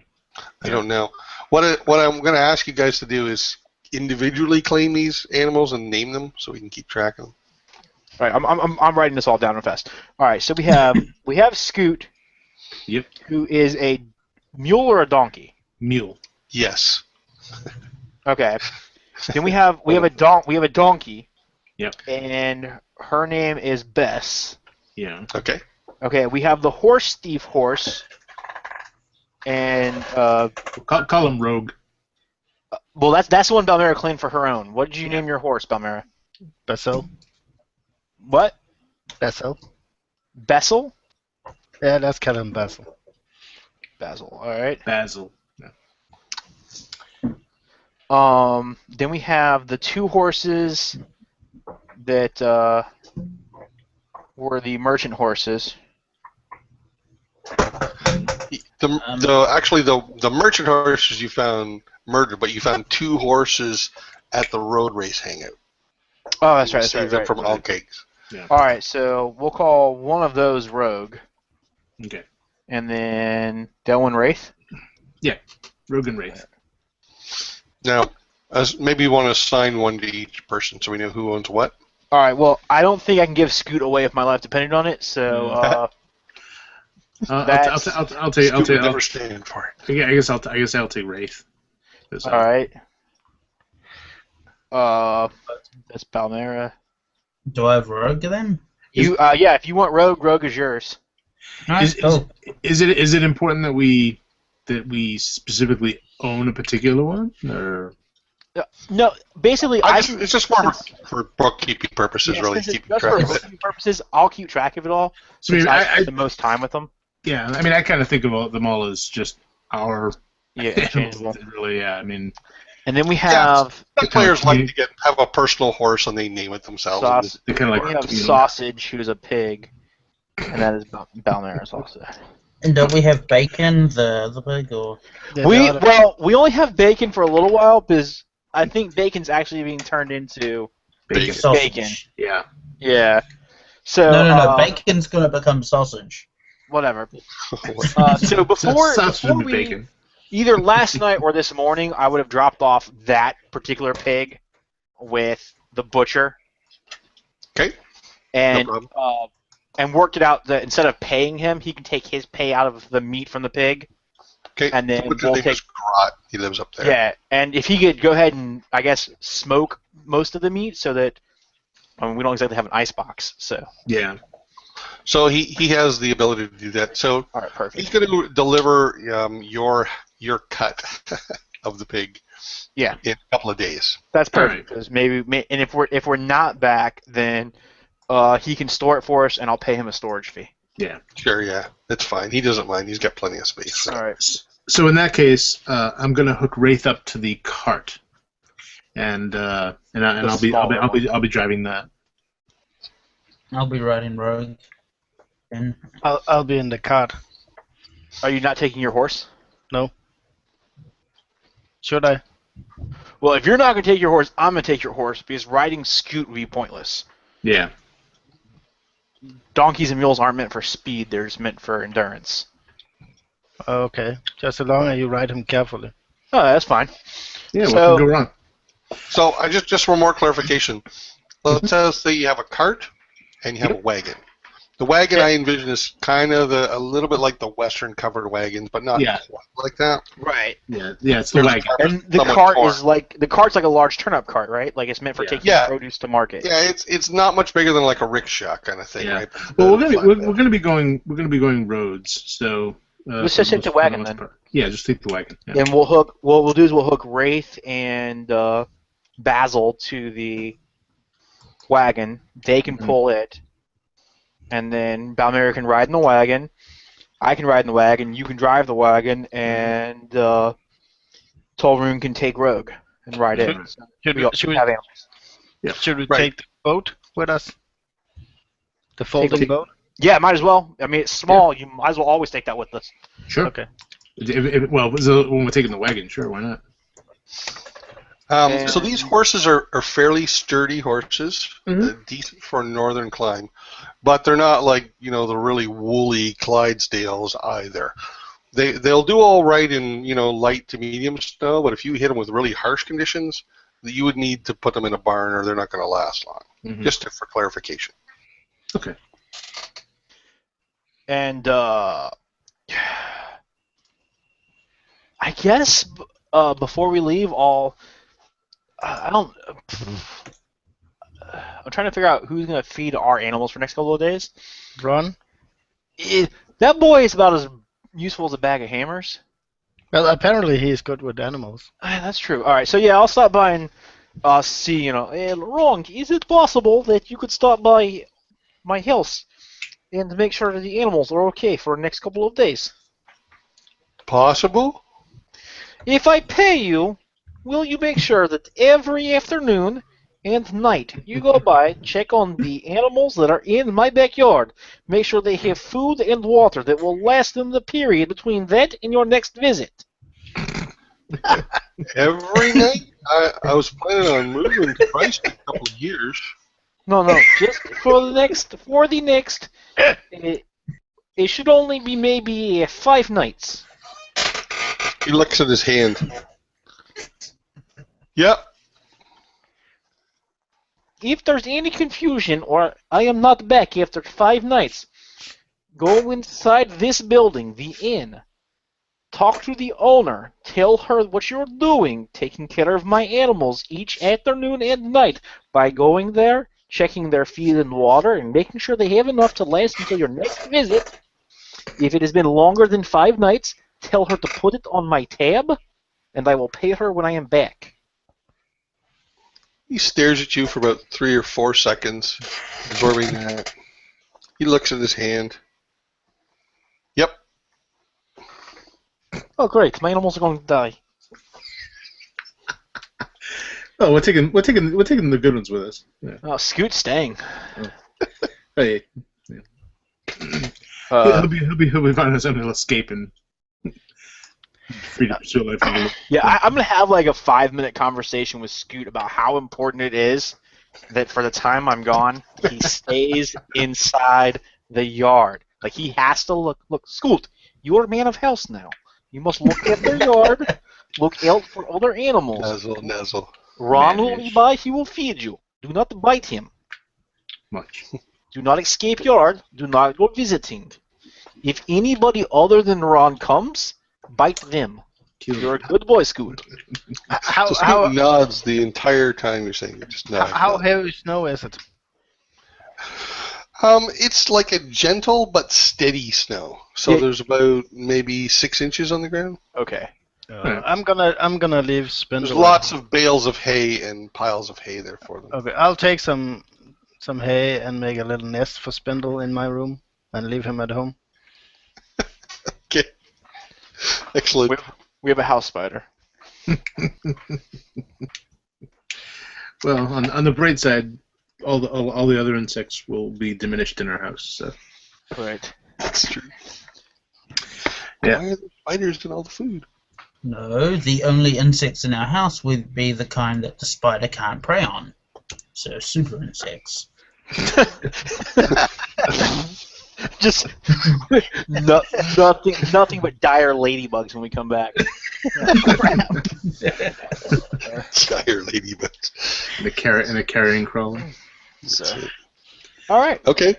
I don't know. What I'm going to ask you guys to do is individually claim these animals and name them so we can keep track of them. All right, I'm writing this all down real fast. All right, so we have Scoot. Yep. Who is a mule or a donkey? Mule. Yes. Okay. Then we have a donkey. Yep. And her name is Bess. Yeah. Okay. Okay. We have the horse thief horse. And call him Rogue. Well, that's the one Belmira claimed for her own. What did you name your horse, Belmira? Bessel. What? Bessel. Bessel? Yeah, let's call him Basil. Basil. All right. Basil. Then we have the 2 horses that were the merchant horses. The merchant horses you found murdered, but you found 2 horses at the road race hangout. Oh, that's right. That's Save right. them from all cakes. All right, so we'll call one of those Rogue, Okay. and then that one Wraith. Rogue and Wraith. Now, maybe you want to assign one to each person so we know who owns what. All right. Well, I don't think I can give Scoot away if my life depended on it. So I'll take. Scoot would never stand for it. Yeah, I guess I'll take Wraith. all right. That's Balmera. Do I have Rogue then? You yeah. If you want Rogue, Rogue is yours. Alright, cool. Is it important that we specifically own a particular one, or? No, basically, it's just more for bookkeeping purposes, yes, really. Just Keeping track for of it. bookkeeping purposes, I'll keep track of it all. So, I mean, I spend the most time with them. Yeah, I mean, I kind of think of them all as just our. Yeah, interchangeable. Really, yeah. I mean, and then we have Some players like to have a personal horse and they name it themselves. they kind of we like have Sausage, who's a pig, and that is Balmera's also. And don't we have Bacon, the pig, or? We only have Bacon for a little while because I think Bacon's actually being turned into Bacon. Bacon. Yeah. Yeah. So No. Bacon's gonna become sausage. Whatever. So before we bacon. either last night or this morning, I would have dropped off that particular pig with the butcher. Okay. And No problem. and worked it out that instead of paying him, he can take his pay out of the meat from the pig. Okay. And then What's we'll his name take. is Grot. He lives up there. Yeah, and if he could go ahead and I guess smoke most of the meat, so that we don't exactly have an ice box. So. Yeah. So he has the ability to do that. So All right, perfect. he's going to deliver your cut of the pig. Yeah. In a couple of days. That's perfect. Because and if we're not back, then he can store it for us, and I'll pay him a storage fee. Yeah. Sure. Yeah. That's fine. He doesn't mind. He's got plenty of space. So. All right. So in that case, I'm gonna hook Wraith up to the cart, and I'll be driving that. I'll be riding Rogue. And I'll be in the cart. Are you not taking your horse? No. Should I? Well, if you're not going to take your horse, I'm going to take your horse because riding Scoot would be pointless. Yeah. Donkeys and mules aren't meant for speed; they're just meant for endurance. Okay. Just as long as you ride him carefully. Oh, that's fine. Yeah. What So- can go wrong? So I just for more clarification, let's say you have a cart and you have a wagon. The wagon I envision is kind of a little bit like the Western covered wagons, but not quite like that. Right. Yeah. It's the wagon. And the Somewhat cart torn. is the cart's like a large turnip cart, right? Like it's meant for taking produce to market. Yeah, it's not much bigger than like a rickshaw kind of thing, Yeah. right? Well, we're gonna be going roads, so. Let's just take the wagon then. Yeah, just take the wagon. Yeah. And we'll hook. What we'll do is we'll hook Wraith and Basil to the wagon. They can pull it, and then Balmera can ride in the wagon. I can ride in the wagon. You can drive the wagon, and Tolroon can take Rogue and ride it. So Should we all we have animals. should we Right. take the boat with us? The folding boat? Yeah, might as well. I mean, it's small. You might as well always take that with us. Sure. Okay. When we're taking the wagon, sure, why not? So these horses are fairly sturdy horses, decent for a northern climb, but they're not like the really woolly Clydesdales either. They'll do all right in light to medium snow, but if you hit them with really harsh conditions, you would need to put them in a barn or they're not going to last long. Just for clarification. Okay. And I guess before we leave, I'm trying to figure out who's gonna feed our animals for the next couple of days. Ron? That boy is about as useful as a bag of hammers. Well, apparently he's good with animals. That's true. All right, so yeah, I'll stop by and see. Ron, is it possible that you could stop by my house and make sure that the animals are okay for the next couple of days? Possible? If I pay you, will you make sure that every afternoon and night you go by, check on the animals that are in my backyard, make sure they have food and water that will last them the period between that and your next visit? Every night? I was planning on moving to Christ in a couple of years. No, just for the next. It should only be maybe 5 nights. He looks at his hand. Yep. If there's any confusion or I am not back after 5 nights, go inside this building, the inn. Talk to the owner. Tell her what you're doing, taking care of my animals each afternoon and night by going there, checking their feed and water, and making sure they have enough to last until your next visit. If it has been longer than 5 nights, tell her to put it on my tab, and I will pay her when I am back. He stares at you for about 3 or 4 seconds, absorbing that. He looks at his hand. Yep. Oh, great! My animals are going to die. Oh, we're taking the good ones with us. Yeah. Oh, Scoot's staying. Hey, he'll be finding something to escape and free to pursue life. Yeah, I'm gonna have like a 5-minute conversation with Scoot about how important it is that for the time I'm gone, he stays inside the yard. Like he has to look. Scoot, you're a man of house now. You must look at the yard, look out for other animals. Nuzzle. Ron will be by. He will feed you. Do not bite him. Much. Do not escape yard. Do not go visiting. If anybody other than Ron comes, bite them. You're a good boy, Scoot. So Scoot nods the entire time you're saying it. Just nod. How heavy snow is it? It's like a gentle but steady snow. So there's about maybe 6 inches on the ground. Okay. I'm gonna leave Spindle. There's lots of bales of hay and piles of hay there for them. Okay, I'll take some hay and make a little nest for Spindle in my room and leave him at home. Okay. Excellent. We have a house spider. Well, on the bright side, all the other insects will be diminished in our house. So. Right. That's true. Yeah. Why are the spiders in all the food? No, the only insects in our house would be the kind that the spider can't prey on. So super insects. Just nothing but dire ladybugs when we come back. Dire ladybugs. And a carrion crawler. So. All right. Okay.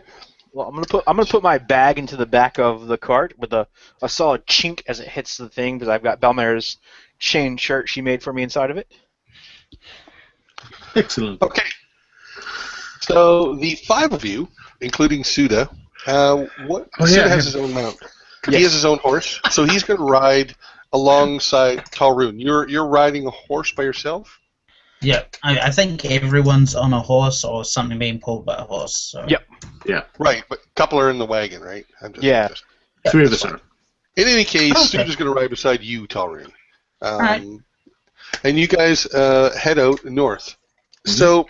Well, I'm gonna put my bag into the back of the cart with a solid chink as it hits the thing because I've got Belmare's chain shirt she made for me inside of it. Excellent. Okay. So the 5 of you, including Suda, Suda has his own mount. Yes. He has his own horse, so he's going to ride alongside Talrun. You're riding a horse by yourself? Yeah, I think everyone's on a horse or something being pulled by a horse. So. Yep. Yeah. Right, but a couple are in the wagon, right? Yeah. 3 of us are. In any case, Okay. Suda's going to ride beside you, Talrun. Alright. And you guys head out north. Mm-hmm. So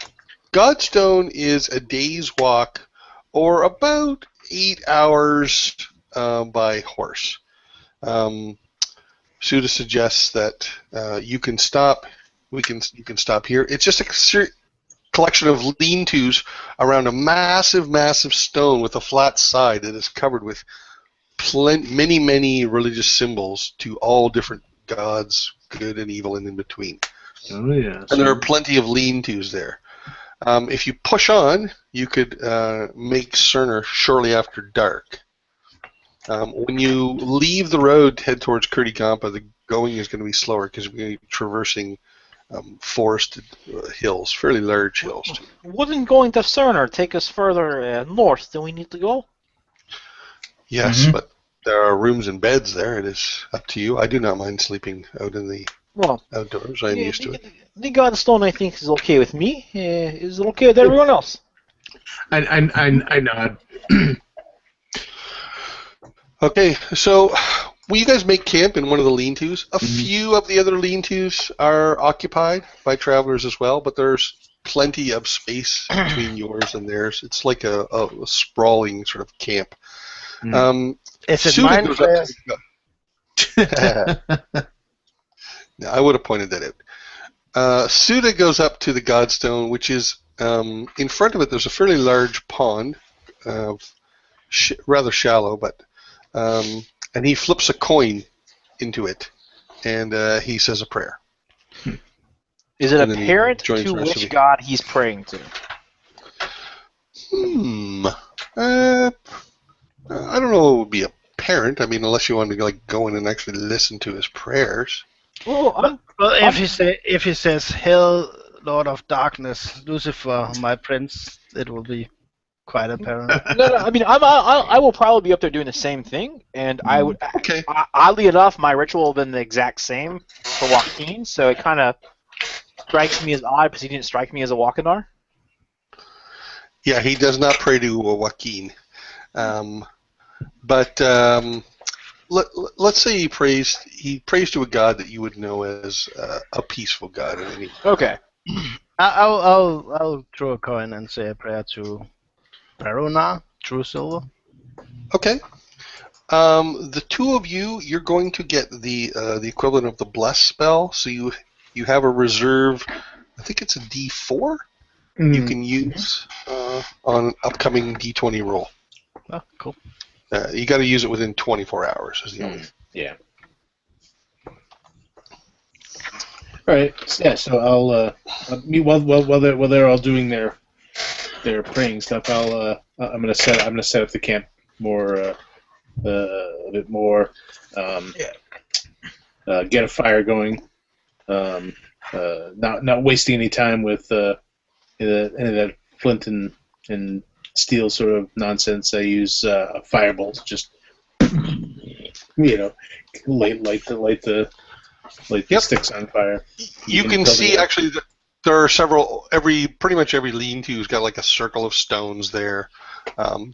Godstone is a day's walk or about 8 hours by horse. Suda suggests that you can stop. You can stop here. It's just a collection of lean-tos around a massive, massive stone with a flat side that is covered with many religious symbols to all different gods, good and evil, and in between. Oh yeah. And there are plenty of lean-tos there. If you push on, you could make Cerner shortly after dark. When you leave the road to head towards Kurtigampa, the going is going to be slower because we're going to be traversing forested hills, fairly large hills. Too. Wouldn't going to Cerner take us further north than we need to go? Yes, but there are rooms and beds there. It is up to you. I do not mind sleeping out in the outdoors. I'm used to it. The Godstone, I think, is okay with me. Is it okay with everyone else? I nod. Okay, so you guys make camp in one of the lean-tos. A few of the other lean-tos are occupied by travelers as well, but there's plenty of space between yours and theirs. It's like a sprawling sort of camp. Is it mine? Yeah, I would have pointed that out. Suda goes up to the Godstone, which is in front of it. There's a fairly large pond, rather shallow, but and he flips a coin into it, and he says a prayer. Is it And then he apparent joins to the rest of which the- god he's praying to? I don't know. It would be apparent. I mean, unless you want to like go in and actually listen to his prayers. Well, Well, if he says, "Hell, Lord of Darkness, Lucifer, my prince," it will be quite apparent. no. I mean, I will probably be up there doing the same thing, and I would. Okay. Oddly enough, my ritual will have been the exact same for Joaquin, so it kind of strikes me as odd because he didn't strike me as a Wakandar. Yeah, he does not pray to Joaquin. But let's say he prays to a god that you would know as a peaceful god. Okay. I'll throw a coin and say a prayer to Peruna, True Silver. Okay. The two of you, you're going to get the equivalent of the bless spell. So you have a reserve. I think it's a D4 you can use on an upcoming D20 roll. Oh, cool. You got to use it within 24 hours. Is the only. Yeah. All right. Yeah. So I'll while they're all doing their praying stuff, I'm gonna set up the camp more a bit more. Get a fire going. Not wasting any time with any of that flint and steel sort of nonsense. I use a firebolt, just light the sticks on fire. You can see actually that there are several. Pretty much every lean-to's got like a circle of stones there.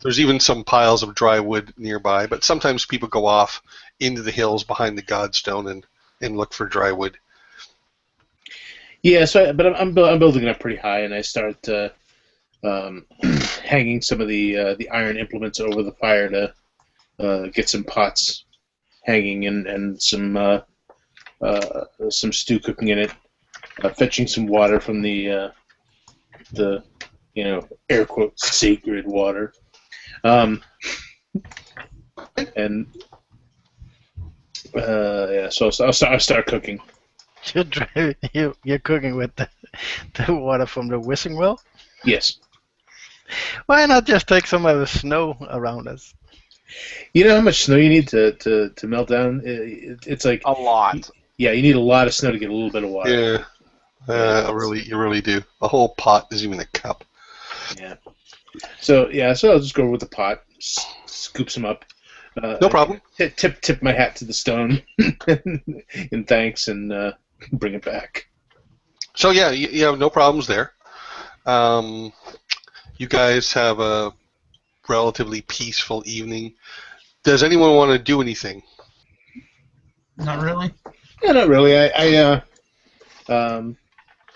There's even some piles of dry wood nearby, but sometimes people go off into the hills behind the Godstone and look for dry wood. Yeah, but I'm building it up pretty high, and I start hanging some of the iron implements over the fire to get some pots hanging and some stew cooking in it. Fetching some water from the air quotes sacred water, and so I'll start cooking. You're cooking with the water from the wishing well? Yes. Why not just take some of the snow around us? You know how much snow you need to melt down? It's like a lot. Yeah, you need a lot of snow to get a little bit of water. Yeah, you really do. A whole pot isn't even a cup. Yeah. So I'll just go with the pot, scoop some up. No problem. Tip my hat to the stone, in thanks, and bring it back. So yeah, you have no problems there. You guys have a relatively peaceful evening. Does anyone want to do anything? Not really. Yeah, not really.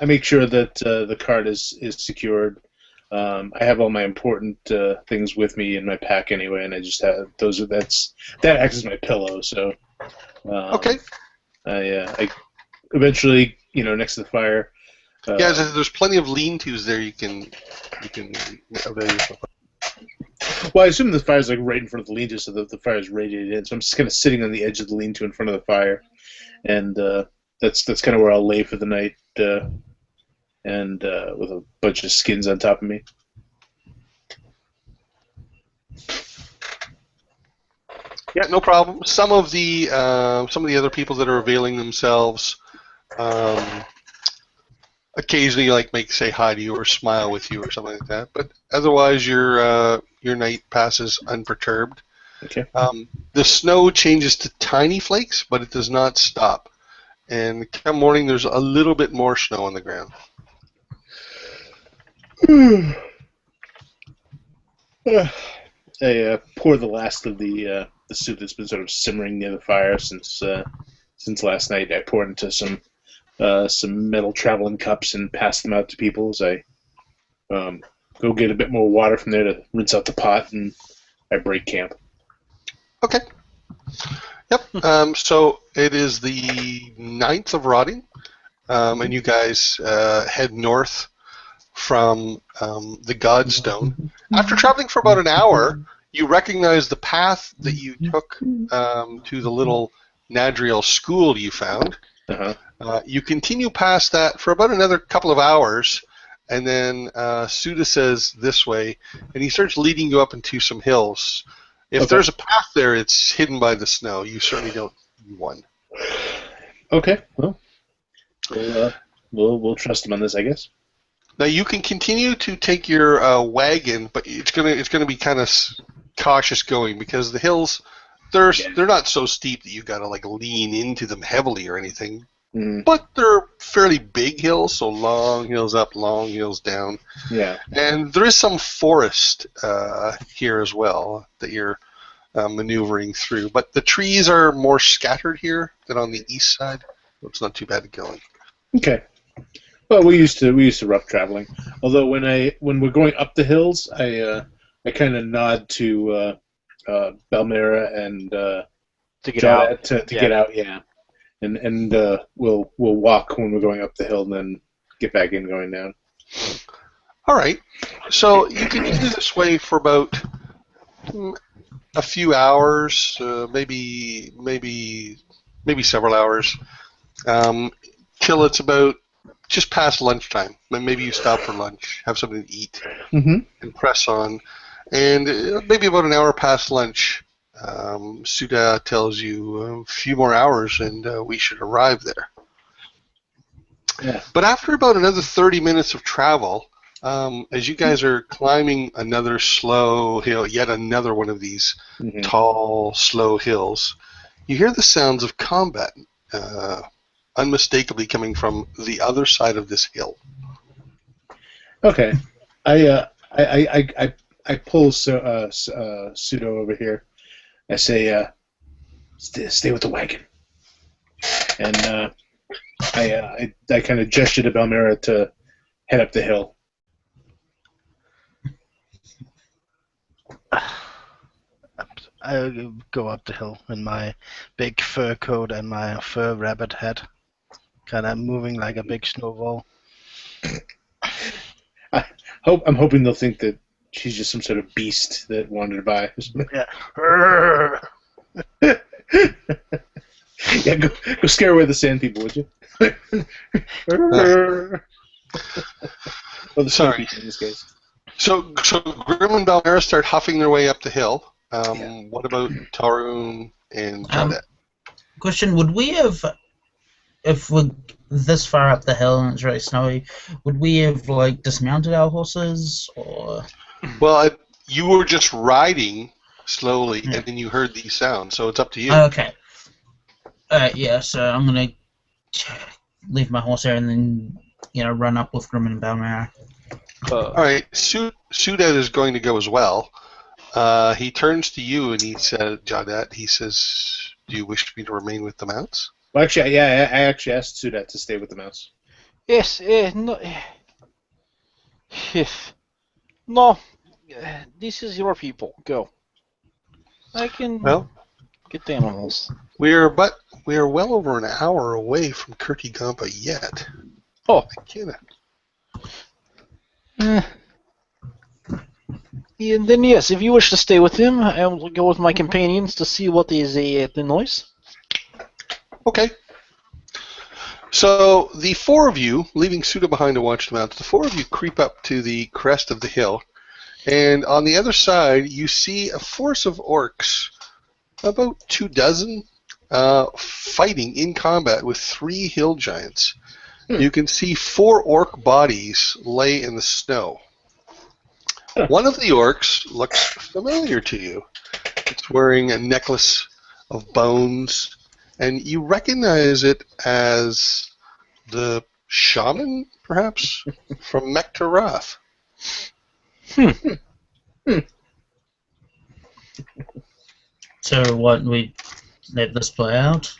I make sure that the cart is secured. I have all my important things with me in my pack anyway, and I just have that acts as my pillow. So Okay. I eventually, next to the fire. Yeah, there's plenty of lean-tos there. You can avail yourself of. Well, I assume the fire's like right in front of the lean-to, so the fire's radiated in. So I'm just kind of sitting on the edge of the lean-to in front of the fire, and that's kind of where I'll lay for the night, and with a bunch of skins on top of me. Yeah, no problem. Some of the other people that are availing themselves, occasionally say hi to you or smile with you or something like that. But otherwise, your night passes unperturbed. Okay. The snow changes to tiny flakes, but it does not stop. And come morning, there's a little bit more snow on the ground. I pour the last of the soup that's been sort of simmering near the fire since last night. I pour it into some metal traveling cups and pass them out to people as I go get a bit more water from there to rinse out the pot, and I break camp. Okay. Yep. So it is the 9th of rotting, and you guys head north from the Godstone. After traveling for about an hour, you recognize the path that you took to the little Nadriel school you found. Uh-huh. You continue past that for about another couple of hours, and then Suda says this way, and he starts leading you up into some hills. If Okay. there's a path there, it's hidden by the snow. You certainly don't see one. Okay. Well, we'll trust him on this, I guess. Now you can continue to take your wagon, but it's gonna be kind of cautious going because the hills they're not so steep that you gotta like lean into them heavily or anything. Mm. But they're fairly big hills, so long hills up, long hills down. Yeah. And there is some forest here as well that you're maneuvering through. But the trees are more scattered here than on the east side, so it's not too bad going. Okay. Well, we used to rough traveling. Although when we're going up the hills, I kind of nod to Balmera and To get Jada out. to get out. Yeah. And we'll walk when we're going up the hill, and then get back in going down. All right. So you continue this way for about a few hours, maybe several hours, till it's about just past lunchtime. Maybe you stop for lunch, have something to eat, Mm-hmm. and press on. And maybe about an hour past lunch, Suda tells you a few more hours and we should arrive there. Yeah. But after about another 30 minutes of travel, as you guys are climbing another slow hill, yet another one of these tall, slow hills, you hear the sounds of combat, unmistakably coming from the other side of this hill. Okay. I pull Pseudo over here. I say, stay with the wagon. And I kind of gesture to Balmera to head up the hill. I go up the hill in my big fur coat and my fur rabbit hat, kind of moving like a big snowball. I'm hoping they'll think that she's just some sort of beast that wandered by. Yeah. Yeah, go scare away the sand people, would you? Well, the Sorry. people in this case. So Grim and Balmera start huffing their way up the hill. What about Tarun and Jadet? Question: would we have, if we're this far up the hill and it's really snowy, would we have like dismounted our horses or? Well, you were just riding slowly, and then you heard these sounds, so it's up to you. Okay. Yeah. So I'm gonna leave my horse there and then run up with Grim and Balmera. All right, Sudet is going to go as well. He turns to you and he said, Jadet, he says, do you wish me to remain with the mounts? Well, actually, yeah, I actually asked Sudet to stay with the mouse. Yes, no. No, this is your people. Go. I can get the animals. We are well over an hour away from Kurtigampa yet. Oh. I can't. And then yes, if you wish to stay with him, I will go with my companions to see what is the noise. Okay. So the four of you, leaving Suda behind to watch the mounts, the four of you creep up to the crest of the hill, and on the other side you see a force of orcs, about 24, fighting in combat with 3 hill giants. You can see 4 orc bodies lay in the snow. One of the orcs looks familiar to you. It's wearing a necklace of bones, and you recognize it as the shaman, perhaps, from Mekhtarath. So what, we let this play out?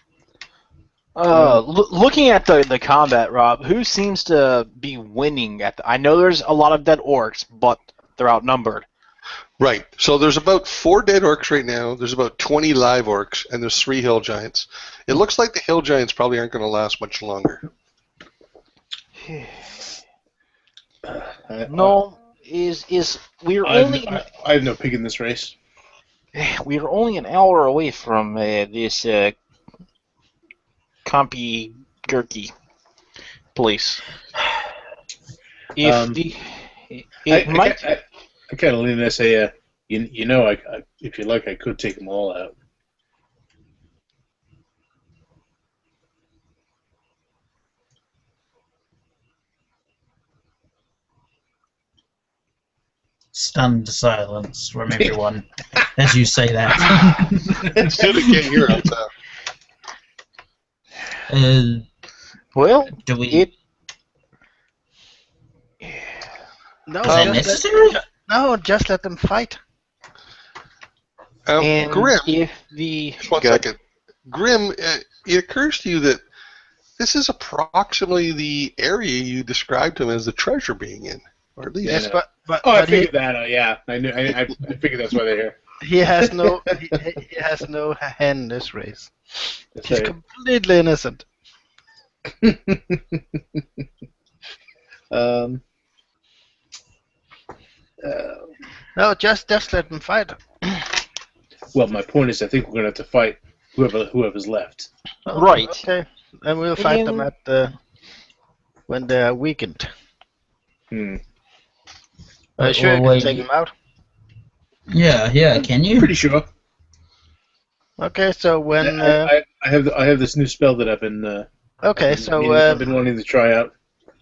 Looking at the combat, Rob, who seems to be winning at I know there's a lot of dead orcs, but they're outnumbered. Right. So there's about 4 dead orcs right now. There's about 20 live orcs, and there's 3 hill giants. It looks like the hill giants probably aren't going to last much longer. No, we're only I have no pig in this race. we're only an hour away from this Compy Gurky place. If I kind of lean and say, if you like, I could take them all out. Stunned silence from everyone as you say that. Still can't hear us. well, Do we? No, Is that necessary? no, just let them fight. and Grim, if the just 1 second. Grim, it occurs to you that this is approximately the area you described him as the treasure being in, or at least. Yes, Yeah. but I but figured that out. Yeah, I knew. I figured that's why they're here. he has no he has no hand in this race. That's He's right. completely innocent. No, just let them fight. Well, my point is, I think we're gonna have to fight whoever's left. Oh, Right. Okay, and we'll fight them at when they're weakened. Hmm. Are you sure you Well, can take them out? Yeah. Can you? Pretty sure. Okay, so when I have this new spell that I've been. okay, I've been wanting to try out.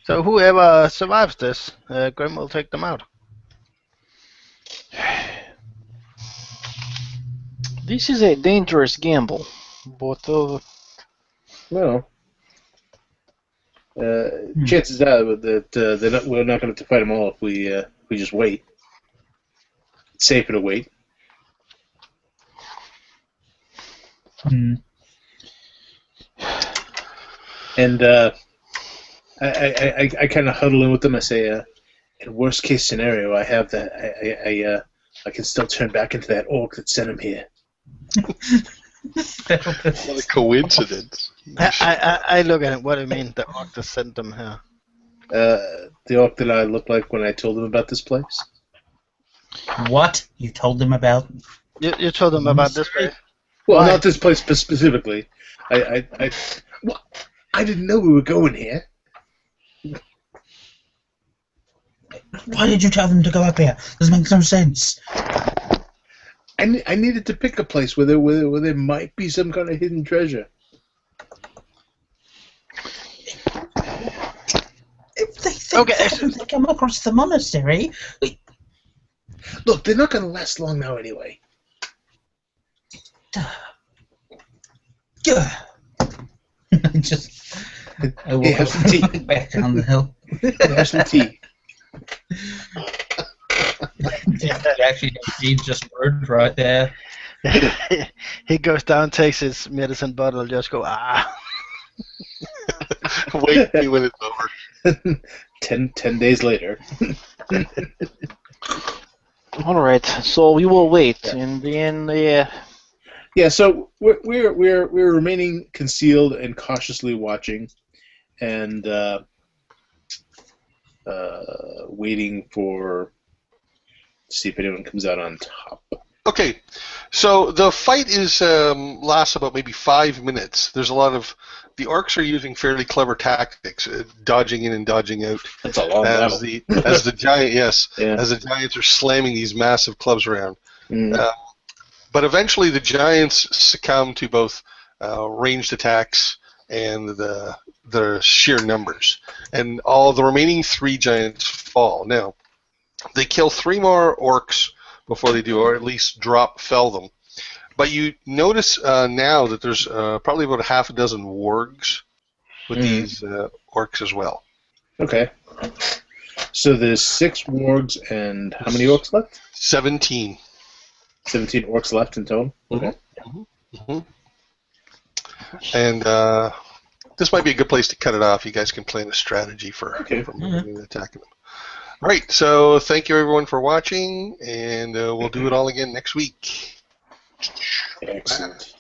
so whoever survives this, Grim will take them out. This is a dangerous gamble, but Well, chances are that we're not going to have to fight them all if we just wait. It's safer to wait. Hmm. And I kind of huddle in with them. I say, in worst case scenario, I have that. I can still turn back into that orc that sent him here. What a coincidence. I look at it. What do you mean? The orc that sent them here. The orc that I looked like when I told him about this place. What you told them about? You told them about this place. Well, Why? not this place specifically. Well, I didn't know we were going here. Why did you tell them to go up here? This makes no sense. I needed to pick a place where there might be some kind of hidden treasure. If they think that and they come across the monastery, Look, they're not going to last long now anyway. just I Hey, have some tea. back down the hill. Have some tea. Actually, he's just birds right there. He goes down, takes his medicine bottle, just go Wait when it's over. 10 days later. all right. So we will wait, and then Yeah, so we're remaining concealed and cautiously watching, and waiting to see if anyone comes out on top. Okay, so the fight lasts about maybe 5 minutes. There's a lot of the orcs are using fairly clever tactics, dodging in and dodging out. That's a long battle. As the giant, yes, Yeah. as the giants are slamming these massive clubs around. Mm. But eventually, the giants succumb to both ranged attacks and the sheer numbers, and all the remaining 3 giants fall. Now, they kill 3 more orcs before they do, or at least fell them. But you notice now that there's probably about half a dozen wargs with these orcs as well. Okay. So there's 6 wargs and how many orcs left? 17. 17 orcs left in total. Okay. Mm-hmm. And this might be a good place to cut it off. You guys can plan a strategy for moving and attacking them. Right. So thank you everyone for watching, and we'll do it all again next week. Excellent.